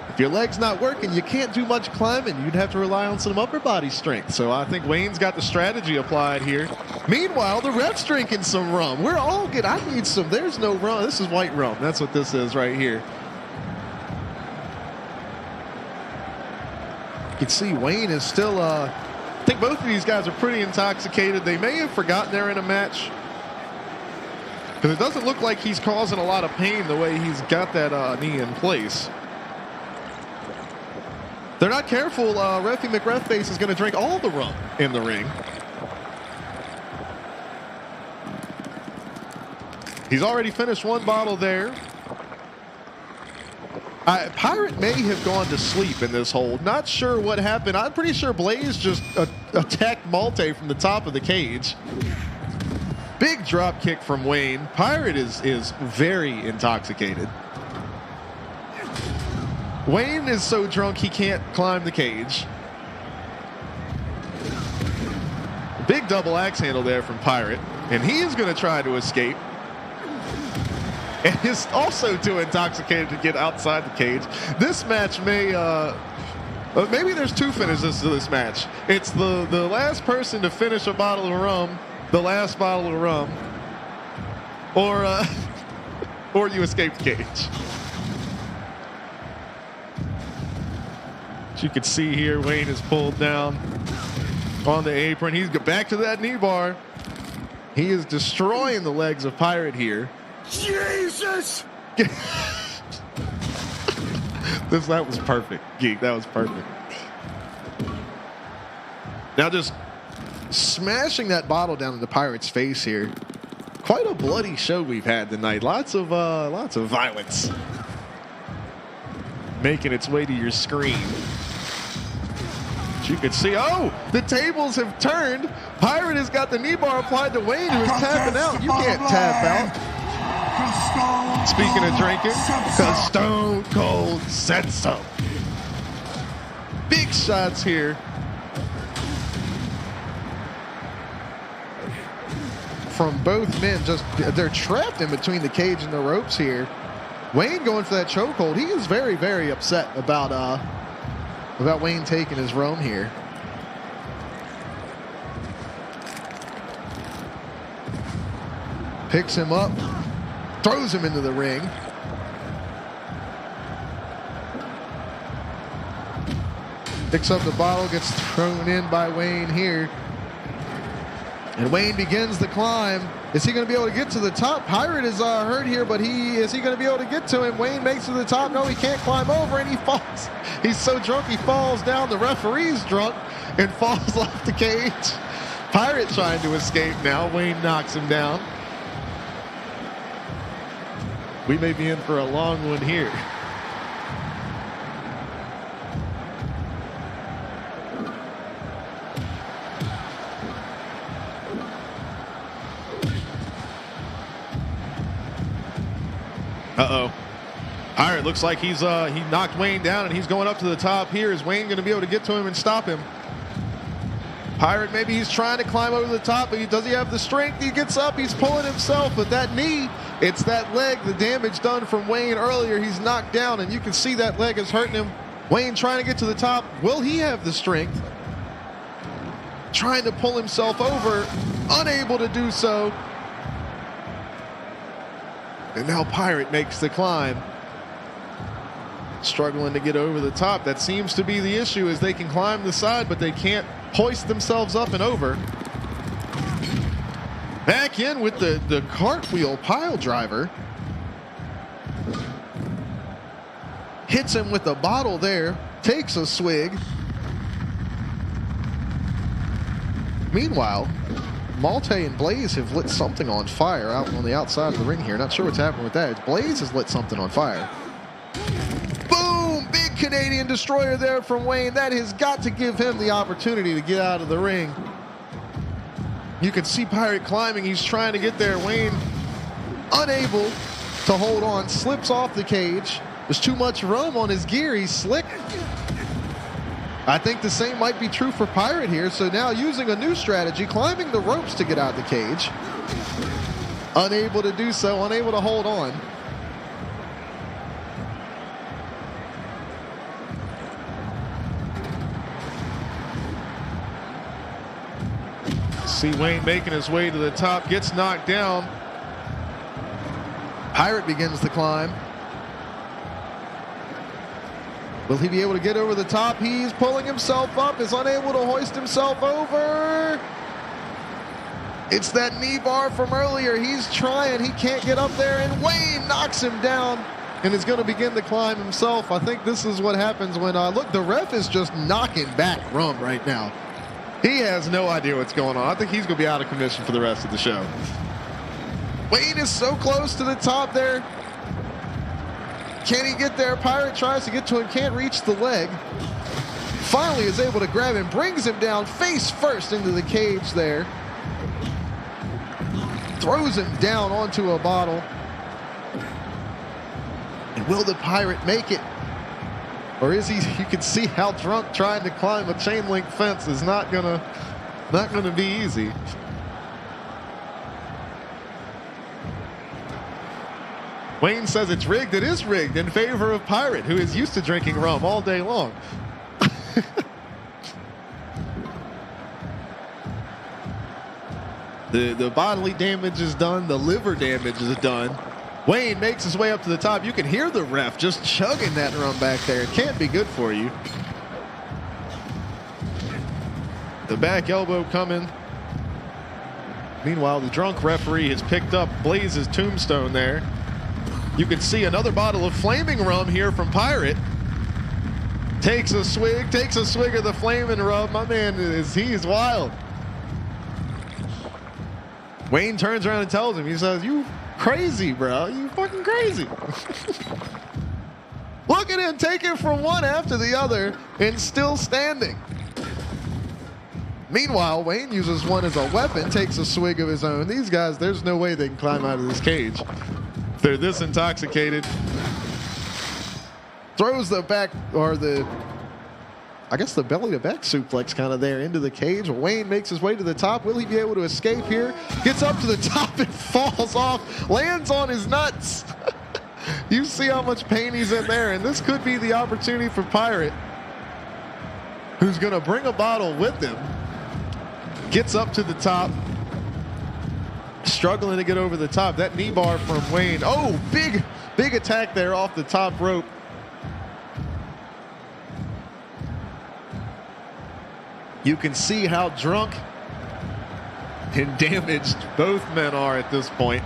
If your leg's not working, you can't do much climbing. You'd have to rely on some upper body strength. So I think Wayne's got the strategy applied here. Meanwhile, the ref's drinking some rum. We're all good. I need some. There's no rum. This is white rum. That's what this is right here. You can see Wayne is still, I think both of these guys are pretty intoxicated. They may have forgotten they're in a match, because it doesn't look like he's causing a lot of pain the way he's got that knee in place. They're not careful. Refy McRefface is going to drink all the rum in the ring. He's already finished one bottle there. Pirate may have gone to sleep in this hold. Not sure what happened. I'm pretty sure Blaze just attacked Malte from the top of the cage. Big drop kick from Wayne. Pirate is very intoxicated. Wayne is so drunk he can't climb the cage. Big double axe handle there from Pirate. And he is going to try to escape. And is also too intoxicated to get outside the cage. This match may, maybe there's two finishes to this match. It's the last person to finish a bottle of rum, the last bottle of rum, or you escape the cage. As you can see here, Wayne is pulled down on the apron. He's back to that knee bar. He is destroying the legs of Pirate here.
Jesus!
That was perfect, Geek. That was perfect. Now just smashing that bottle down into Pirate's face here. Quite a bloody show we've had tonight. Lots of violence making its way to your screen. As you can see, oh, the tables have turned. Pirate has got the knee bar applied to Wayne, who is tapping out. You can't tap out. Speaking of drinking, because Stone Cold said so. Big shots here. From both men. Just they're trapped in between the cage and the ropes here. Wayne going for that chokehold. He is very, very upset about Wayne taking his rum here. Picks him up, throws him into the ring. Picks up the bottle, gets thrown in by Wayne here. And Wayne begins the climb. Is he going to be able to get to the top? Pirate is hurt here, but is he going to be able to get to him? Wayne makes it to the top. No, he can't climb over, and he falls. He's so drunk, he falls down. The referee's drunk and falls off the cage. Pirate trying to escape now. Wayne knocks him down. We may be in for a long one here. Uh-oh. Pirate looks like he knocked Wayne down, and he's going up to the top here. Is Wayne going to be able to get to him and stop him? Pirate, maybe he's trying to climb over the top, but does he have the strength? He gets up, he's pulling himself, but that knee, it's that leg, the damage done from Wayne earlier. He's knocked down, and you can see that leg is hurting him. Wayne trying to get to the top. Will he have the strength? Trying to pull himself over, unable to do so. And now Pirate makes the climb. Struggling to get over the top. That seems to be the issue, is they can climb the side, but they can't hoist themselves up and over. Back in with the cartwheel pile driver. Hits him with the bottle there. Takes a swig. Meanwhile, Malte and Blaze have lit something on fire out on the outside of the ring here. Not sure what's happening with that. Blaze has lit something on fire. Boom! Big Canadian destroyer there from Wayne. That has got to give him the opportunity to get out of the ring. You can see Pirate climbing. He's trying to get there. Wayne unable to hold on. Slips off the cage. There's too much rum on his gear. He's slick. I think the same might be true for Pirate here. So now using a new strategy, climbing the ropes to get out the cage. Unable to do so, unable to hold on. See Wayne making his way to the top, gets knocked down. Pirate begins the climb. Will he be able to get over the top? He's pulling himself up, is unable to hoist himself over. It's that knee bar from earlier. He's trying, he can't get up there, and Wayne knocks him down and is going to begin the climb himself. I think this is what happens when, look, the ref is just knocking back Rum right now. He has no idea what's going on. I think he's going to be out of commission for the rest of the show. Wayne is so close to the top there. Can he get there? Pirate tries to get to him, can't reach the leg. Finally is able to grab him, brings him down face first into the cage there. Throws him down onto a bottle. And will the Pirate make it? Or is he? You can see how drunk trying to climb a chain link fence is not gonna be easy. Wayne says it's rigged. It is rigged in favor of Pirate, who is used to drinking rum all day long. The bodily damage is done. The liver damage is done. Wayne makes his way up to the top. You can hear the ref just chugging that rum back there. It can't be good for you. The back elbow coming. Meanwhile, the drunk referee has picked up Blaze's tombstone there. You can see another bottle of flaming rum here from Pirate. Takes a swig of the flaming rum. My man, he's wild. Wayne turns around and tells him, he says, "You crazy, bro. You fucking crazy." Look at him taking from one after the other and still standing. Meanwhile, Wayne uses one as a weapon, takes a swig of his own. These guys, there's no way they can climb out of this cage. They're this intoxicated. Throws the back, or I guess the belly to back suplex kind of there into the cage. Wayne makes his way to the top. Will he be able to escape here? Gets up to the top and falls off. Lands on his nuts. You see how much pain he's in there, and this could be the opportunity for Pirate, who's going to bring a bottle with him. Gets up to the top. struggling to get over the top. That knee bar from Wayne. Oh, big attack there off the top rope. You can see how drunk and damaged both men are at this point.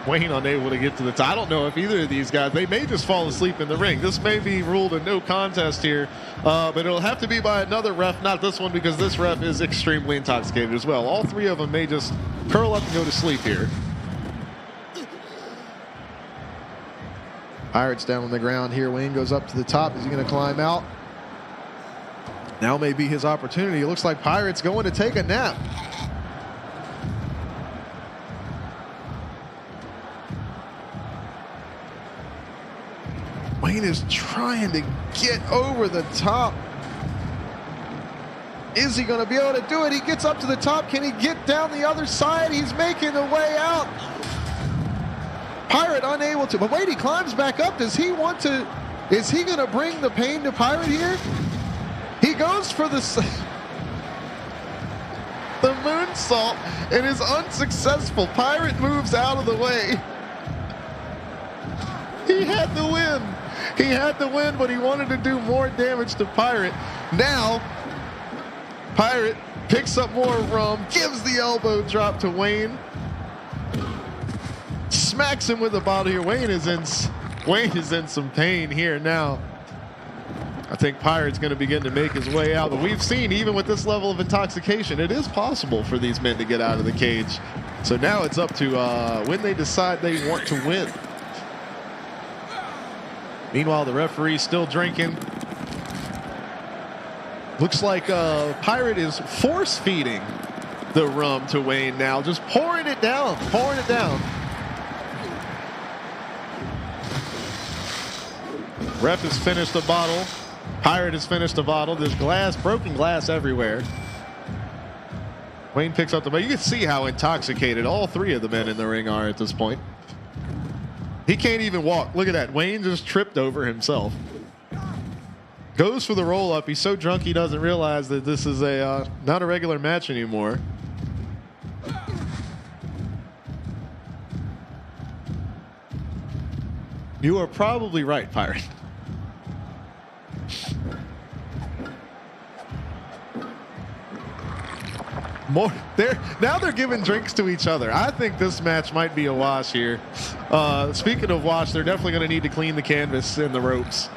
Wayne unable to get to the top. I don't know if either of these guys, they may just fall asleep in the ring. This may be ruled a no contest here, but it'll have to be by another ref, not this one, because this ref is extremely intoxicated as well. All three of them may just curl up and go to sleep here. Pirates down on the ground here. Wayne goes up to the top. Is he going to climb out? Now may be his opportunity. It looks like Pirates going to take a nap. Wayne is trying to get over the top. Is he going to be able to do it? He gets up to the top. Can he get down the other side? He's making a way out. Pirate unable to. But wait, he climbs back up. Does he want to? Is he going to bring the pain to Pirate here? He goes for the moonsault and is unsuccessful. Pirate moves out of the way. He had to win. He had to win, but he wanted to do more damage to Pirate. Now, Pirate picks up more rum, gives the elbow drop to Wayne, smacks him with the bottle here. Wayne is in some pain here now. I think Pirate's going to begin to make his way out, but we've seen even with this level of intoxication, it is possible for these men to get out of the cage. So now it's up to when they decide they want to win. Meanwhile, the referee's still drinking. Looks like Pirate is force feeding the rum to Wayne now, just pouring it down, pouring it down. Ref has finished the bottle. Pirate has finished the bottle. There's glass, broken glass everywhere. Wayne picks up the bottle. You can see how intoxicated all three of the men in the ring are at this point. He can't even walk. Look at that. Wayne just tripped over himself. Goes for the roll up. He's so drunk he doesn't realize that this is not a regular match anymore. You are probably right, Pirate. More there now. They're giving drinks to each other. I think this match might be a wash here. Speaking of wash, they're definitely going to need to clean the canvas and the ropes.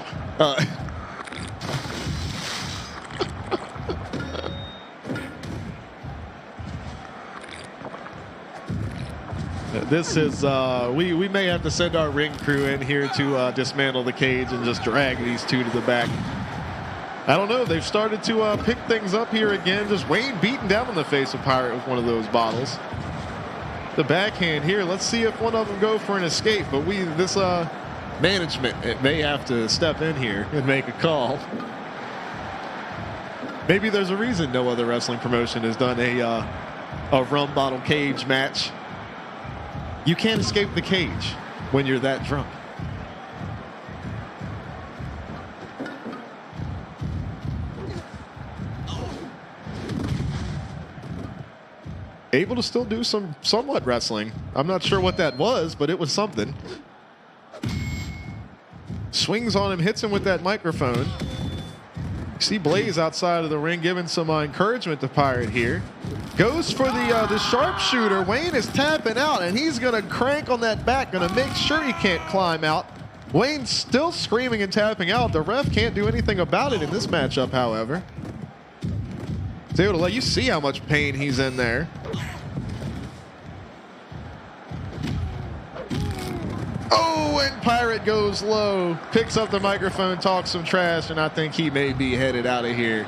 This is we may have to send our ring crew in here to dismantle the cage and just drag these two to the back. I don't know. They've started to pick things up here again. Just Wayne beating down on the face of Pirate with one of those bottles. The backhand here. Let's see if one of them go for an escape. But this management, it may have to step in here and make a call. Maybe there's a reason no other wrestling promotion has done a rum bottle cage match. You can't escape the cage when you're that drunk. Able to still do somewhat wrestling. I'm not sure what that was, but it was something. Swings on him, hits him with that microphone. See Blaze outside of the ring giving some encouragement to Pirate here. Goes for the sharpshooter. Wayne is tapping out, and he's going to crank on that back, going to make sure he can't climb out. Wayne's still screaming and tapping out. The ref can't do anything about it in this matchup, however. He's able to let you see how much pain he's in there. Oh, and Pirate goes low, picks up the microphone, talks some trash, and I think he may be headed out of here.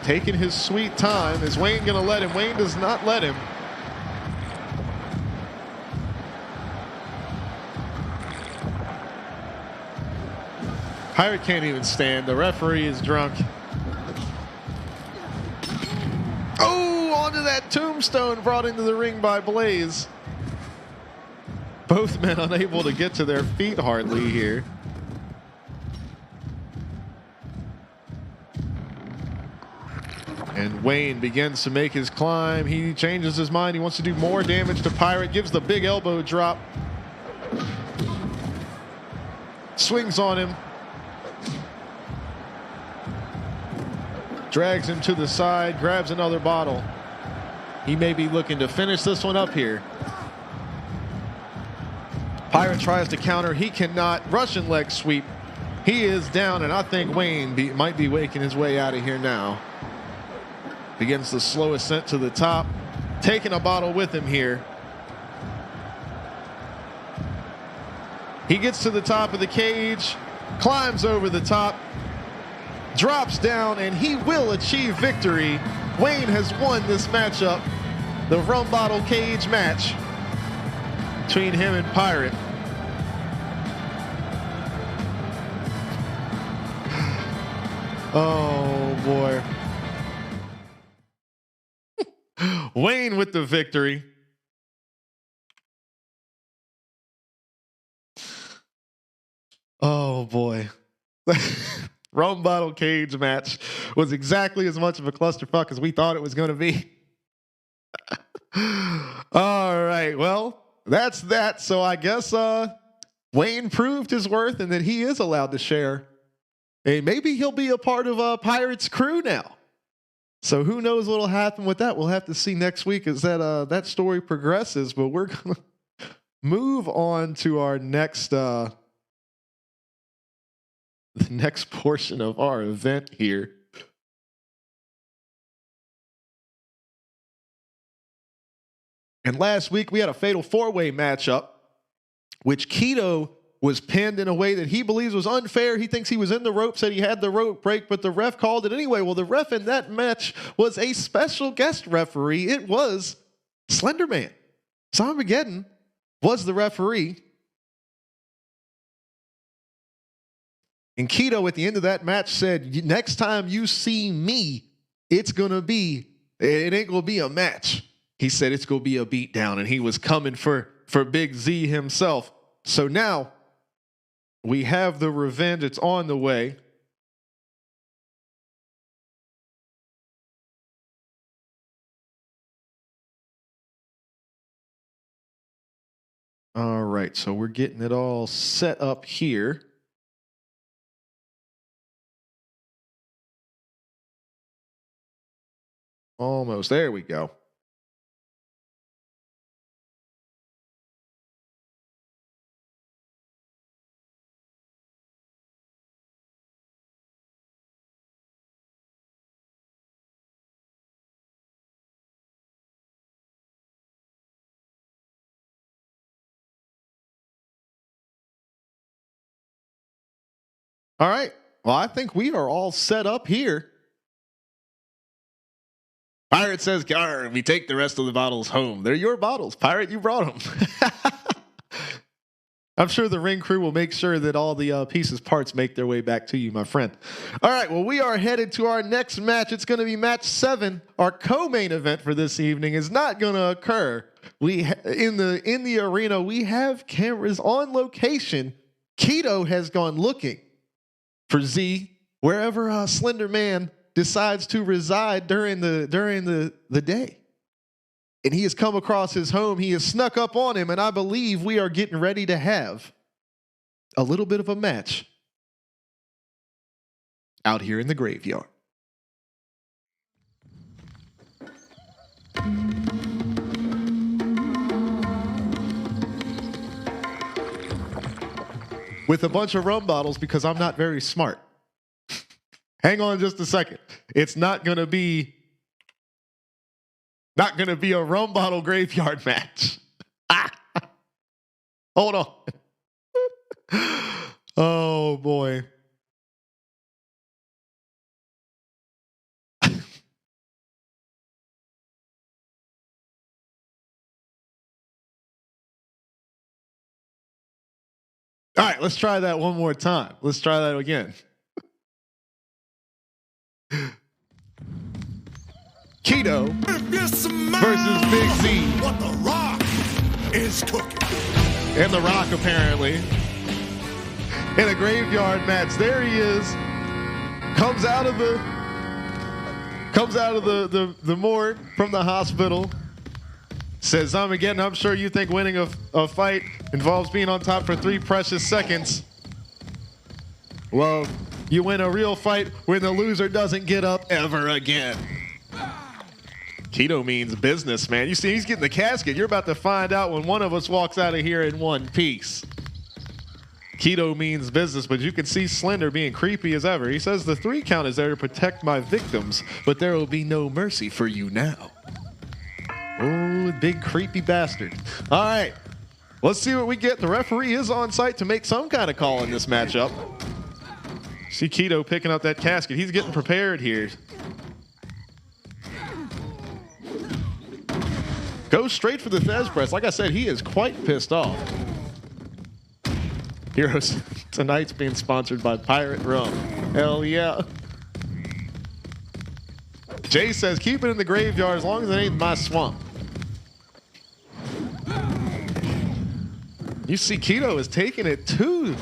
Taking his sweet time. Is Wayne going to let him? Wayne does not let him. Pirate can't even stand. The referee is drunk. Oh, onto that tombstone brought into the ring by Blaze. Both men unable to get to their feet hardly here. And Wayne begins to make his climb. He changes his mind. He wants to do more damage to Pirate. Gives the big elbow drop. Swings on him. Drags him to the side. Grabs another bottle. He may be looking to finish this one up here. Pirate tries to counter. He cannot. Russian leg sweep. He is down, and I think Wayne might be waking his way out of here now. Begins the slow ascent to the top. Taking a bottle with him here. He gets to the top of the cage. Climbs over the top. Drops down, and he will achieve victory. Wayne has won this matchup. The rum bottle cage match between him and Pirate. Oh boy. Wayne with the victory. Oh boy. Rum bottle cage match was exactly as much of a clusterfuck as we thought it was going to be. All right, well, that's that. So I guess Wayne proved his worth and that he is allowed to share. And maybe he'll be a part of Pirate's crew now. So who knows what'll happen with that? We'll have to see next week as that story progresses. But we're going to move on to our next the next portion of our event here. And last week we had a fatal four-way matchup, which Keto was pinned in a way that he believes was unfair. He thinks he was in the rope, said he had the rope break, but the ref called it anyway. Well, the ref in that match was a special guest referee. It was Slenderman. Armageddon was the referee. And Keto at the end of that match said, next time you see me, it ain't going to be a match. He said it's going to be a beatdown, and he was coming for Big Z himself. So now we have the revenge. It's on the way. All right, so we're getting it all set up here. Almost. There we go. All right. Well, I think we are all set up here. Pirate says, we take the rest of the bottles home. They're your bottles, Pirate. You brought them. I'm sure the ring crew will make sure that all the parts make their way back to you, my friend. All right. Well, we are headed to our next match. It's going to be match 7. Our co-main event for this evening is not going to occur. In the arena, we have cameras on location. Keto has gone looking for Z wherever Slender Man decides to reside during the day. And he has come across his home. He has snuck up on him, and I believe we are getting ready to have a little bit of a match out here in the graveyard. With a bunch of rum bottles because I'm not very smart. Hang on just a second. It's not going to be a rum bottle graveyard match. Hold on. Oh boy. All right, let's try that one more time. Let's try that again. Keto versus Big Z.
What the Rock is cooking.
And The Rock, apparently. In a graveyard match. There he is. Comes out of the Comes out of the morgue from the hospital. Says, I'm sure you think winning a fight involves being on top for 3 precious seconds. Well, you win a real fight when the loser doesn't get up ever again. Keto means business, man. You see, he's getting the casket. You're about to find out when one of us walks out of here in one piece. Keto means business, but you can see Slender being creepy as ever. He says the 3 count is there to protect my victims, but there will be no mercy for you now. Oh, big creepy bastard. All right, let's see what we get. The referee is on site to make some kind of call in this matchup. See Keto picking up that casket. He's getting prepared here. Goes straight for the Thez press. Like I said, he is quite pissed off. Heroes tonight's being sponsored by Pirate Rum. Hell yeah. Jay says, keep it in the graveyard as long as it ain't my swamp. You see Keto is taking it to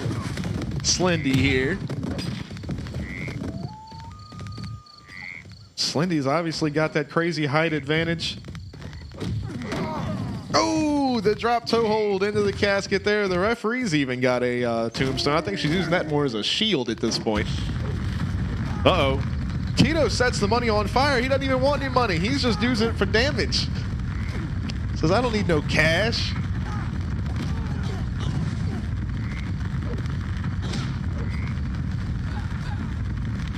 Slendy here. Slendy's obviously got that crazy height advantage. Oh, the drop toe hold into the casket there. The referee's even got a tombstone. I think she's using that more as a shield at this point. Uh-oh. Keto sets the money on fire. He doesn't even want any money. He's just using it for damage. Says, I don't need no cash.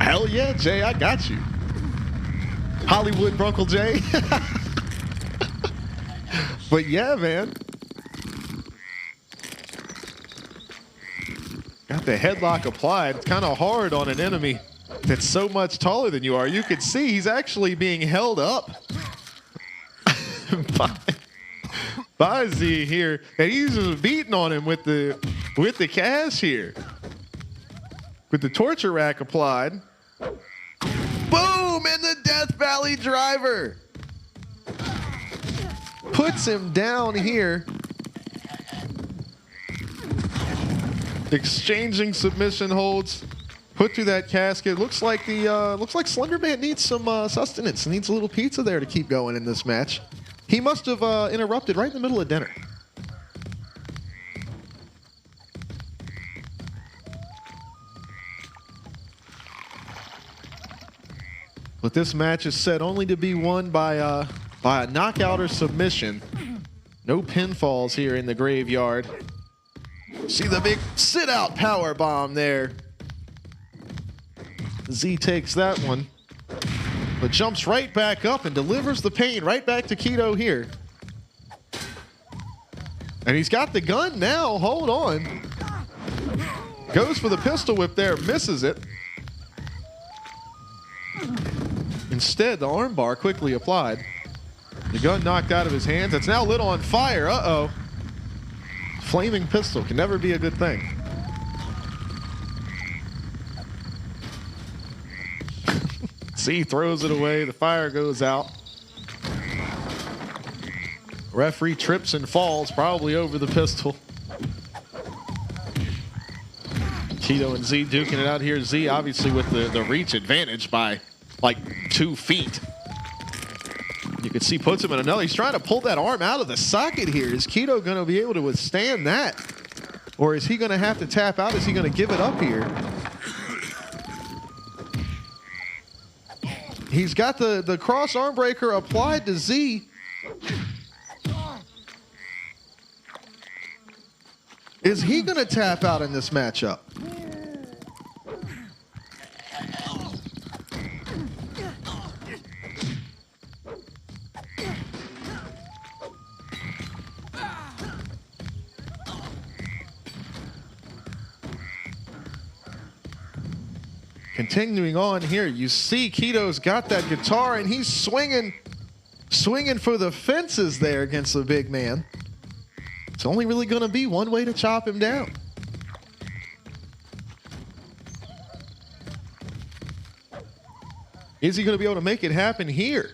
Hell yeah, Jay, I got you. Hollywood Brunkle Jay. But yeah, man. Got the headlock applied. It's kind of hard on an enemy that's so much taller than you are. You can see he's actually being held up by Z here. And he's just beating on him with the cash here. With the torture rack applied. Boom! And the Death Valley driver puts him down here. Exchanging submission holds. Put through that casket. Looks like Slender Man needs some sustenance. Needs a little pizza there to keep going in this match. He must have interrupted right in the middle of dinner. But this match is set only to be won by a knockout or submission. No pinfalls here in the graveyard. See the big sit-out power bomb there. Z takes that one, but jumps right back up and delivers the pain right back to Keto here. And he's got the gun now. Hold on. Goes for the pistol whip there, misses it. Instead, the armbar quickly applied. The gun knocked out of his hands. It's now lit on fire. Uh-oh. Flaming pistol can never be a good thing. C throws it away. The fire goes out. Referee trips and falls, probably over the pistol. Keto and Z duking it out here. Z obviously with the reach advantage by like 2 feet. You can see puts him in another. He's trying to pull that arm out of the socket here. Is Keto going to be able to withstand that? Or is he going to have to tap out? Is he going to give it up here? He's got the cross arm breaker applied to Z. Is he going to tap out in this matchup? Continuing on here, you see Keto's got that guitar and he's swinging for the fences there against the big man. It's only really going to be one way to chop him down. Is he going to be able to make it happen here?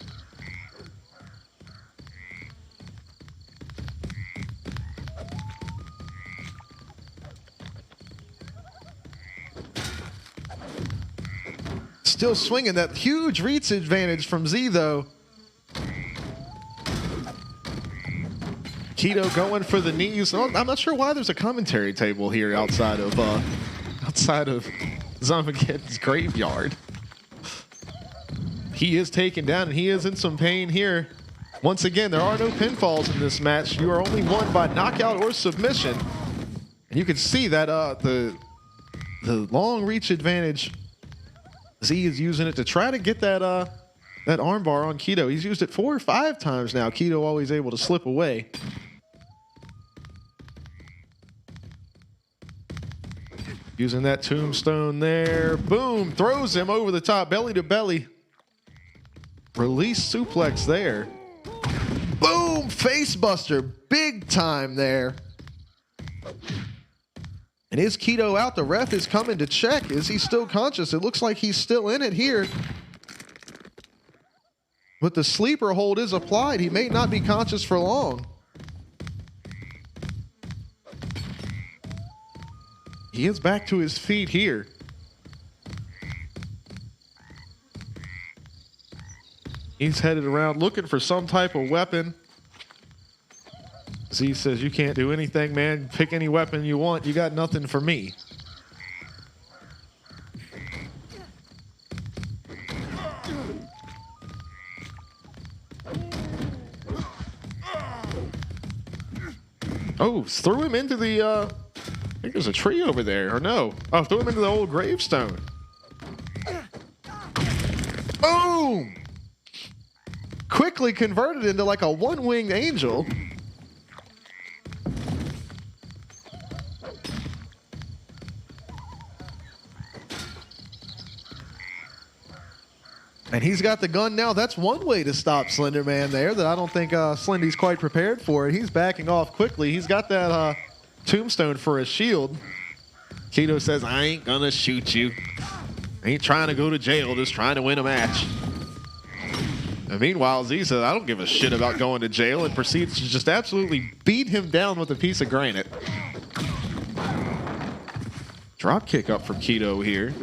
Still swinging that huge reach advantage from Z, though. Keto going for the knees. I'm not sure why there's a commentary table here outside of Zomageddon's graveyard. He is taken down, and he is in some pain here. Once again, there are no pinfalls in this match. You are only won by knockout or submission. And you can see that the long reach advantage, Z is using it to try to get that armbar on Keto. He's used it 4 or 5 times now. Keto always able to slip away. Using that tombstone there. Boom, throws him over the top, belly to belly. Release suplex there. Boom, face buster, big time there. And is Keto out? The ref is coming to check. Is he still conscious? It looks like he's still in it here. But the sleeper hold is applied. He may not be conscious for long. He is back to his feet here. He's headed around looking for some type of weapon. Z says, you can't do anything, man. Pick any weapon you want. You got nothing for me. Oh, threw him into the, I think there's a tree over there, or no. Oh, threw him into the old gravestone. Boom! Quickly converted into like a one-winged angel. And he's got the gun now. That's one way to stop Slender Man there that I don't think Slendy's quite prepared for it. He's backing off quickly. He's got that tombstone for a shield. Keto says, I ain't gonna shoot you. I ain't trying to go to jail, just trying to win a match. And meanwhile, Z says, I don't give a shit about going to jail, and proceeds to just absolutely beat him down with a piece of granite. Drop kick up from Keto here.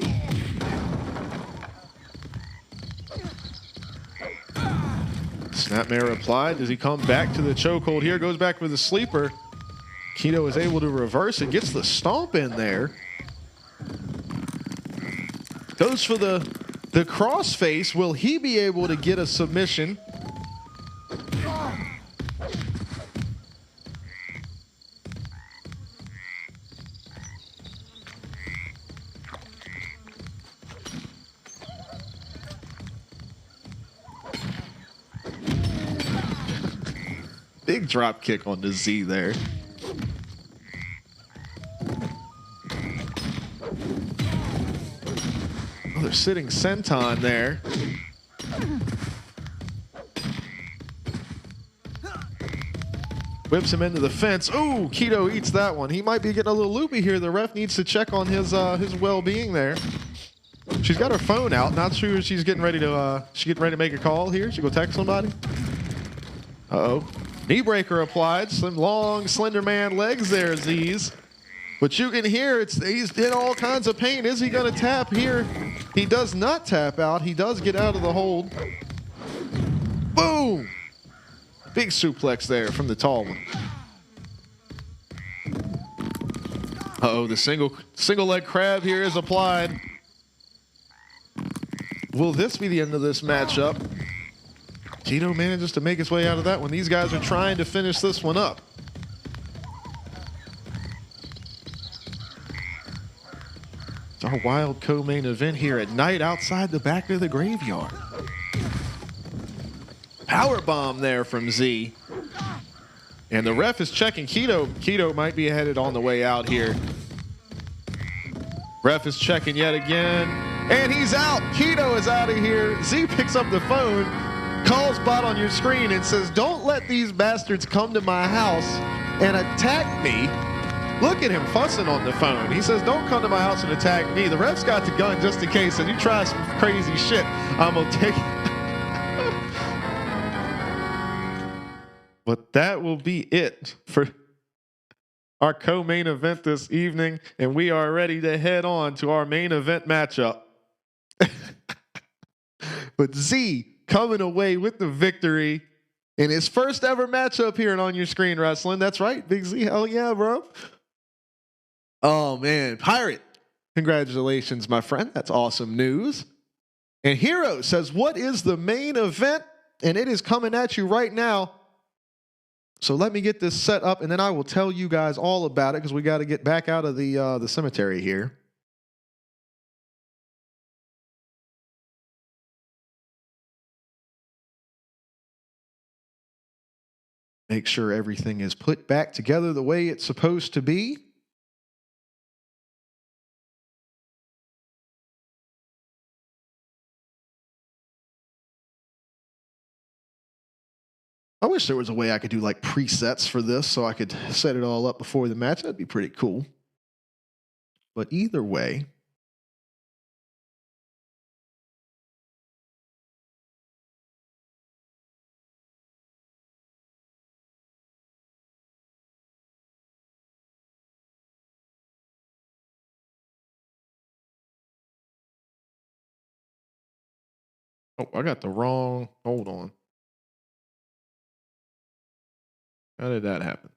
Snapmare applied. Does he come back to the chokehold here? Goes back with the sleeper. Keto is able to reverse it. Gets the stomp in there. Goes for the crossface. Will he be able to get a submission? Big drop kick on the Z there. Another sitting senton there. Whips him into the fence. Oh, Keto eats that one. He might be getting a little loopy here. The ref needs to check on his well-being there. She's got her phone out. Not sure she's getting ready to make a call here. She go text somebody. Uh-oh. Knee breaker applied. Some long, slender man legs there, Z's. But you can hear he's in all kinds of pain. Is he going to tap here? He does not tap out. He does get out of the hold. Boom! Big suplex there from the tall one. Uh-oh, the single leg crab here is applied. Will this be the end of this matchup? Keto manages to make his way out of that one. These guys are trying to finish this one up. It's our wild co-main event here at night outside the back of the graveyard. Power bomb there from Z. And the ref is checking Keto. Keto might be headed on the way out here. Ref is checking yet again. And he's out. Keto is out of here. Z picks up the phone, calls bot on your screen and says, don't let these bastards come to my house and attack me. Look at him fussing on the phone. He says, don't come to my house and attack me. The ref's got the gun just in case. And you try some crazy shit, I'm going to take it. But that will be it for our co-main event this evening. And we are ready to head on to our main event matchup. But Z coming away with the victory in his first ever matchup here on Your Screen Wrestling. That's right, Big Z. Hell yeah, bro. Oh, man. Pirate, congratulations, my friend. That's awesome news. And Hero says, what is the main event? And it is coming at you right now. So let me get this set up, and then I will tell you guys all about it because we got to get back out of the cemetery here. Make sure everything is put back together the way it's supposed to be. I wish there was a way I could do like presets for this so I could set it all up before the match. That'd be pretty cool. But either way, oh, I got the wrong, hold on. How did that happen?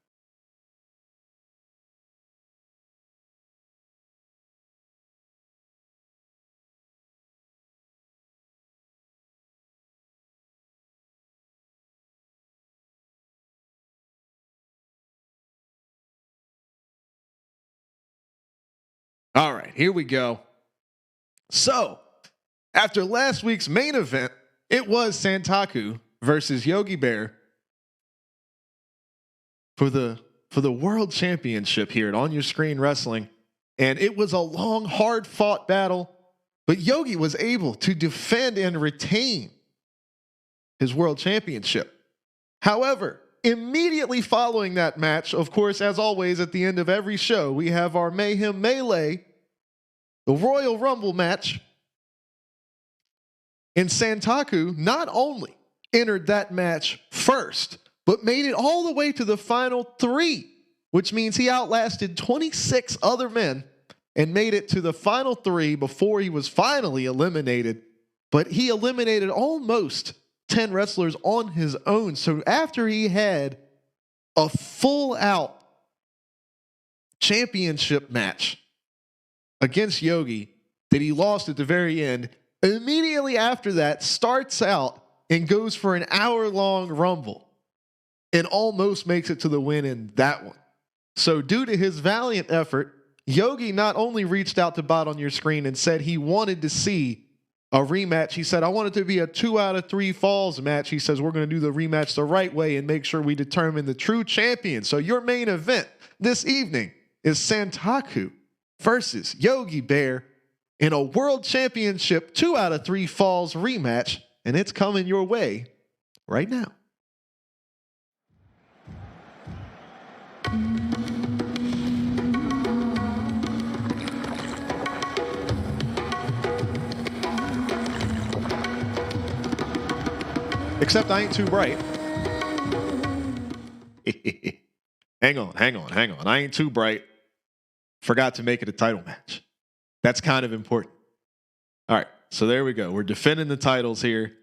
All right, here we go. So, after last week's main event, it was Santaku versus Yogi Bear for the World Championship here at On Your Screen Wrestling. And it was a long, hard-fought battle, but Yogi was able to defend and retain his World Championship. However, immediately following that match, of course, as always, at the end of every show, we have our Mayhem Melee, the Royal Rumble match. And Santaku not only entered that match first, but made it all the way to the final 3, which means he outlasted 26 other men and made it to the final 3 before he was finally eliminated. But he eliminated almost 10 wrestlers on his own. So after he had a full-out championship match against Yogi that he lost at the very end, immediately after that starts out and goes for an hour-long Rumble and almost makes it to the win in that one. So due to his valiant effort, Yogi not only reached out to Bot on Your Screen and said he wanted to see a rematch. He said, I want it to be a 2 out of 3 falls match. He says, we're going to do the rematch the right way and make sure we determine the true champion. So your main event this evening is Santaku versus Yogi Bear in a World Championship 2 out of 3 falls rematch. And it's coming your way right now. Except I ain't too bright. Hang on. I ain't too bright. Forgot to make it a title match. That's kind of important. All right, so there we go. We're defending the titles here.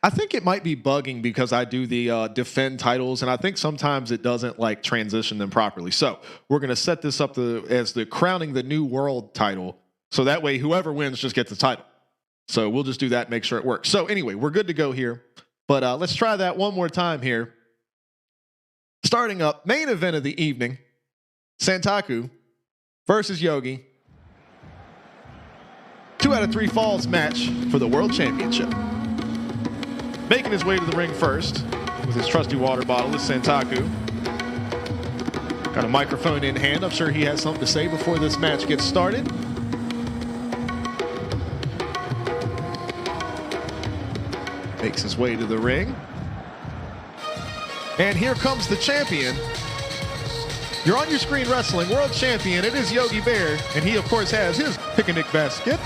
I think it might be bugging because I do the defend titles, and I think sometimes it doesn't like transition them properly. So we're going to set this up as the crowning the new world title. So that way, whoever wins just gets the title. So we'll just do that, make sure it works. So anyway, we're good to go here. But let's try that one more time here. Starting up, main event of the evening, Santaku versus Yogi. 2 out of 3 falls match for the World Championship. Making his way to the ring first with his trusty water bottle is Santaku. Got a microphone in hand. I'm sure he has something to say before this match gets started. Makes his way to the ring. And here comes the champion. You're On Your Screen Wrestling World Champion. It is Yogi Bear. And he, of course, has his picnic basket.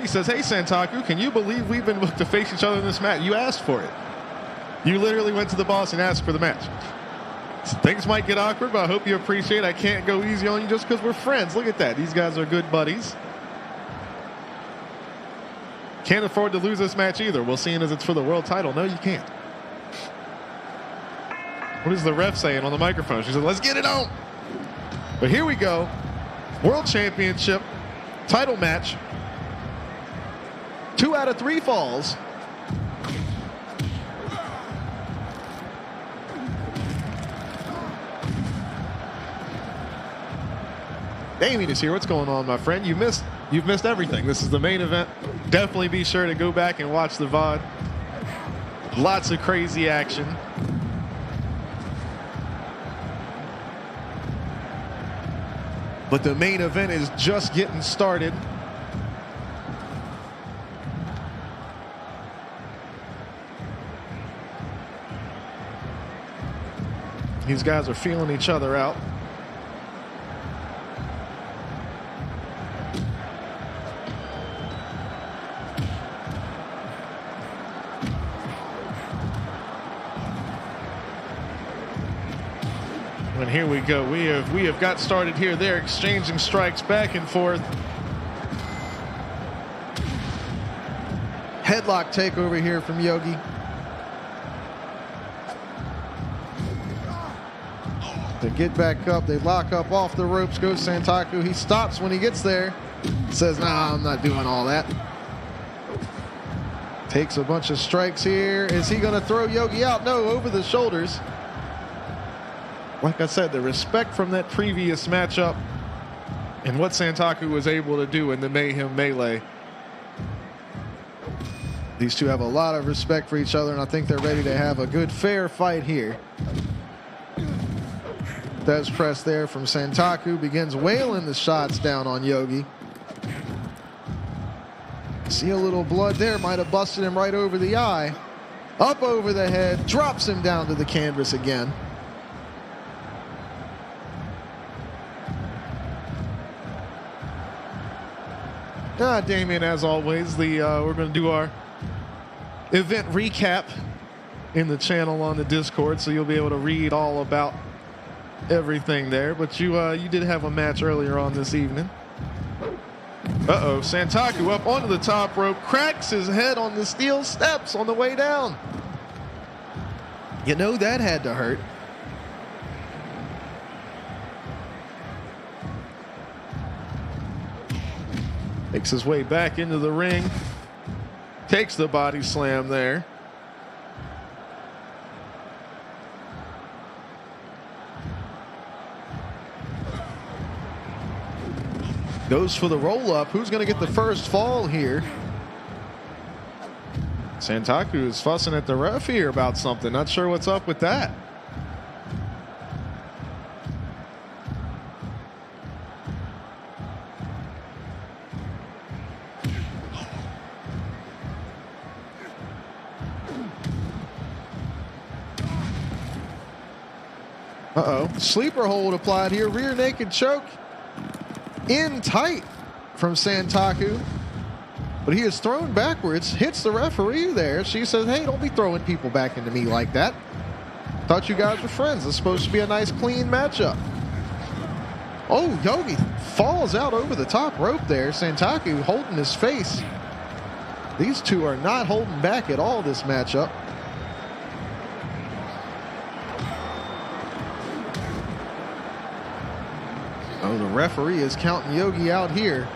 He says, hey, Santaku, can you believe we've been booked to face each other in this match? You asked for it. You literally went to the boss and asked for the match. So things might get awkward, but I hope you appreciate it. I can't go easy on you just because we're friends. Look at that. These guys are good buddies. Can't afford to lose this match either. Well, seeing as it's for the world title, no, you can't. What is the ref saying on the microphone? She said, let's get it on. But here we go. World Championship title match. 2 out of 3 falls. Damien is here. What's going on, my friend? You've missed everything. This is the main event. Definitely be sure to go back and watch the VOD. Lots of crazy action. But the main event is just getting started. These guys are feeling each other out. And here we go. We have got started here. They're exchanging strikes back and forth. Headlock takeover here from Yogi. They get back up. They lock up off the ropes. Goes Santaku. He stops when he gets there. Says, nah, I'm not doing all that. Takes a bunch of strikes here. Is he going to throw Yogi out? No, over the shoulders. Like I said, the respect from that previous matchup and what Santaku was able to do in the Mayhem Melee. These two have a lot of respect for each other, and I think they're ready to have a good, fair fight here. Des press there from Santaku, begins wailing the shots down on Yogi. See a little blood there, might have busted him right over the eye. Up over the head, drops him down to the canvas again. Damien, as always, we're going to do our event recap in the channel on the Discord, so you'll be able to read all about everything there. But you did have a match earlier on this evening. Uh-oh, Santaku up onto the top rope, cracks his head on the steel steps on the way down. You know that had to hurt. Makes his way back into the ring. Takes the body slam there. Goes for the roll-up. Who's going to get the first fall here? Santaku is fussing at the ref here about something. Not sure what's up with that. Uh-oh. Sleeper hold applied here. Rear naked choke. In tight from Santaku. But he is thrown backwards. Hits the referee there. She says, hey, don't be throwing people back into me like that. Thought you guys were friends. It's supposed to be a nice, clean matchup. Oh, Yogi falls out over the top rope there. Santaku holding his face. These two are not holding back at all this matchup. Oh, the referee is counting Yogi out here.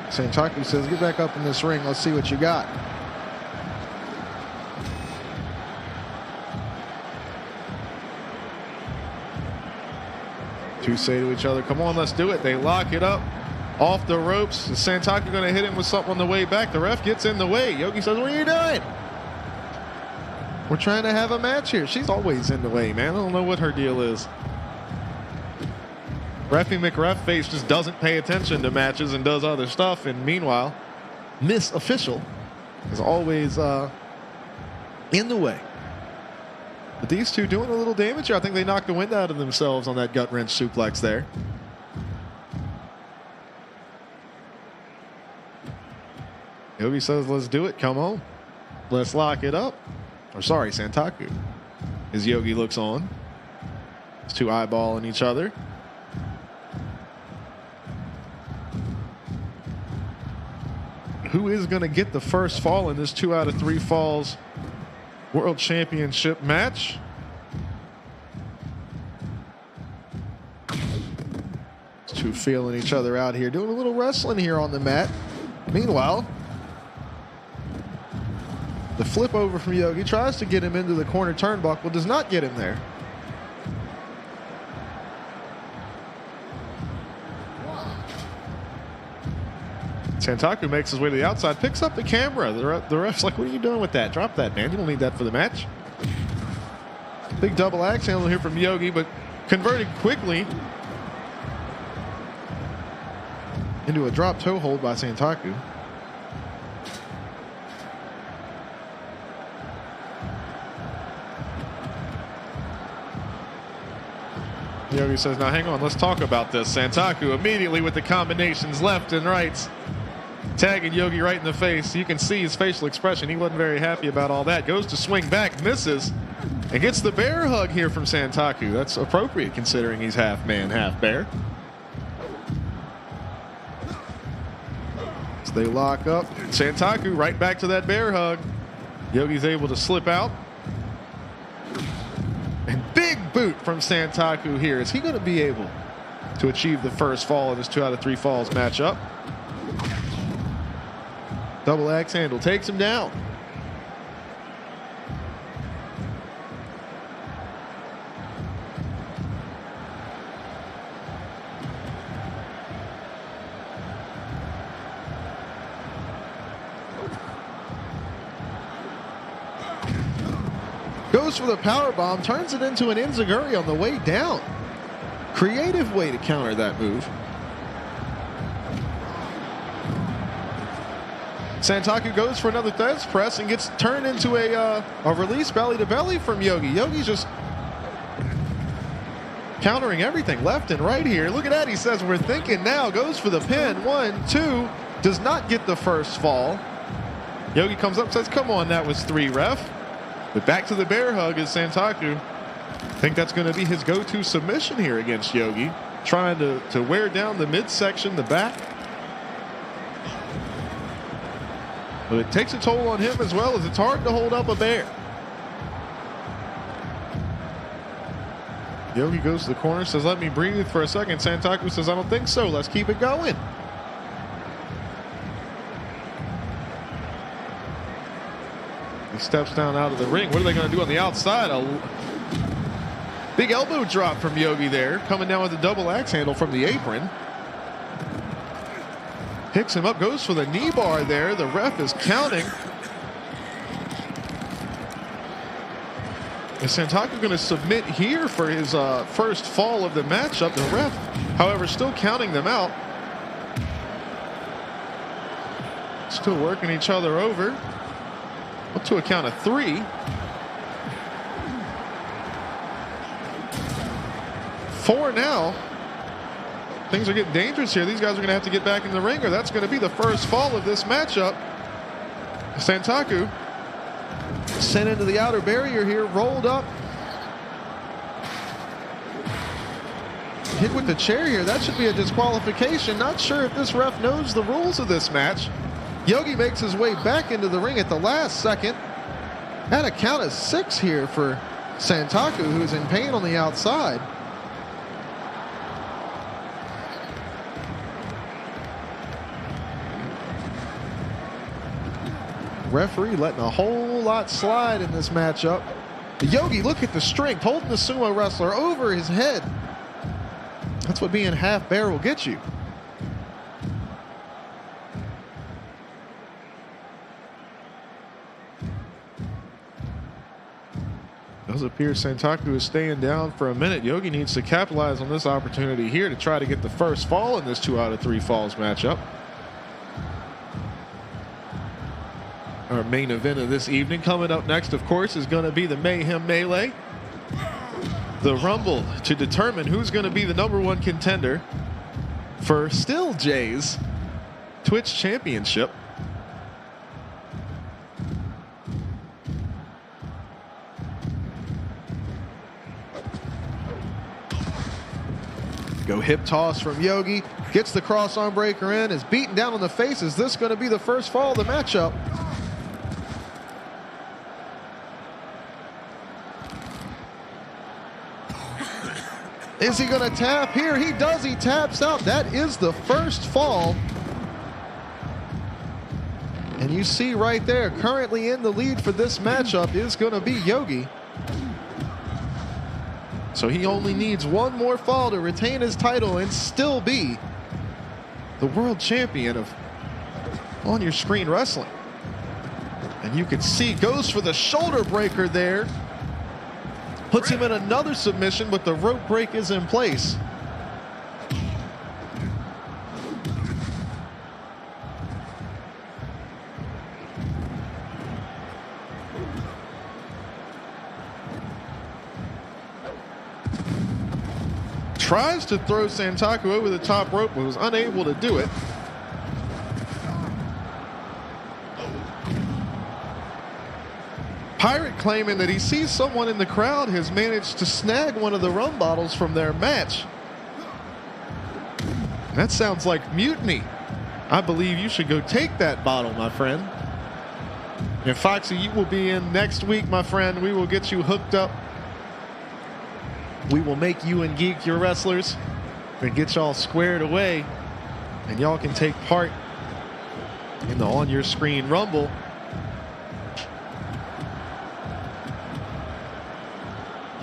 Santaku says, get back up in this ring. Let's see what you got. Two say to each other, come on, let's do it. They lock it up off the ropes. Is Santaku going to hit him with something on the way back? The ref gets in the way. Yogi says, what are you doing? We're trying to have a match here. She's always in the way, man. I don't know what her deal is. Reffy McReffface just doesn't pay attention to matches and does other stuff. And meanwhile, Miss Official is always in the way. But these two doing a little damage here. I think they knocked the wind out of themselves on that gut wrench suplex there. Yogi says, let's do it. Come on. Let's lock it up. Or sorry, Santaku. As Yogi looks on. These two eyeballing each other. Who is going to get the first fall in this 2 out of 3 falls World Championship match? These two feeling each other out here, doing a little wrestling here on the mat. Meanwhile, the flip over from Yogi tries to get him into the corner turnbuckle, does not get him there. Santaku makes his way to the outside, picks up the camera. The ref's like, what are you doing with that? Drop that, man. You don't need that for the match. Big double axe handle here from Yogi, but converted quickly into a drop toe hold by Santaku. Yogi says, now hang on, let's talk about this. Santaku immediately with the combinations left and rights. Tagging Yogi right in the face. You can see his facial expression. He wasn't very happy about all that. Goes to swing back, misses, and gets the bear hug here from Santaku. That's appropriate considering he's half man, half bear. So they lock up. Santaku right back to that bear hug. Yogi's able to slip out. And big boot from Santaku here. Is he going to be able to achieve the first fall in this 2 out of 3 falls matchup? Double axe handle takes him down. Goes for the power bomb, turns it into an enziguri on the way down. Creative way to counter that move. Santaku goes for another Thesz press and gets turned into a release belly to belly from Yogi. Yogi's just countering everything left and right here. Look at that. He says, we're thinking now. Goes for the pin. 1, 2. Does not get the first fall. Yogi comes up and says, come on, that was 3, ref. But back to the bear hug is Santaku. I think that's going to be his go-to submission here against Yogi. Trying to wear down the midsection, the back. But it takes a toll on him as well, as it's hard to hold up a bear. Yogi goes to the corner, says, let me breathe for a second. Santaku says, I don't think so. Let's keep it going. He steps down out of the ring. What are they going to do on the outside? A big elbow drop from Yogi there. Coming down with a double axe handle from the apron. Picks him up, goes for the knee bar there. The ref is counting. Is Santaku going to submit here for his first fall of the matchup? The ref, however, still counting them out. Still working each other over. Up to a count of 3. 4 now. Things are getting dangerous here. These guys are going to have to get back in the ring, or that's going to be the first fall of this matchup. Santaku sent into the outer barrier here, rolled up. Hit with the chair here. That should be a disqualification. Not sure if this ref knows the rules of this match. Yogi makes his way back into the ring at the last second. At a count of 6 here for Santaku, who's in pain on the outside. Referee letting a whole lot slide in this matchup. Yogi, look at the strength, holding the sumo wrestler over his head. That's what being half bear will get you. Does appear Santaku is staying down for a minute. Yogi needs to capitalize on this opportunity here to try to get the first fall in this 2 out of 3 falls matchup. Our main event of this evening. Coming up next, of course, is going to be the Mayhem Melee. The Rumble to determine who's going to be the #1 contender for Still Jay's Twitch Championship. Go hip toss from Yogi. Gets the cross arm breaker in. Is beaten down on the face. Is this going to be the first fall of the matchup? Is he going to tap here? He does. He taps out. That is the first fall. And you see right there, currently in the lead for this matchup is going to be Yogi. So he only needs one more fall to retain his title and still be the world champion of On Your Screen Wrestling. And you can see, goes for the shoulder breaker there. Puts him in another submission, but the rope break is in place. Tries to throw Santaku over the top rope, but was unable to do it. Pirate claiming that he sees someone in the crowd has managed to snag one of the rum bottles from their match. That sounds like mutiny. I believe you should go take that bottle, my friend. And Foxy, you will be in next week, my friend. We will get you hooked up. We will make you and Geek your wrestlers and get y'all squared away. And y'all can take part in the On Your Screen Rumble.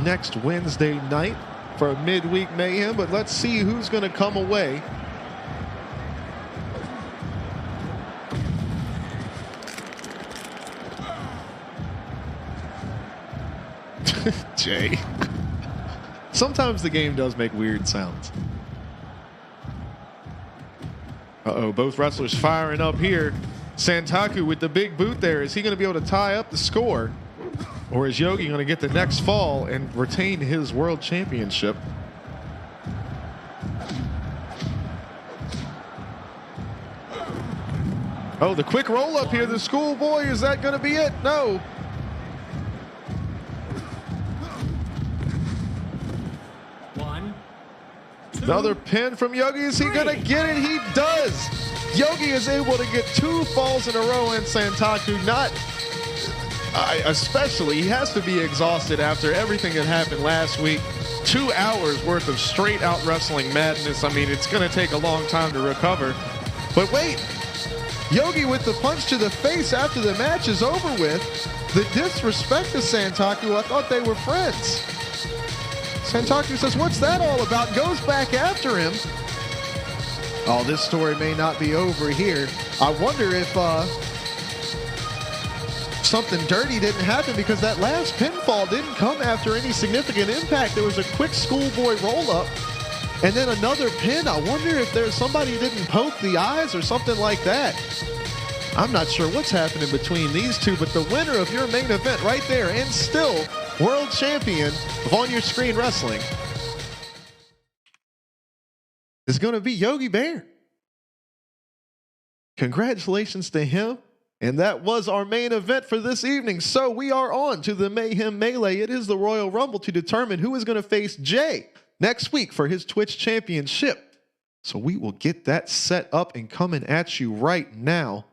Next Wednesday night for a midweek mayhem, but let's see who's going to come away. Jay. Sometimes the game does make weird sounds. Uh-oh, both wrestlers firing up here. Santaku with the big boot there. Is he going to be able to tie up the score? Or is Yogi going to get the next fall and retain his world championship? Oh, the quick roll up here. The schoolboy, is that going to be it? No. Another pin from Yogi. Is he going to get it? He does. Yogi is able to get 2 falls in a row, and Santaku not especially. He has to be exhausted after everything that happened last week. 2 hours worth of straight out wrestling madness. I mean, it's going to take a long time to recover. But wait, Yogi with the punch to the face after the match is over with. The disrespect to Santaku, I thought they were friends. Santaku says, what's that all about? Goes back after him. Oh, this story may not be over here. I wonder if something dirty didn't happen, because that last pinfall didn't come after any significant impact. There was a quick schoolboy roll-up and then another pin. I wonder if there's somebody who didn't poke the eyes or something like that. I'm not sure what's happening between these two, but the winner of your main event right there, and still world champion of On Your Screen Wrestling, is going to be Yogi Bear. Congratulations to him. And that was our main event for this evening. So we are on to the Mayhem Melee. It is the Royal Rumble to determine who is going to face Jay next week for his Twitch championship. So we will get that set up and coming at you right now.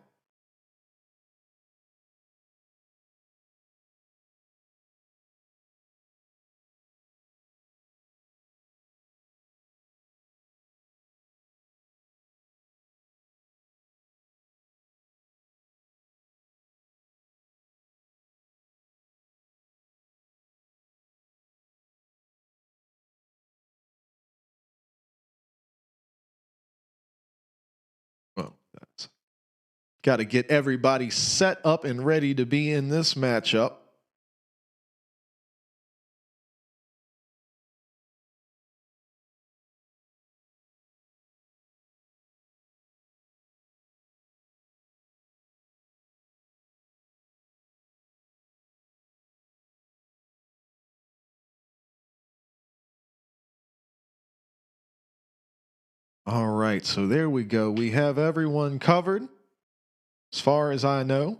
Well, that's got to get everybody set up and ready to be in this matchup. All right, so there we go. We have everyone covered, as far as I know.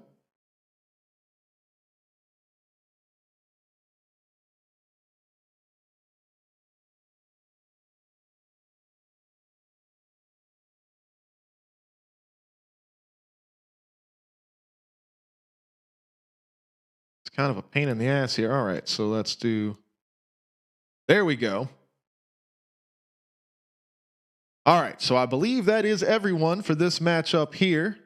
kind of a pain in the ass here. All right, so let's do. There we go. All right, so I believe that is everyone for this matchup here.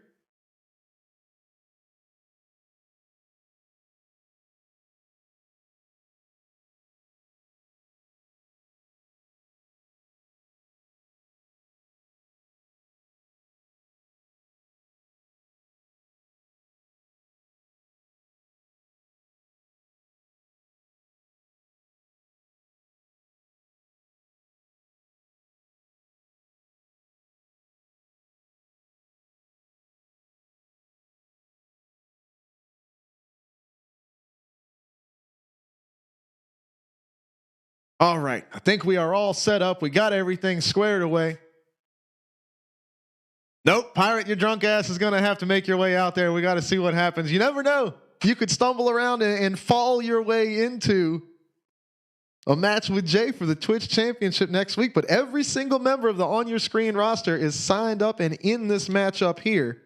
All right, I think we are all set up. We got everything squared away. Nope, Pirate, your drunk ass is going to have to make your way out there. We got to see what happens. You never know. You could stumble around and fall your way into a match with Jay for the Twitch Championship next week. But every single member of the On Your Screen roster is signed up and in this matchup here.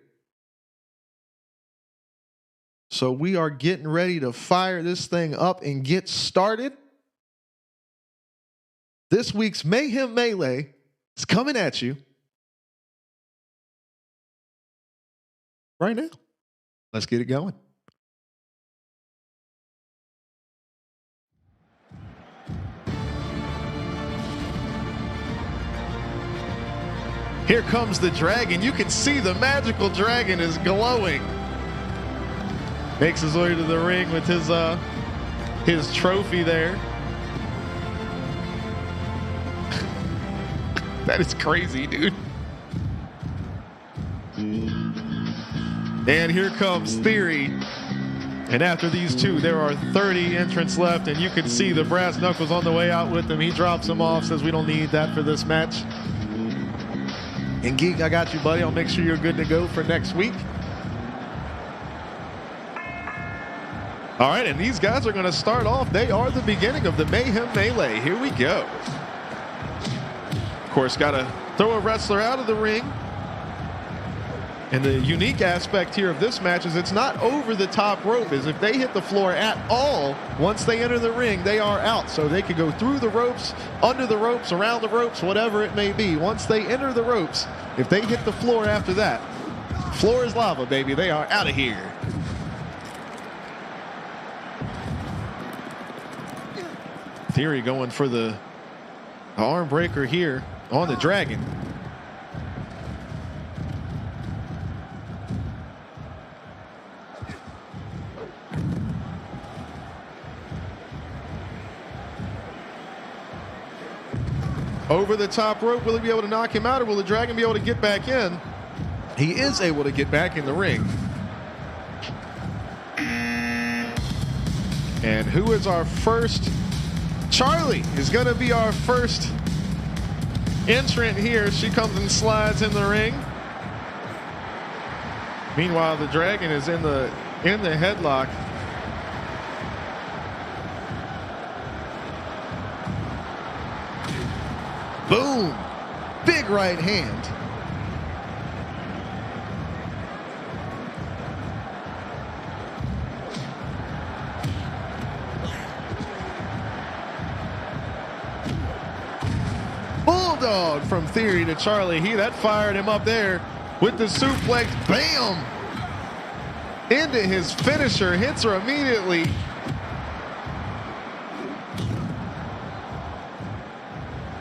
So we are getting ready to fire this thing up and get started. This week's Mayhem Melee is coming at you right now. Let's get it going. Here comes the dragon. You can see the magical dragon is glowing. Makes his way to the ring with his trophy there. That is crazy, dude. And here comes Theory. And after these two, there are 30 entrants left, and you can see the brass knuckles on the way out with him. He drops them off, says we don't need that for this match. And Geek, I got you, buddy. I'll make sure you're good to go for next week. All right, and these guys are going to start off. They are the beginning of the Mayhem Melee. Here we go. Of course, got to throw a wrestler out of the ring. And the unique aspect here of this match is it's not over the top rope. Is if they hit the floor at all, once they enter the ring, they are out. So they could go through the ropes, under the ropes, around the ropes, whatever it may be. Once they enter the ropes, if they hit the floor after that, floor is lava, baby. They are out of here. Theory going for the arm breaker here on the dragon. Over the top rope, will he be able to knock him out, or will the dragon be able to get back in? He is able to get back in the ring. And who is our first? Charlie is going to be our first entrant here. She comes and slides in the ring. Meanwhile, the dragon is in the headlock. Boom! Big right hand. Bulldog from Theory to Charlie. That fired him up there with the suplex. Bam! Into his finisher. Hits her immediately.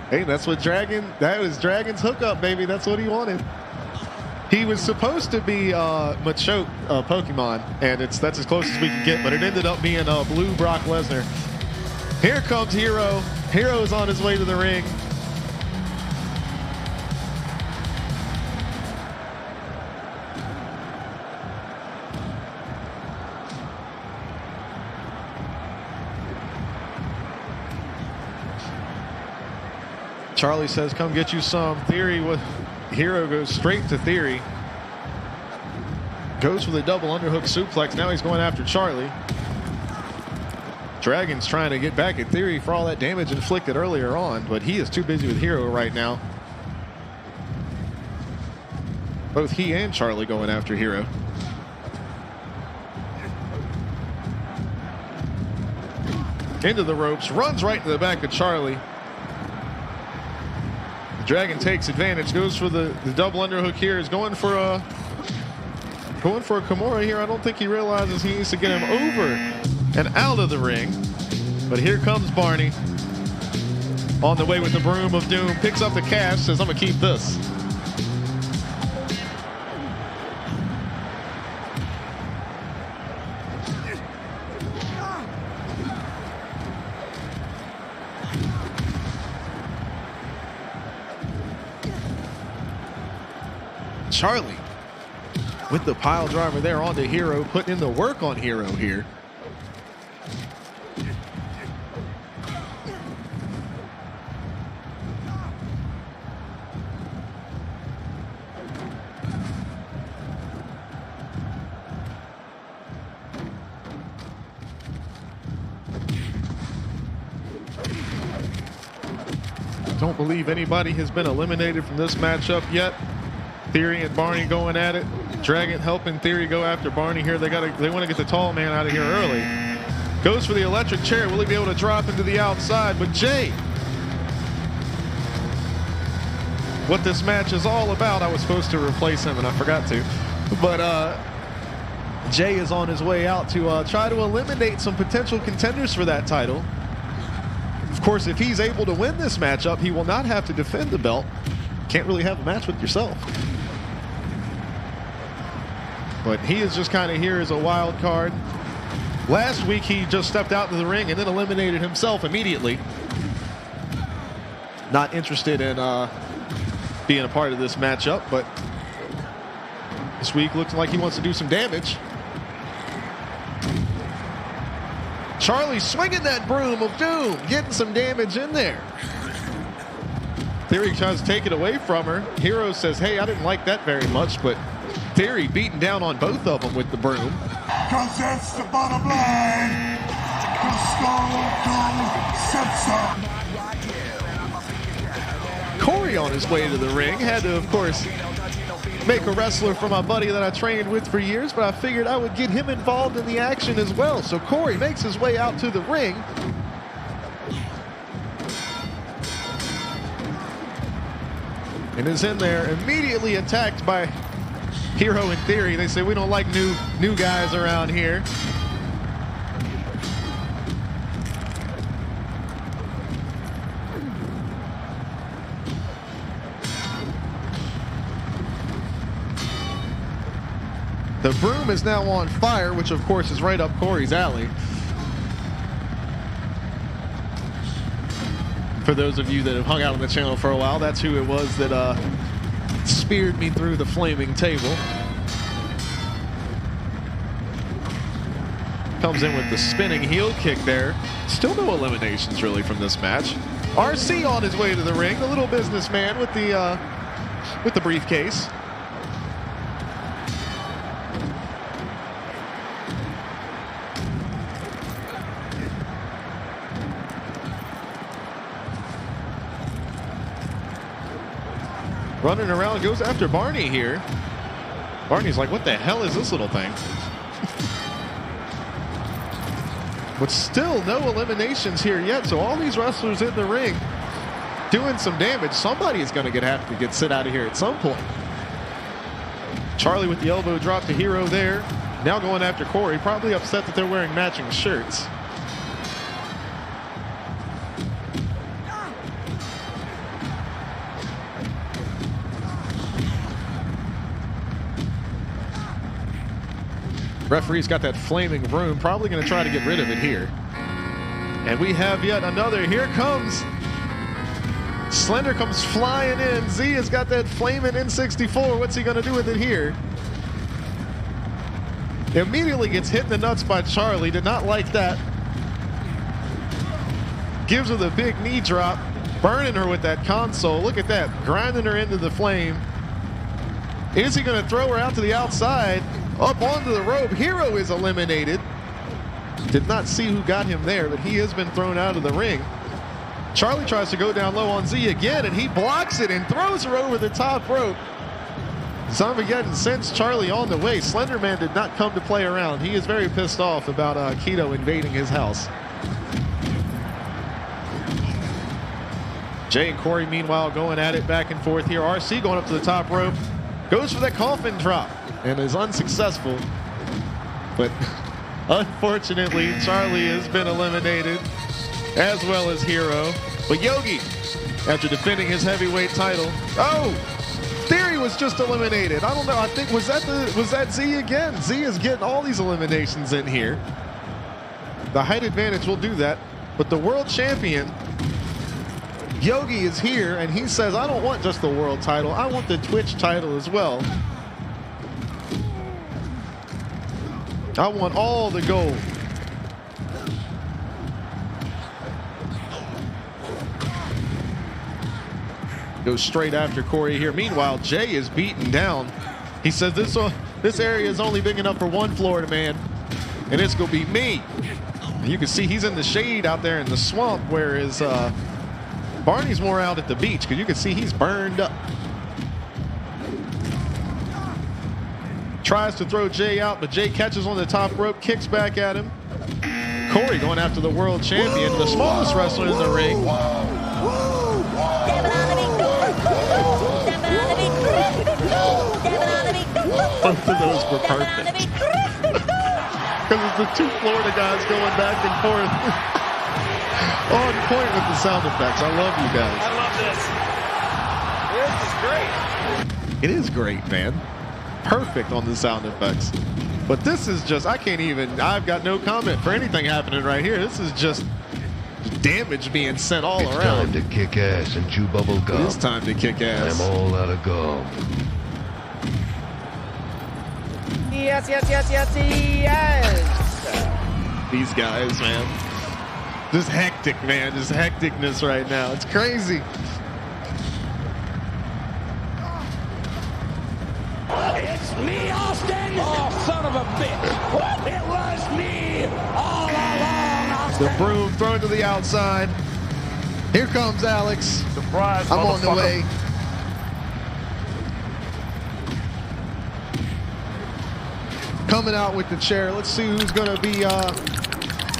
Hey, that's what that was Dragon's hookup, baby. That's what he wanted. He was supposed to be Machoke Pokemon, and that's as close as we can get, but it ended up being blue Brock Lesnar. Here comes Hero. Hero's on his way to the ring. Charlie says, come get you some. Theory with Hero goes straight to Theory. Goes for the double underhook suplex. Now he's going after Charlie. Dragon's trying to get back at Theory for all that damage inflicted earlier on, but he is too busy with Hero right now. Both he and Charlie going after Hero. into the ropes, runs right to the back of Charlie. The Dragon takes advantage, goes for the double underhook here, is going for a Kimura here. I don't think he realizes he needs to get him over and out of the ring. But here comes Barney on the way with the broom of doom, picks up the cash, says, I'm gonna keep this. Charlie with the pile driver there onto Hero, putting in the work on Hero here. Don't believe anybody has been eliminated from this matchup yet. Theory and Barney going at it. Dragon helping Theory go after Barney here. They want to get the tall man out of here early. Goes for the electric chair. Will he be able to drop into the outside? But Jay, what this match is all about. I was supposed to replace him and I forgot to. But Jay is on his way out to try to eliminate some potential contenders for that title. Of course, if he's able to win this matchup, he will not have to defend the belt. Can't really have a match with yourself. But he is just kind of here as a wild card. Last week, he just stepped out to the ring and then eliminated himself immediately. Not interested in being a part of this matchup, but this week looks like he wants to do some damage. Charlie swinging that broom of doom, getting some damage in there. Theory tries to take it away from her. Hero says, hey, I didn't like that very much, but Theory beating down on both of them with the broom.
Cause that's the bottom line.
Corey on his way to the ring had to, of course, make a wrestler for my buddy that I trained with for years, but I figured I would get him involved in the action as well. So Corey makes his way out to the ring. And is in there, immediately attacked by Hero and Theory. They say we don't like new guys around here. The broom is now on fire, which of course is right up Corey's alley. For those of you that have hung out on the channel for a while, that's who it was that speared me through the flaming table. Comes in with the spinning heel kick there. Still no eliminations really from this match. RC on his way to the ring, the little businessman with the briefcase. Running around, goes after Barney here. Barney's like, what the hell is this little thing? But still no eliminations here yet, so all these wrestlers in the ring doing some damage. Somebody is going to have to get sit out of here at some point. Charlie with the elbow drop to Hero there. Now going after Corey, probably upset that they're wearing matching shirts. Referee's got that flaming broom, probably going to try to get rid of it here. And we have yet another. Here comes Slender, comes flying in. Z has got that flaming N64. What's he going to do with it here? Immediately gets hit in the nuts by Charlie. Did not like that. Gives her the big knee drop, burning her with that console. Look at that, grinding her into the flame. Is he going to throw her out to the outside? Up onto the rope. Hero is eliminated. Did not see who got him there, but he has been thrown out of the ring. Charlie tries to go down low on Z again, and he blocks it and throws her over the top rope. Zombageddon sends Charlie on the way. Slenderman did not come to play around. He is very pissed off about Keto invading his house. Jay and Corey, meanwhile, going at it back and forth here. RC going up to the top rope. Goes for that coffin drop and is unsuccessful. But unfortunately, Charlie has been eliminated, as well as Hero. But Yogi, after defending his heavyweight title. Oh! Theory was just eliminated. I don't know. I think was that Z again? Z is getting all these eliminations in here. The height advantage will do that. But the world champion, Yogi, is here, and he says, I don't want just the world title. I want the Twitch title as well. I want all the gold. Goes straight after Corey here. Meanwhile, Jay is beaten down. He says this area is only big enough for one Florida man, and it's gonna be me. And you can see he's in the shade out there in the swamp, whereas Barney's more out at the beach, because you can see he's burned up. Tries to throw Jay out, but Jay catches on the top rope, kicks back at him. Corey going after the world champion, the smallest wrestler in the ring. Both of those were perfect. Because it's the two Florida guys going back and forth. On point with the sound effects. I love you guys.
I love this. This is great.
It is great, man. Perfect on the sound effects. But this is just, I've got no comment for anything happening right here. This is just damage being sent all around.
It's time to kick ass and chew bubble gum.
It is time to kick ass.
I'm all out of gum.
Yes, yes, yes, yes, yes.
These guys, man. Just hectic, man. Just hecticness right now. It's crazy.
It's me, Austin. Oh, son of a bitch. It was me all along, Austin.
The broom thrown to the outside. Here comes Alex.
Surprise,
I'm on the way. Coming out with the chair. Let's see who's going to be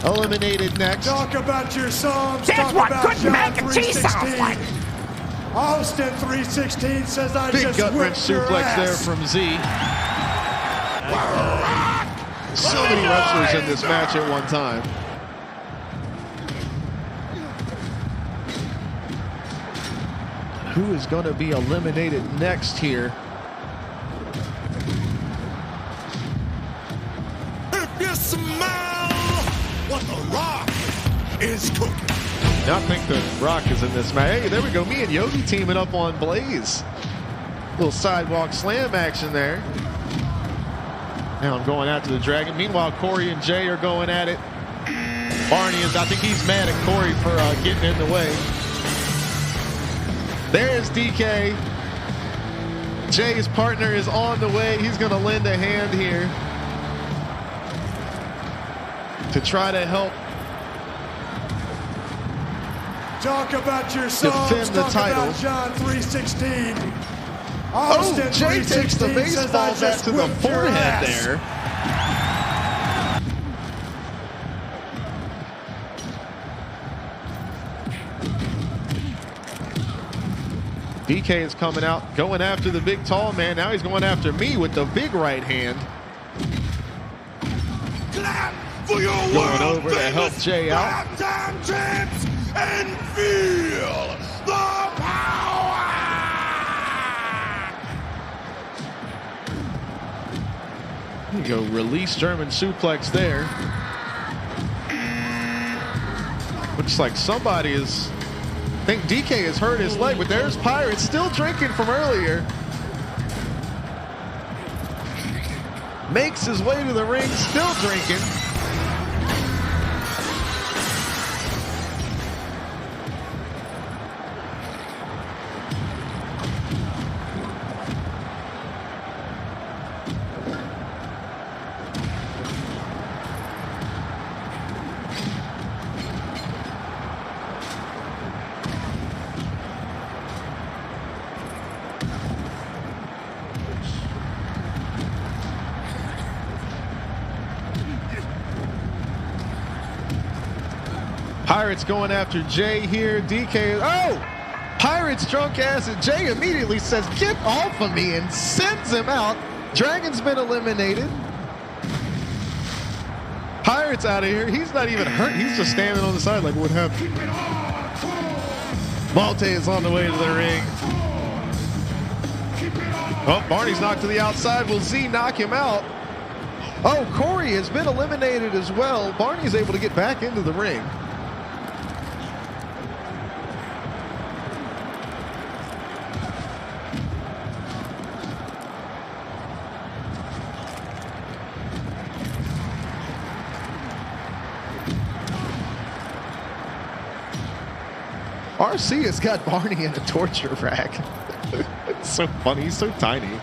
eliminated next.
Talk about your songs.
That's
Talk
what
about
good
John
mac and cheese sounds
316.
like.
Austin 316 says I
Big
just
gut wrench
whipped your
suplex there
ass.
from Z. So many wrestlers in this match at one time. Who is going to be eliminated next here?
If you smell what the Rock is cooking.
Now I think the Rock is in this match. Hey, there we go. Me and Yogi teaming up on Blaze. Little sidewalk slam action there. Now I'm going after the Dragon. Meanwhile, Corey and Jay are going at it. Barney is, I think he's mad at Corey for getting in the way. There's DK. Jay's partner is on the way. He's going to lend a hand here to try to help
Talk about your songs.
defend the
Talk
title.
about John 316.
Oh,
Austin
Jay takes the
316 says I
baseball bat
just
to the
whipped your
forehead
ass.
there. DK is coming out, going after the big tall man. Now he's going after me with the big right hand.
Clap for your
Going over to help Jay out.
Primetime champs and feel the power.
There you go, release German suplex there. Looks like somebody is, I think DK has hurt his leg, but there's Pirate still drinking from earlier. Makes his way to the ring, still drinking. Pirates going after Jay here. DK, oh! Pirates drunk ass, and Jay immediately says, "Get off of me," and sends him out. Dragon's been eliminated. Pirates out of here. He's not even hurt. He's just standing on the side like, what happened? Malte is on the way to the ring. Oh, Barney's knocked to the outside. Will Z knock him out? Oh, Corey has been eliminated as well. Barney's able to get back into the ring. RC has got Barney in a torture rack. It's so funny. He's so tiny.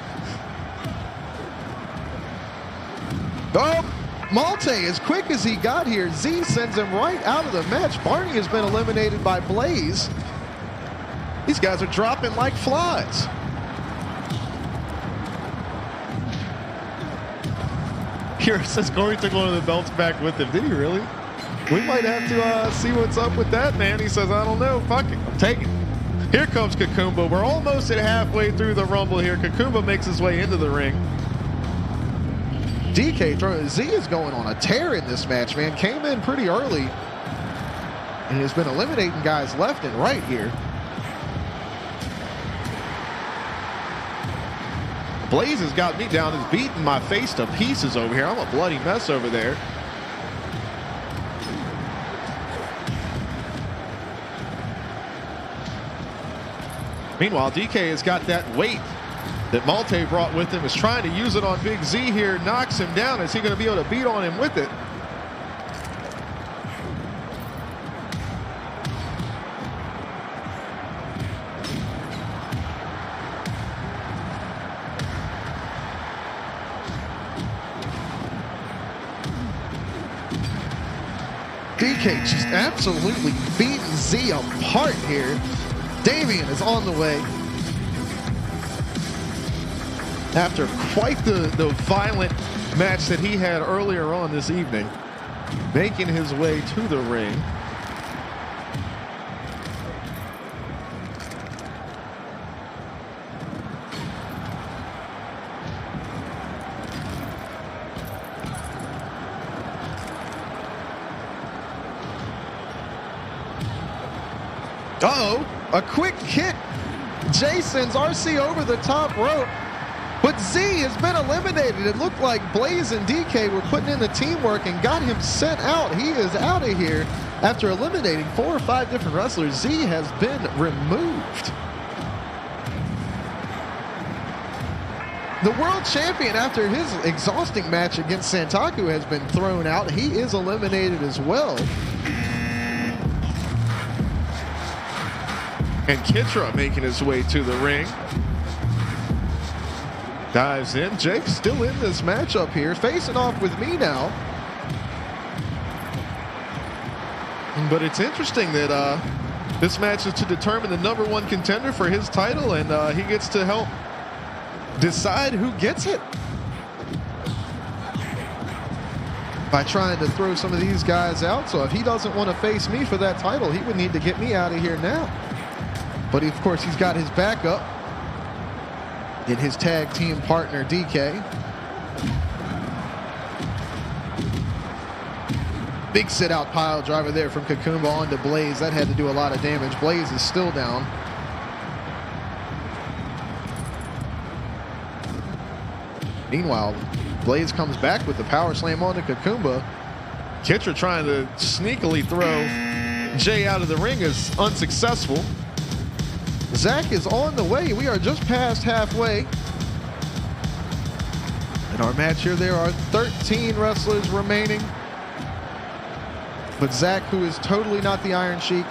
Oh, Malte, as quick as he got here, Z sends him right out of the match. Barney has been eliminated by Blaze. These guys are dropping like flies. Here it says Corey took one of the belts back with him. Did he really? We might have to see what's up with that, man. He says, I don't know. Fuck it. I'm taking it. Here comes Kakumba. We're almost at halfway through the Rumble here. Kakumba makes his way into the ring. DK, Z is going on a tear in this match, man. Came in pretty early and has been eliminating guys left and right here. Blaze has got me down. He's beating my face to pieces over here. I'm a bloody mess over there. Meanwhile, DK has got that weight that Malte brought with him, is trying to use it on Big Z here, knocks him down. Is he going to be able to beat on him with it? DK just absolutely beating Z apart here. Damien is on the way. After quite the violent match that he had earlier on this evening, making his way to the ring. Uh-oh, a quick hit. Jay sends RC over the top rope, but Z has been eliminated. It looked like Blaze and DK were putting in the teamwork and got him sent out. He is out of here after eliminating 4 or 5 different wrestlers. Z has been removed. The world champion, after his exhausting match against Santaku, has been thrown out. He is eliminated as well. And Kitra making his way to the ring. Dives in. Jake's still in this matchup here, facing off with me now. But it's interesting that this match is to determine the #1 contender for his title, and he gets to help decide who gets it by trying to throw some of these guys out. So if he doesn't want to face me for that title, he would need to get me out of here now. But of course, he's got his backup in his tag team partner, DK. Big sit-out pile driver there from Kakumba onto Blaze. That had to do a lot of damage. Blaze is still down. Meanwhile, Blaze comes back with the power slam onto Kakumba. Kitra trying to sneakily throw Jay out of the ring is unsuccessful. Zach is on the way. We are just past halfway. In our match here, there are 13 wrestlers remaining. But Zach, who is totally not the Iron Sheik,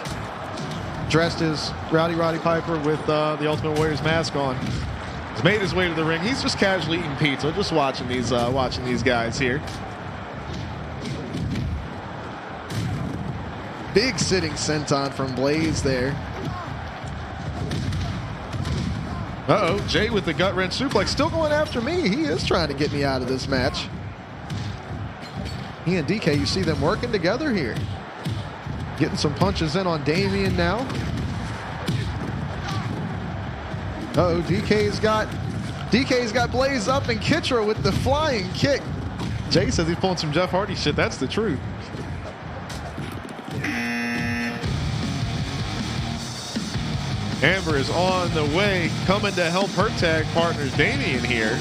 dressed as Roddy Piper with the Ultimate Warrior's mask on, has made his way to the ring. He's just casually eating pizza, just watching these guys here. Big sitting senton from Blaze there. Uh-oh, Jay with the gut wrench suplex, still going after me. He is trying to get me out of this match. He and DK, you see them working together here. Getting some punches in on Damien now. Uh-oh, DK's got Blaze up and Kitra with the flying kick. Jay says he's pulling some Jeff Hardy shit. That's the truth. Amber is on the way, coming to help her tag partners, Damian here.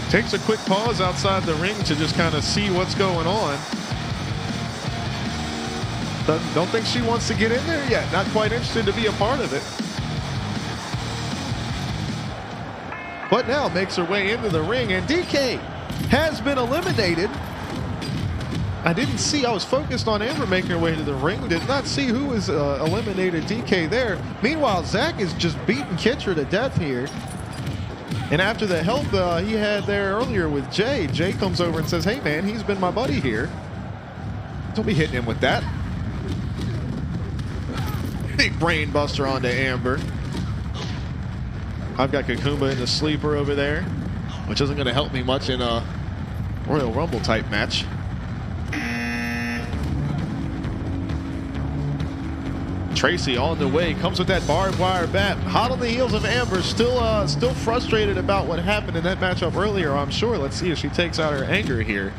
Takes a quick pause outside the ring to just kind of see what's going on. Don't think she wants to get in there yet. Not quite interested to be a part of it. But now makes her way into the ring, and DK has been eliminated. I didn't see, I was focused on Amber making her way to the ring. Did not see who was eliminated DK there. Meanwhile, Zach is just beating Kitra to death here. And after the help he had there earlier with Jay, Jay comes over and says, hey man, he's been my buddy here. Don't be hitting him with that. Big brain buster onto Amber. I've got Kakumba in the sleeper over there, which isn't going to help me much in a Royal Rumble type match. Tracy on the way, comes with that barbed wire bat. Hot on the heels of Amber, still frustrated about what happened in that matchup earlier, I'm sure. Let's see if she takes out her anger here.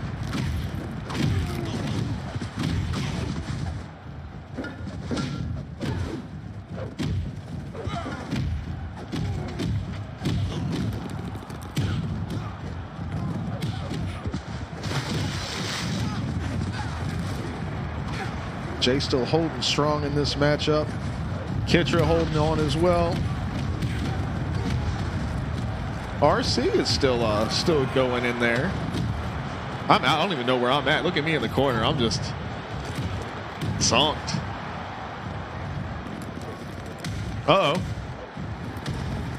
Jay still holding strong in this matchup. Kitra holding on as well. RC is still going in there. I don't even know where I'm at. Look at me in the corner. I'm just zonked. Uh-oh.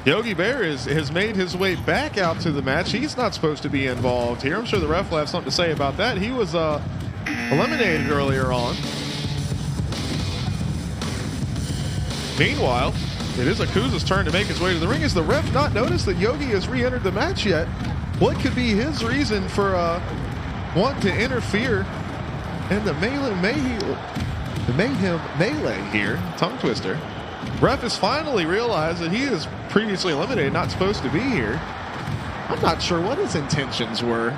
Yogi Bear has made his way back out to the match. He's not supposed to be involved here. I'm sure the ref will have something to say about that. He was eliminated earlier on. Meanwhile, it is Akuza's turn to make his way to the ring. Has the ref not noticed that Yogi has re-entered the match yet? What could be his reason for wanting to interfere in the Mayhem melee here? Tongue twister. Ref has finally realized that he is previously eliminated, not supposed to be here. I'm not sure what his intentions were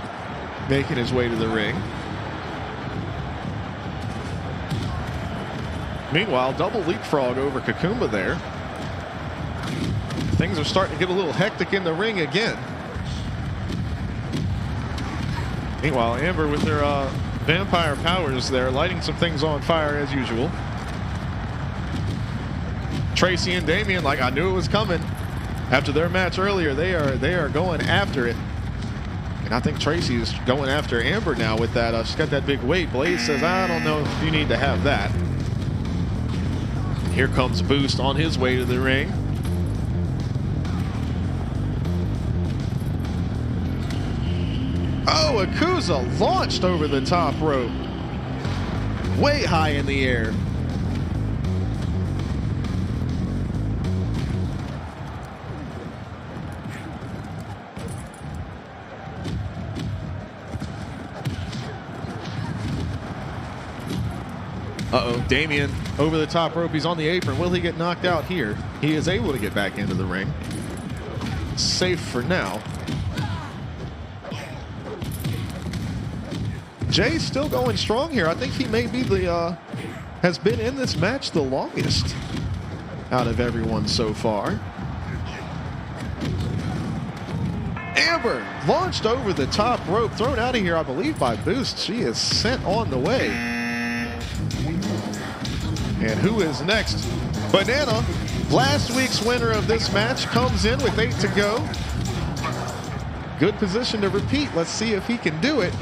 making his way to the ring. Meanwhile, double leapfrog over Kakumba there. Things are starting to get a little hectic in the ring again. Meanwhile, Amber with her vampire powers there, lighting some things on fire as usual. Tracy and Damian, like I knew it was coming. After their match earlier, they are going after it. And I think Tracy is going after Amber now with that. She's got that big weight. Blaze says, I don't know if you need to have that. Here comes Boost on his way to the ring. Oh, Akuza launched over the top rope. Way high in the air. Uh-oh, Damian over the top rope. He's on the apron. Will he get knocked out here? He is able to get back into the ring. Safe for now. Jay's still going strong here. I think he may be the, has been in this match the longest out of everyone so far. Amber launched over the top rope, thrown out of here, I believe, by Boost. She is sent on the way. And who is next? Banana, last week's winner of this match, comes in with 8 to go. Good position to repeat. Let's see if he can do it.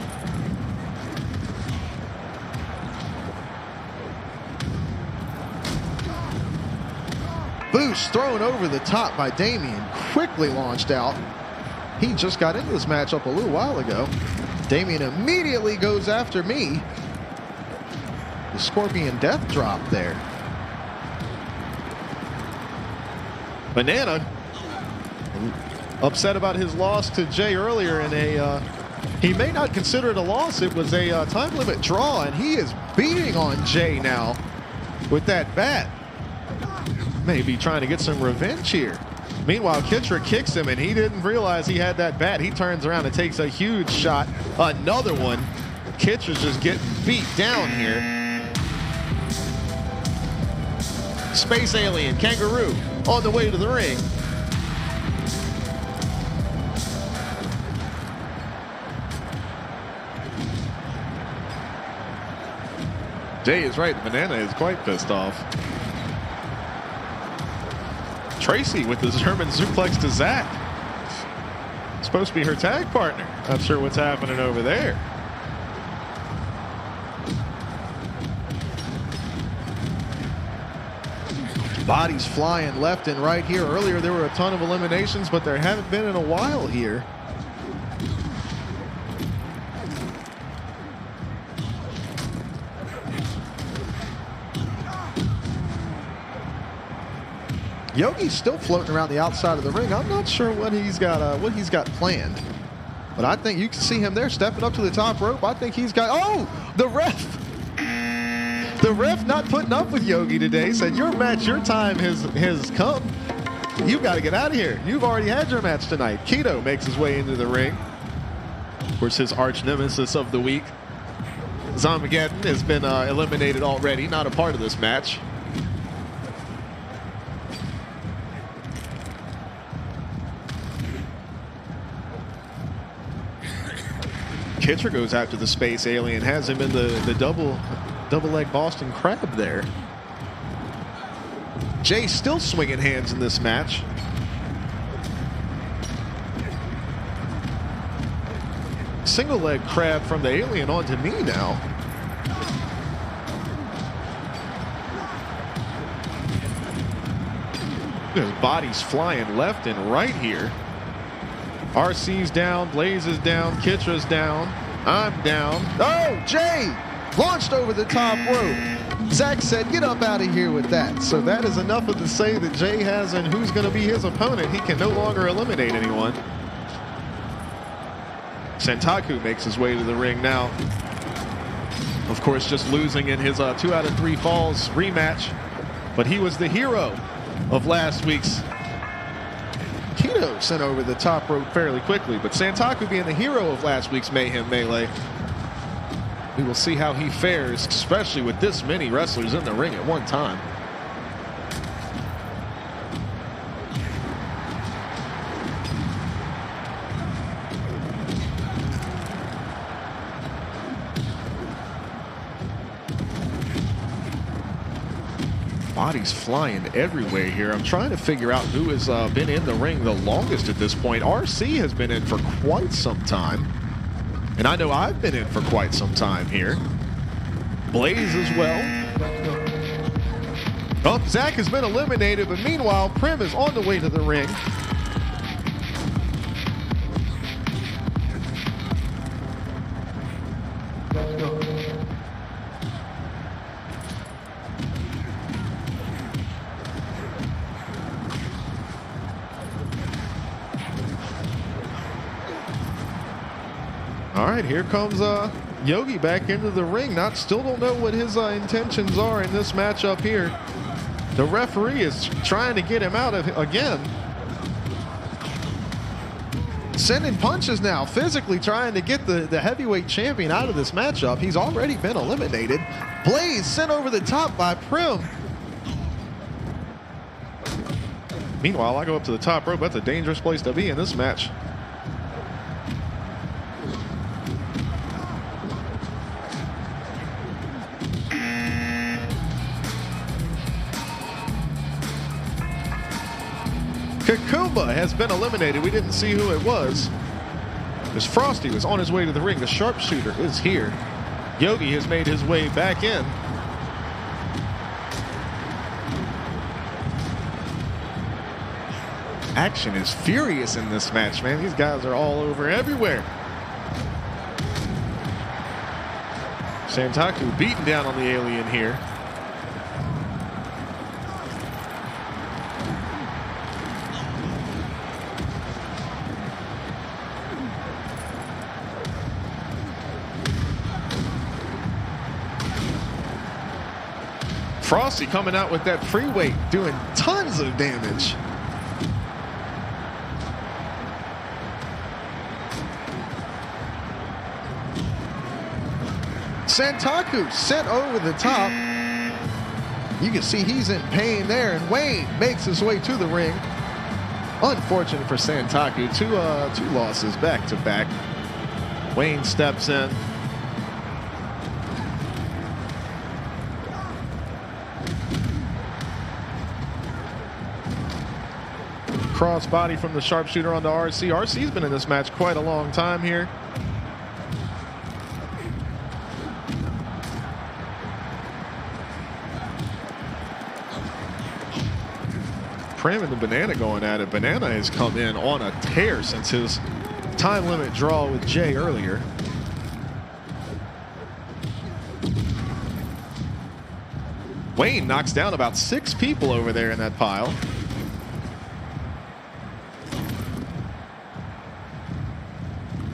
Boost thrown over the top by Damian, quickly launched out. He just got into this matchup a little while ago. Damian immediately goes after me. The Scorpion Death Drop there. Banana upset about his loss to Jay earlier in a, he may not consider it a loss. It was a time limit draw, and he is beating on Jay now with that bat. maybe trying to get some revenge here. Meanwhile, Kitra kicks him, and he didn't realize he had that bat. He turns around and takes a huge shot. Another one. Kitra's just getting beat down here. Space Alien, Kangaroo, on the way to the ring. Jay is right. Banana is quite pissed off. Tracy with the German suplex to Zach. Supposed to be her tag partner. Not sure what's happening over there. Bodies flying left and right here. Earlier there were a ton of eliminations, but there haven't been in a while here. Yogi's still floating around the outside of the ring. I'm not sure what he's got planned, but I think you can see him there stepping up to the top rope. I think he's got. Oh, the ref! The ref not putting up with Yogi today. Said your match, your time has come. You've got to get out of here. You've already had your match tonight. Keto makes his way into the ring. Of course, his arch nemesis of the week, Zomageddon, has been eliminated already. Not a part of this match. Kitra goes after the Space Alien, has him in the double leg Boston Crab there. Jay still swinging hands in this match. Single leg crab from the Alien onto me now. His body's flying left and right here. RC's down, Blaze is down, Kitra's down, I'm down. Oh, Jay launched over the top rope. Zach said, get up out of here with that. So that is enough of the say that Jay has and who's going to be his opponent. He can no longer eliminate anyone. Santaku makes his way to the ring now. Of course, just losing in his 2 out of 3 falls rematch. But he was the hero of last week's. Keto sent over the top rope fairly quickly, but Santaku being the hero of last week's Mayhem Melee. We will see how he fares, especially with this many wrestlers in the ring at one time. Bodies flying everywhere here. I'm trying to figure out who has been in the ring the longest at this point. RC has been in for quite some time. And I know I've been in for quite some time here. Blaze as well. Oh, Zach has been eliminated, but meanwhile, Prim is on the way to the ring. All right, here comes Yogi back into the ring. Still don't know what his intentions are in this matchup here. The referee is trying to get him out of again. Sending punches now, physically trying to get the heavyweight champion out of this matchup. He's already been eliminated. Blaze sent over the top by Prim. Meanwhile, I go up to the top rope. That's a dangerous place to be in this match. Kakumba has been eliminated. We didn't see who it was. As Frosty was on his way to the ring, the sharpshooter is here. Yogi has made his way back in. Action is furious in this match, man. These guys are all over everywhere. Santaku beating down on the Alien here. Frosty coming out with that free weight, doing tons of damage. Santaku sent over the top. You can see he's in pain there, and Wayne makes his way to the ring. Unfortunate for Santaku, two losses back to back. Wayne steps in. Crossbody from the sharpshooter on the RC. RC's been in this match quite a long time here. Prim and the Banana going at it. Banana has come in on a tear since his time limit draw with Jay earlier. Wayne knocks down about 6 people over there in that pile.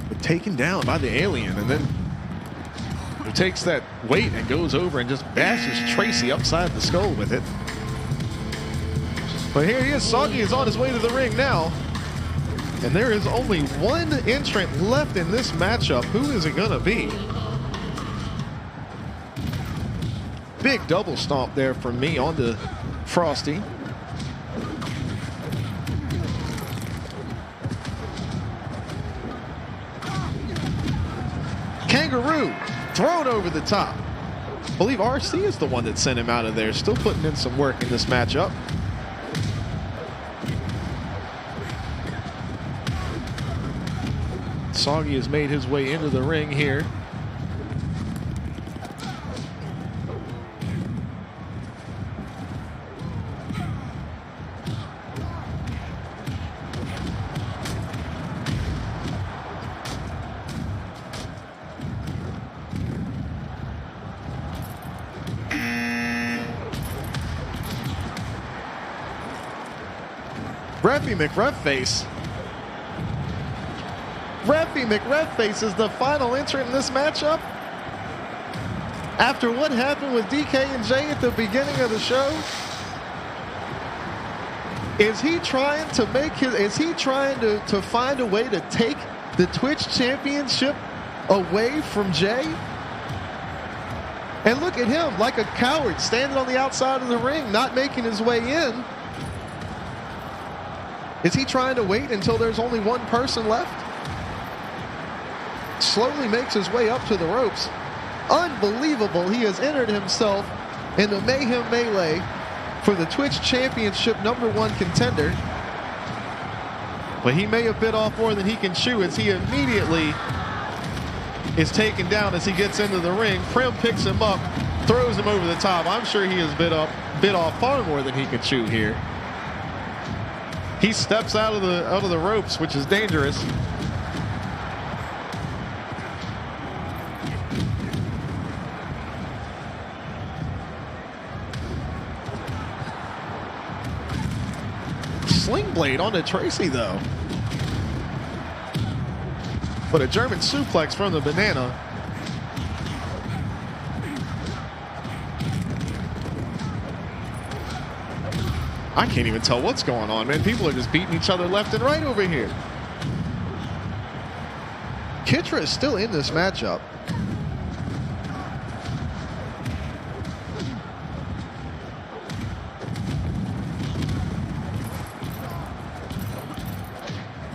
But taken down by the alien, and then he takes that weight and goes over and just bashes Tracy upside the skull with it. But here he is. Soggy is on his way to the ring now. And there is only one entrant left in this matchup. Who is it going to be? Big double stomp there from me onto Frosty. Kangaroo thrown over the top. I believe RC is the one that sent him out of there. Still putting in some work in this matchup. Soggy has made his way into the ring here. Reffy McReffface. Reffy McReffface is the final entrant in this matchup. After what happened with DK and Jay at the beginning of the show, is he trying to make his? Is he trying to find a way to take the Twitch Championship away from Jay? And look at him, like a coward, standing on the outside of the ring, not making his way in. Is he trying to wait until there's only one person left? Slowly makes his way up to the ropes. Unbelievable. He has entered himself in the Mayhem Melee for the Twitch Championship #1 contender. But he may have bit off more than he can chew as he immediately is taken down as he gets into the ring. Prim picks him up, throws him over the top. I'm sure he has bit off far more than he can chew here. He steps out of the ropes, which is dangerous. Sling blade onto Tracy though. But a German suplex from the Banana. I can't even tell what's going on, man. People are just beating each other left and right over here. Kitra is still in this matchup.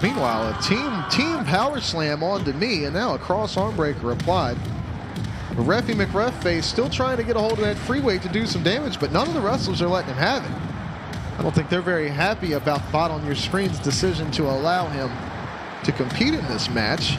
Meanwhile, a team power slam onto me, and now a cross arm breaker applied. Reffy McReffface still trying to get a hold of that free weight to do some damage, but none of the wrestlers are letting him have it. I don't think they're very happy about Bot on Your Screen's decision to allow him to compete in this match.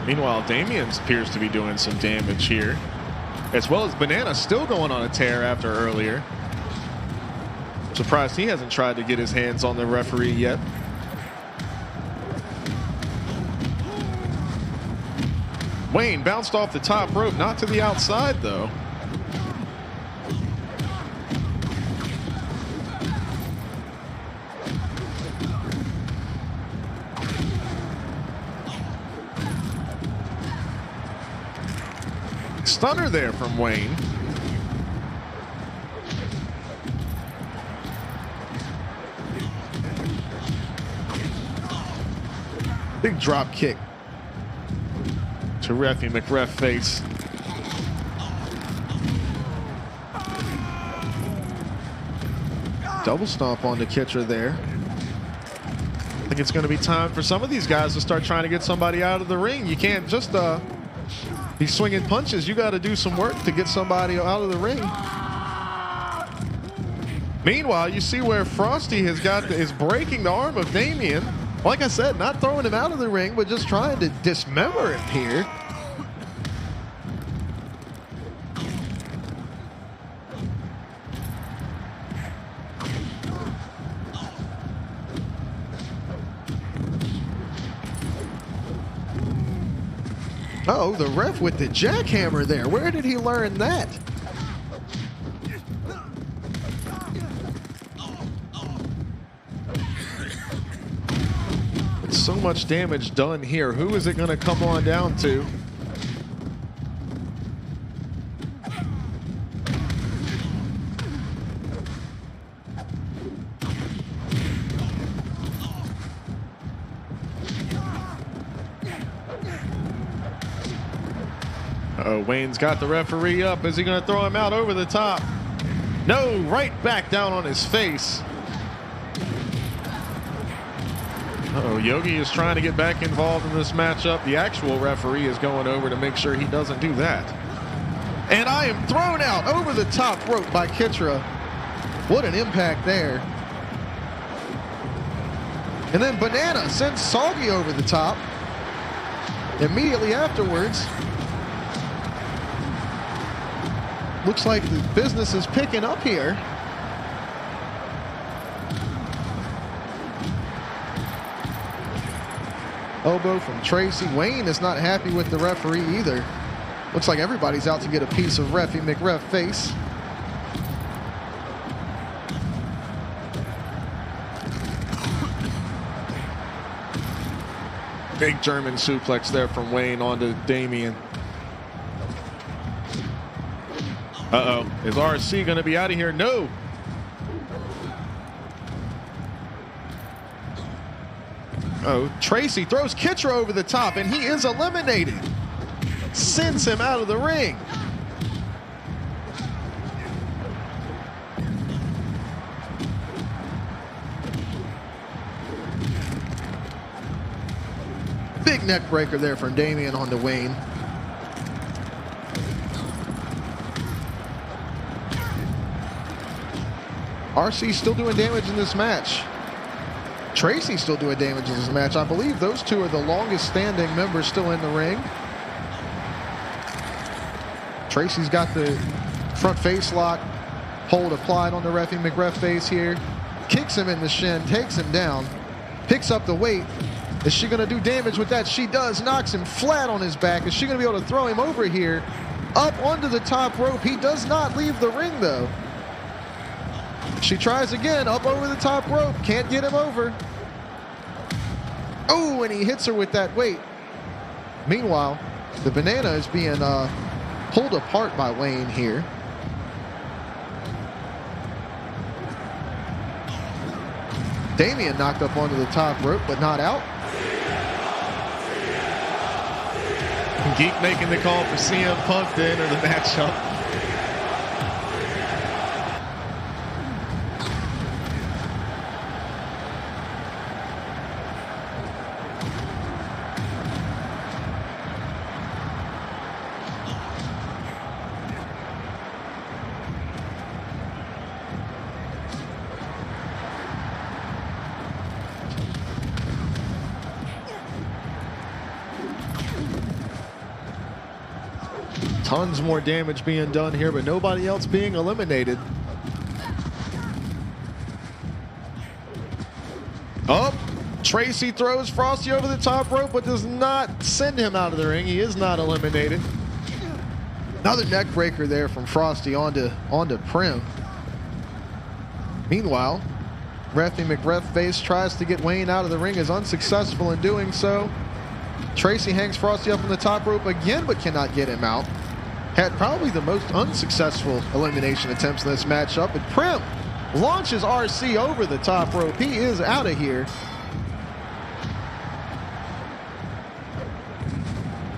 Meanwhile, Damien appears to be doing some damage here, as well as Banana still going on a tear after earlier. Surprised he hasn't tried to get his hands on the referee yet. Wayne bounced off the top rope, not to the outside though. stunner there from Wayne. Big drop kick to Reffy McRef face. Double stomp on the Kitcher there. I think it's going to be time for some of these guys to start trying to get somebody out of the ring. You can't just be swinging punches. You got to do some work to get somebody out of the ring. Meanwhile, you see where Frosty is breaking the arm of Damien. Like I said, not throwing him out of the ring, but just trying to dismember him here. Oh, the ref with the jackhammer there. Where did he learn that? So much damage done here. Who is it going to come on down to? Oh, Wayne's got the referee up. Is he going to throw him out over the top? No, right back down on his face. Uh-oh, Yogi is trying to get back involved in this matchup. The actual referee is going over to make sure he doesn't do that. And I am thrown out over the top rope by Kitra. What an impact there. And then Banana sends Soggy over the top. Immediately afterwards, looks like the business is picking up here. Elbow from Tracy. Wayne is not happy with the referee either. Looks like everybody's out to get a piece of Reffy McRef face. Big German suplex there from Wayne onto Damien. Uh-oh. Is RC going to be out of here? No. Oh, Tracy throws Kitra over the top, and he is eliminated. Sends him out of the ring. Big neck breaker there from Damien onto Wayne. RC still doing damage in this match. Tracy's still doing damage in this match. I believe those two are the longest standing members still in the ring. Tracy's got the front face lock hold applied on the Reffy McRef face here. Kicks him in the shin, takes him down, picks up the weight. Is she going to do damage with that? She does. Knocks him flat on his back. Is she going to be able to throw him over here? Up onto the top rope. He does not leave the ring, though. She tries again, up over the top rope. Can't get him over. Oh, and he hits her with that weight. Meanwhile, the Banana is being pulled apart by Wayne here. Damien knocked up onto the top rope, but not out. Geek making the call for CM Punk to enter the matchup. Tons more damage being done here, but nobody else being eliminated. Oh, Tracy throws Frosty over the top rope, but does not send him out of the ring. He is not eliminated. Another neck breaker there from Frosty onto Prim. Meanwhile, Reffy McRef face tries to get Wayne out of the ring, is unsuccessful in doing so. Tracy hangs Frosty up on the top rope again, but cannot get him out. had probably the most unsuccessful elimination attempts in this matchup. And Prim launches RC over the top rope. He is out of here.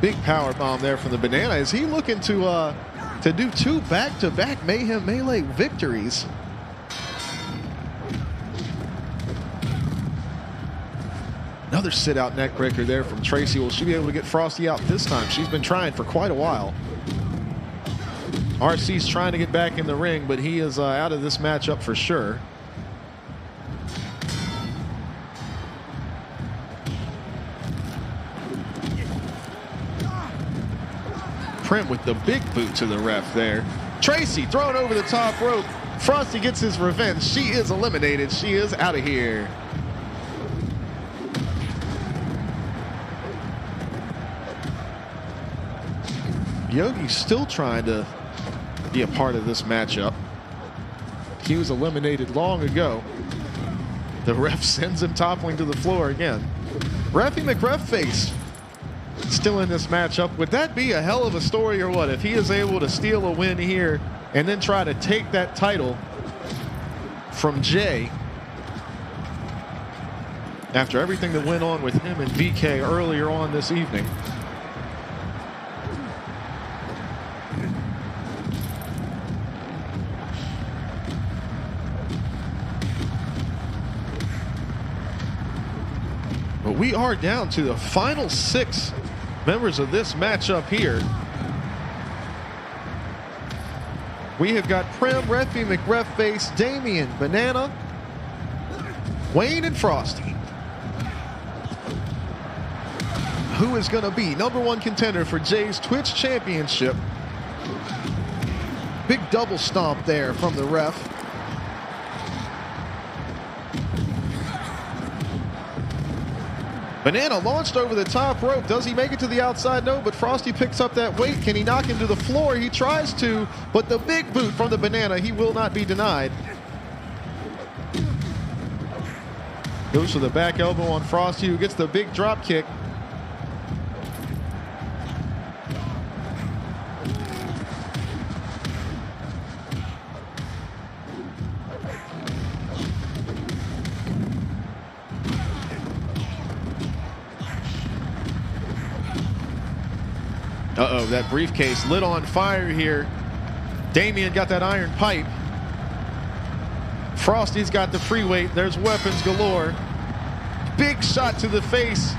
Big power bomb there from the Banana. Is he looking to do 2 back-to-back Mayhem Melee victories? Another sit-out neckbreaker there from Tracy. Will she be able to get Frosty out this time? She's been trying for quite a while. RC's trying to get back in the ring, but he is out of this matchup for sure. Prim with the big boot to the ref there. Tracy thrown over the top rope. Frosty gets his revenge. She is eliminated. She is out of here. Yogi's still trying to be a part of this matchup. He was eliminated long ago. The ref sends him toppling to the floor again. Reffy McReffface still in this matchup. Would that be a hell of a story or what? If he is able to steal a win here and then try to take that title from Jay after everything that went on with him and BK earlier on this evening. But we are down to the final 6 members of this matchup here. We have got Prim, Reffy McReffface, Damien, Banana, Wayne, and Frosty. Who is going to be #1 contender for Jay's Twitch Championship? Big double stomp there from the ref. Banana launched over the top rope. Does he make it to the outside? No, but Frosty picks up that weight. Can he knock him to the floor? He tries to, but the big boot from the Banana, he will not be denied. Goes for the back elbow on Frosty, who gets the big drop kick. Uh-oh, that briefcase lit on fire here. Damien got that iron pipe. Frosty's got the free weight. There's weapons galore. Big shot to the face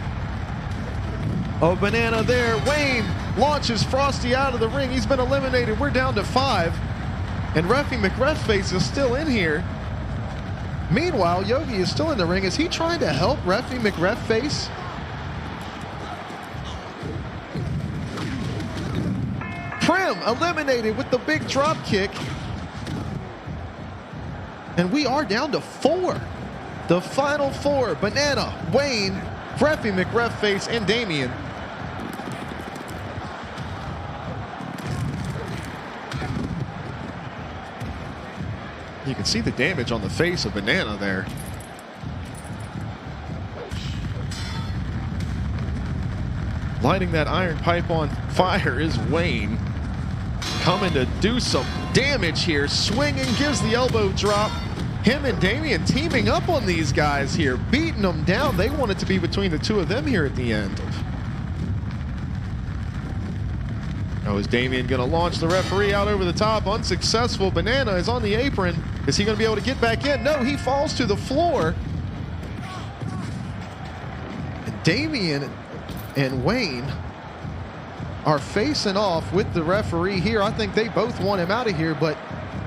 of Banana there. Wayne launches Frosty out of the ring. He's been eliminated. We're down to 5. And Reffy McReffface is still in here. Meanwhile, Yogi is still in the ring. Is he trying to help Reffy McReffface? Prim eliminated with the big drop kick. And we are down to 4. The final 4, Banana, Wayne, Reffy McReffface, and Damien. You can see the damage on the face of Banana there. Lighting that iron pipe on fire is Wayne. Coming to do some damage here. Swinging, gives the elbow drop. Him and Damien teaming up on these guys here, beating them down. They want it to be between the 2 of them here at the end. Now is Damien going to launch the referee out over the top? Unsuccessful. Banana is on the apron. Is he going to be able to get back in? No, he falls to the floor. And Damien and Wayne are facing off with the referee here. I think they both want him out of here, but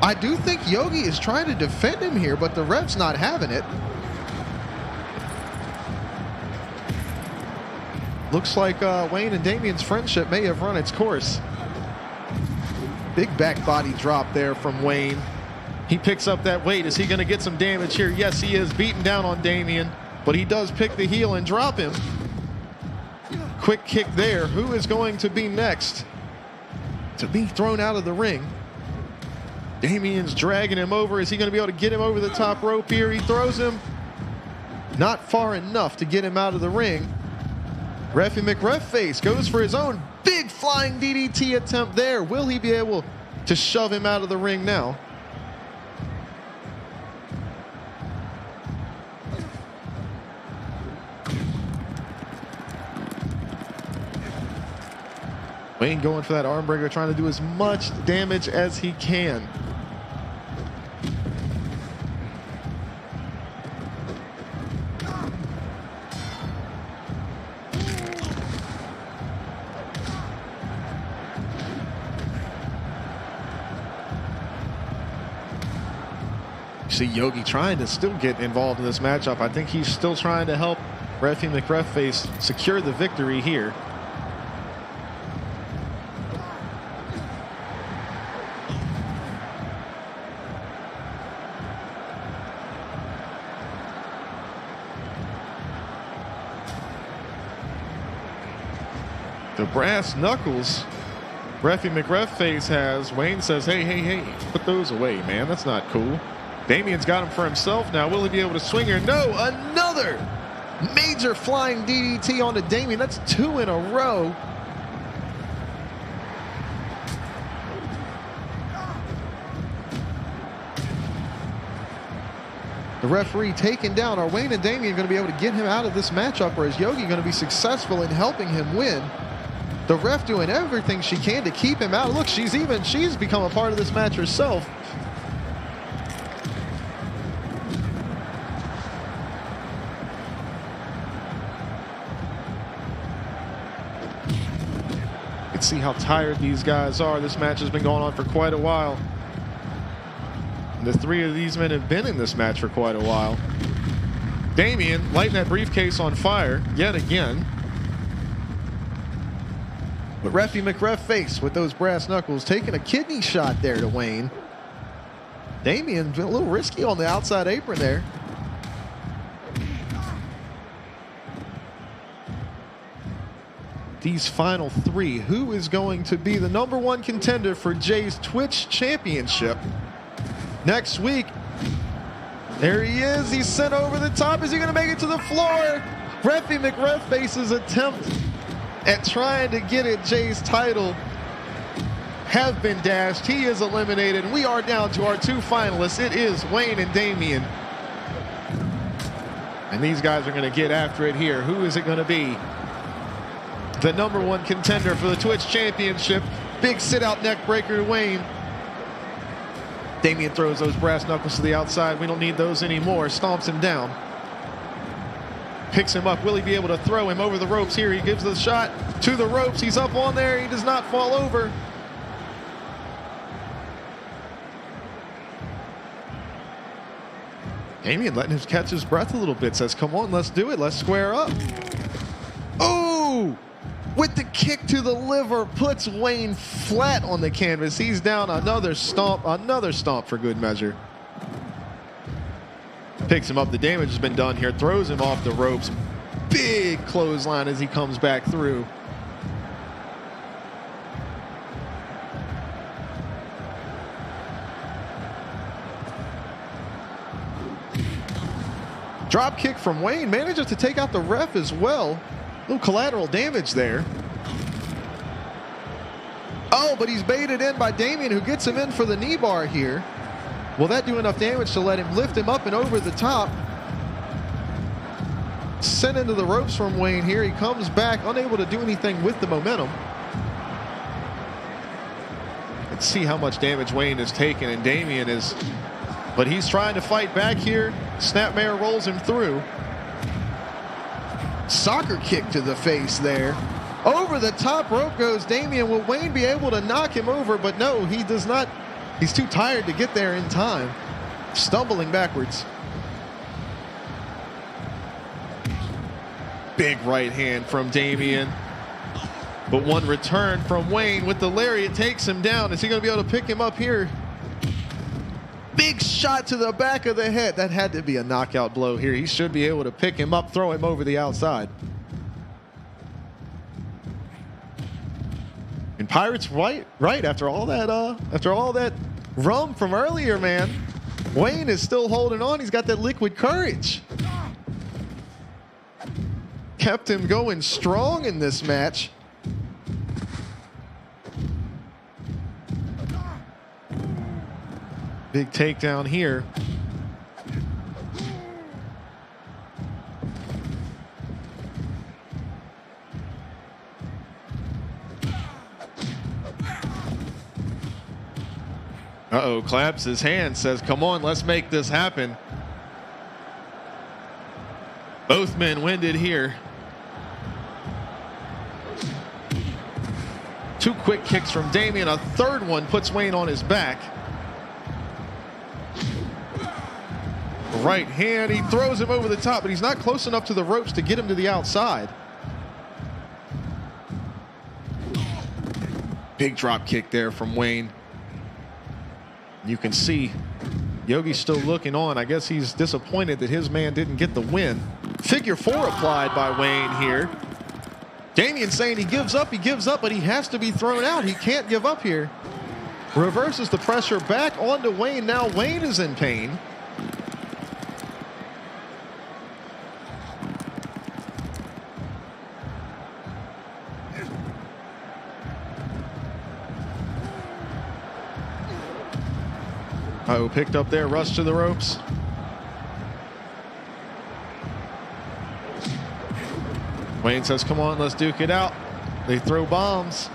I do think Yogi is trying to defend him here, but the ref's not having it. Looks like Wayne and Damien's friendship may have run its course. Big back body drop there from Wayne. He picks up that weight. Is he going to get some damage here? Yes, he is. Beating down on Damien, but he does pick the heel and drop him. Quick kick there. Who is going to be next to be thrown out of the ring? Damien's dragging him over. Is he going to be able to get him over the top rope here? He throws him not far enough to get him out of the ring. Reffy McReffface goes for his own Big flying DDT attempt there. Will he be able to shove him out of the ring now? Wayne going for that arm breaker, trying to do as much damage as he can. See Yogi trying to still get involved in this matchup. I think he's still trying to help Reffy McReffface secure the victory here. The brass knuckles Reffy McReffface has. Wayne says, hey, put those away, man. That's not cool. Damien's got him for himself now. Will he be able to swing here? No, another major flying DDT onto Damien. That's 2 in a row. The referee taken down. Are Wayne and Damien going to be able to get him out of this matchup, or is Yogi going to be successful in helping him win? The ref doing everything she can to keep him out. Look, she's become a part of this match herself. Let's see how tired these guys are. This match has been going on for quite a while. The 3 of these men have been in this match for quite a while. Damien lighting that briefcase on fire yet again. But Reffy McReffface with those brass knuckles taking a kidney shot there to Wayne. Damien a little risky on the outside apron there. These final 3, who is going to be the #1 contender for Jay's Twitch Championship next week? There he is. He's sent over the top. Is he going to make it to the floor? Reffy McReffface's attempt at trying to get at Jay's title have been dashed. He is eliminated. We are down to our 2 finalists. It is Wayne and Damien. And these guys are going to get after it here. Who is it going to be? The #1 contender for the Twitch Championship. Big sit-out neck breaker to Wayne. Damien throws those brass knuckles to the outside. We don't need those anymore. Stomps him down. Picks him up. Will he be able to throw him over the ropes here? He gives the shot to the ropes. He's up on there. He does not fall over. Damien letting him catch his breath a little bit. Says, come on, let's do it. Let's square up. Oh! With the kick to the liver, puts Wayne flat on the canvas. He's down. Another stomp for good measure. Picks him up. The damage has been done here. Throws him off the ropes. Big clothesline as he comes back through. Drop kick from Wayne. Manages to take out the ref as well. Little collateral damage there. Oh, but he's baited in by Damien, who gets him in for the knee bar here. Will that do enough damage to let him lift him up and over the top? Sent into the ropes from Wayne here. He comes back, unable to do anything with the momentum. Let's see how much damage Wayne has taken, and Damien is... But he's trying to fight back here. Snapmare rolls him through. Soccer kick to the face there. Over the top rope goes Damien. Will Wayne be able to knock him over? But no, he does not. He's too tired to get there in time. Stumbling backwards. Big right hand from Damien. But one return from Wayne with the lariat takes him down. Is he going to be able to pick him up here? Big shot to the back of the head. That had to be a knockout blow here. He should be able to pick him up, throw him over the outside. And Pirates right after all that rum from earlier, man. Wayne is still holding on. He's got that liquid courage. Kept him going strong in this match. Big takedown here. Uh-oh, claps his hand, says, come on, let's make this happen. Both men winded here. 2 quick kicks from Damian. A third one puts Wayne on his back. Right hand, he throws him over the top, but he's not close enough to the ropes to get him to the outside. Big drop kick there from Wayne. You can see Yogi's still looking on. I guess he's disappointed that his man didn't get the win. Figure 4 applied by Wayne here. Damian saying he gives up, but he has to be thrown out. He can't give up here. Reverses the pressure back onto Wayne. Now Wayne is in pain. Oh, picked up there, rush to the ropes. Wayne says, come on, let's duke it out. They throw bombs.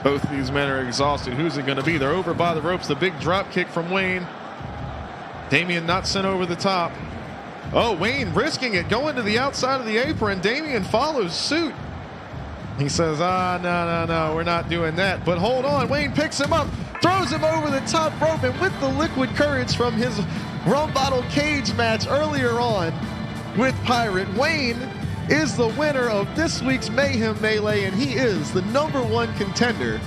Both of these men are exhausted. Who's it going to be? They're over by the ropes. The big drop kick from Wayne. Damian not sent over the top. Oh, Wayne risking it, going to the outside of the apron. Damian follows suit. He says, no, we're not doing that. But hold on, Wayne picks him up, throws him over the top rope, and with the liquid courage from his rum bottle cage match earlier on with Pirate, Wayne is the winner of this week's Mayhem Melee, and he is the #1 contender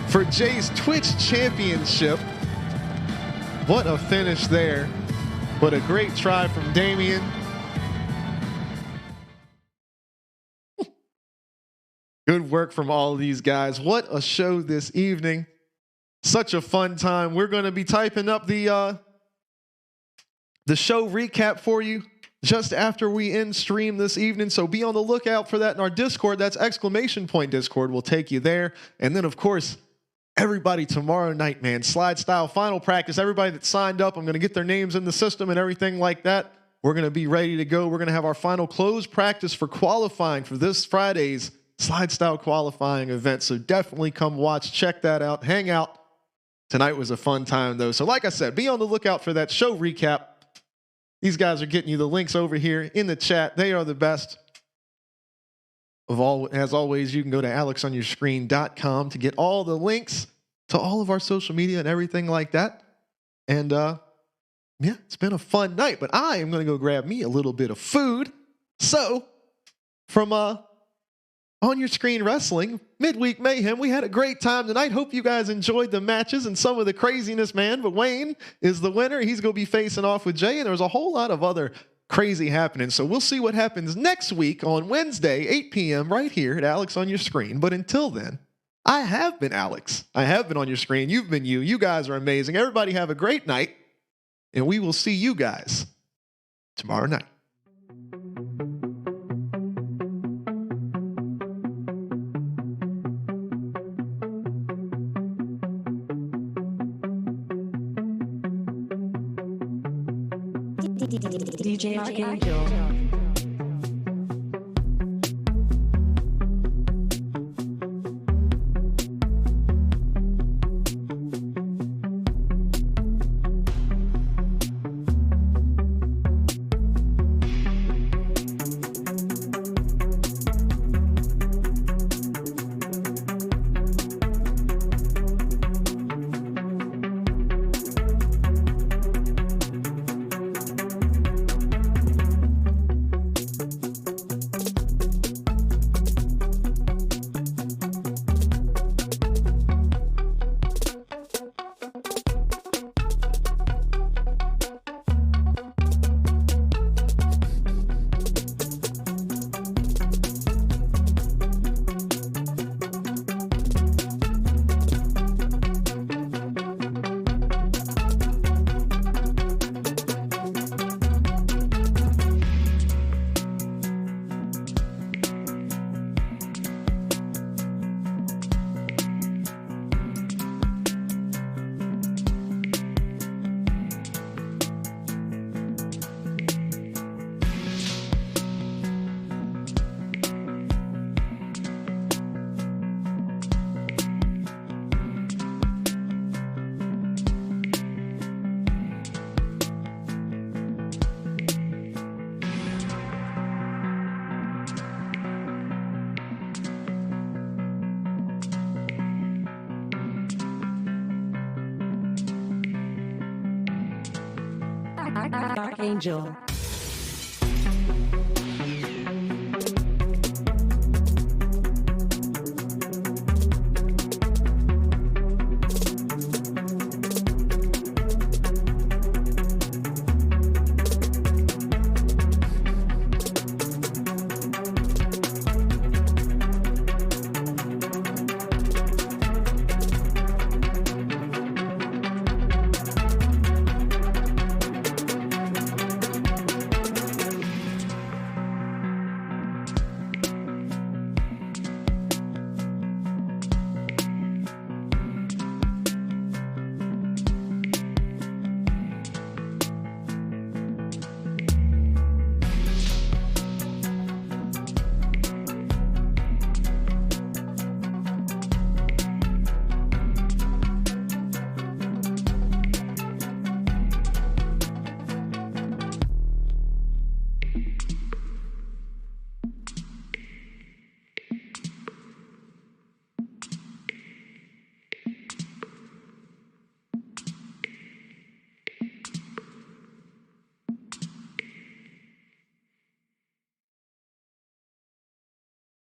for Jay's Twitch Championship. What a finish there. What a great try from Damian. Good work from all of these guys. What a show this evening. Such a fun time. We're going to be typing up the show recap for you just after we end stream this evening. So be on the lookout for that in our Discord. That's !Discord. We'll take you there. And then, of course, everybody tomorrow night, man. Slide style final practice. Everybody that signed up, I'm going to get their names in the system and everything like that. We're going to be ready to go. We're going to have our final closed practice for qualifying for this Friday's slide style qualifying event. So definitely come watch, check that out, hang out. Tonight was a fun time though. So like I said, be on the lookout for that show recap. These guys are getting you the links over here in the chat. They are the best of all. As always, you can go to alexonyourscreen.com to get all the links to all of our social media and everything like that. And yeah, it's been a fun night, but I am going to go grab me a little bit of food. So from On Your Screen Wrestling, Midweek Mayhem. We had a great time tonight. Hope you guys enjoyed the matches and some of the craziness, man. But Wayne is the winner. He's going to be facing off with Jay, and there's a whole lot of other crazy happening. So we'll see what happens next week on Wednesday, 8 p.m. right here at Alex On Your Screen. But until then, I have been Alex. I have been on your screen. You've been you. You guys are amazing. Everybody have a great night, and we will see you guys tomorrow night.
DJ Archangel. Archangel.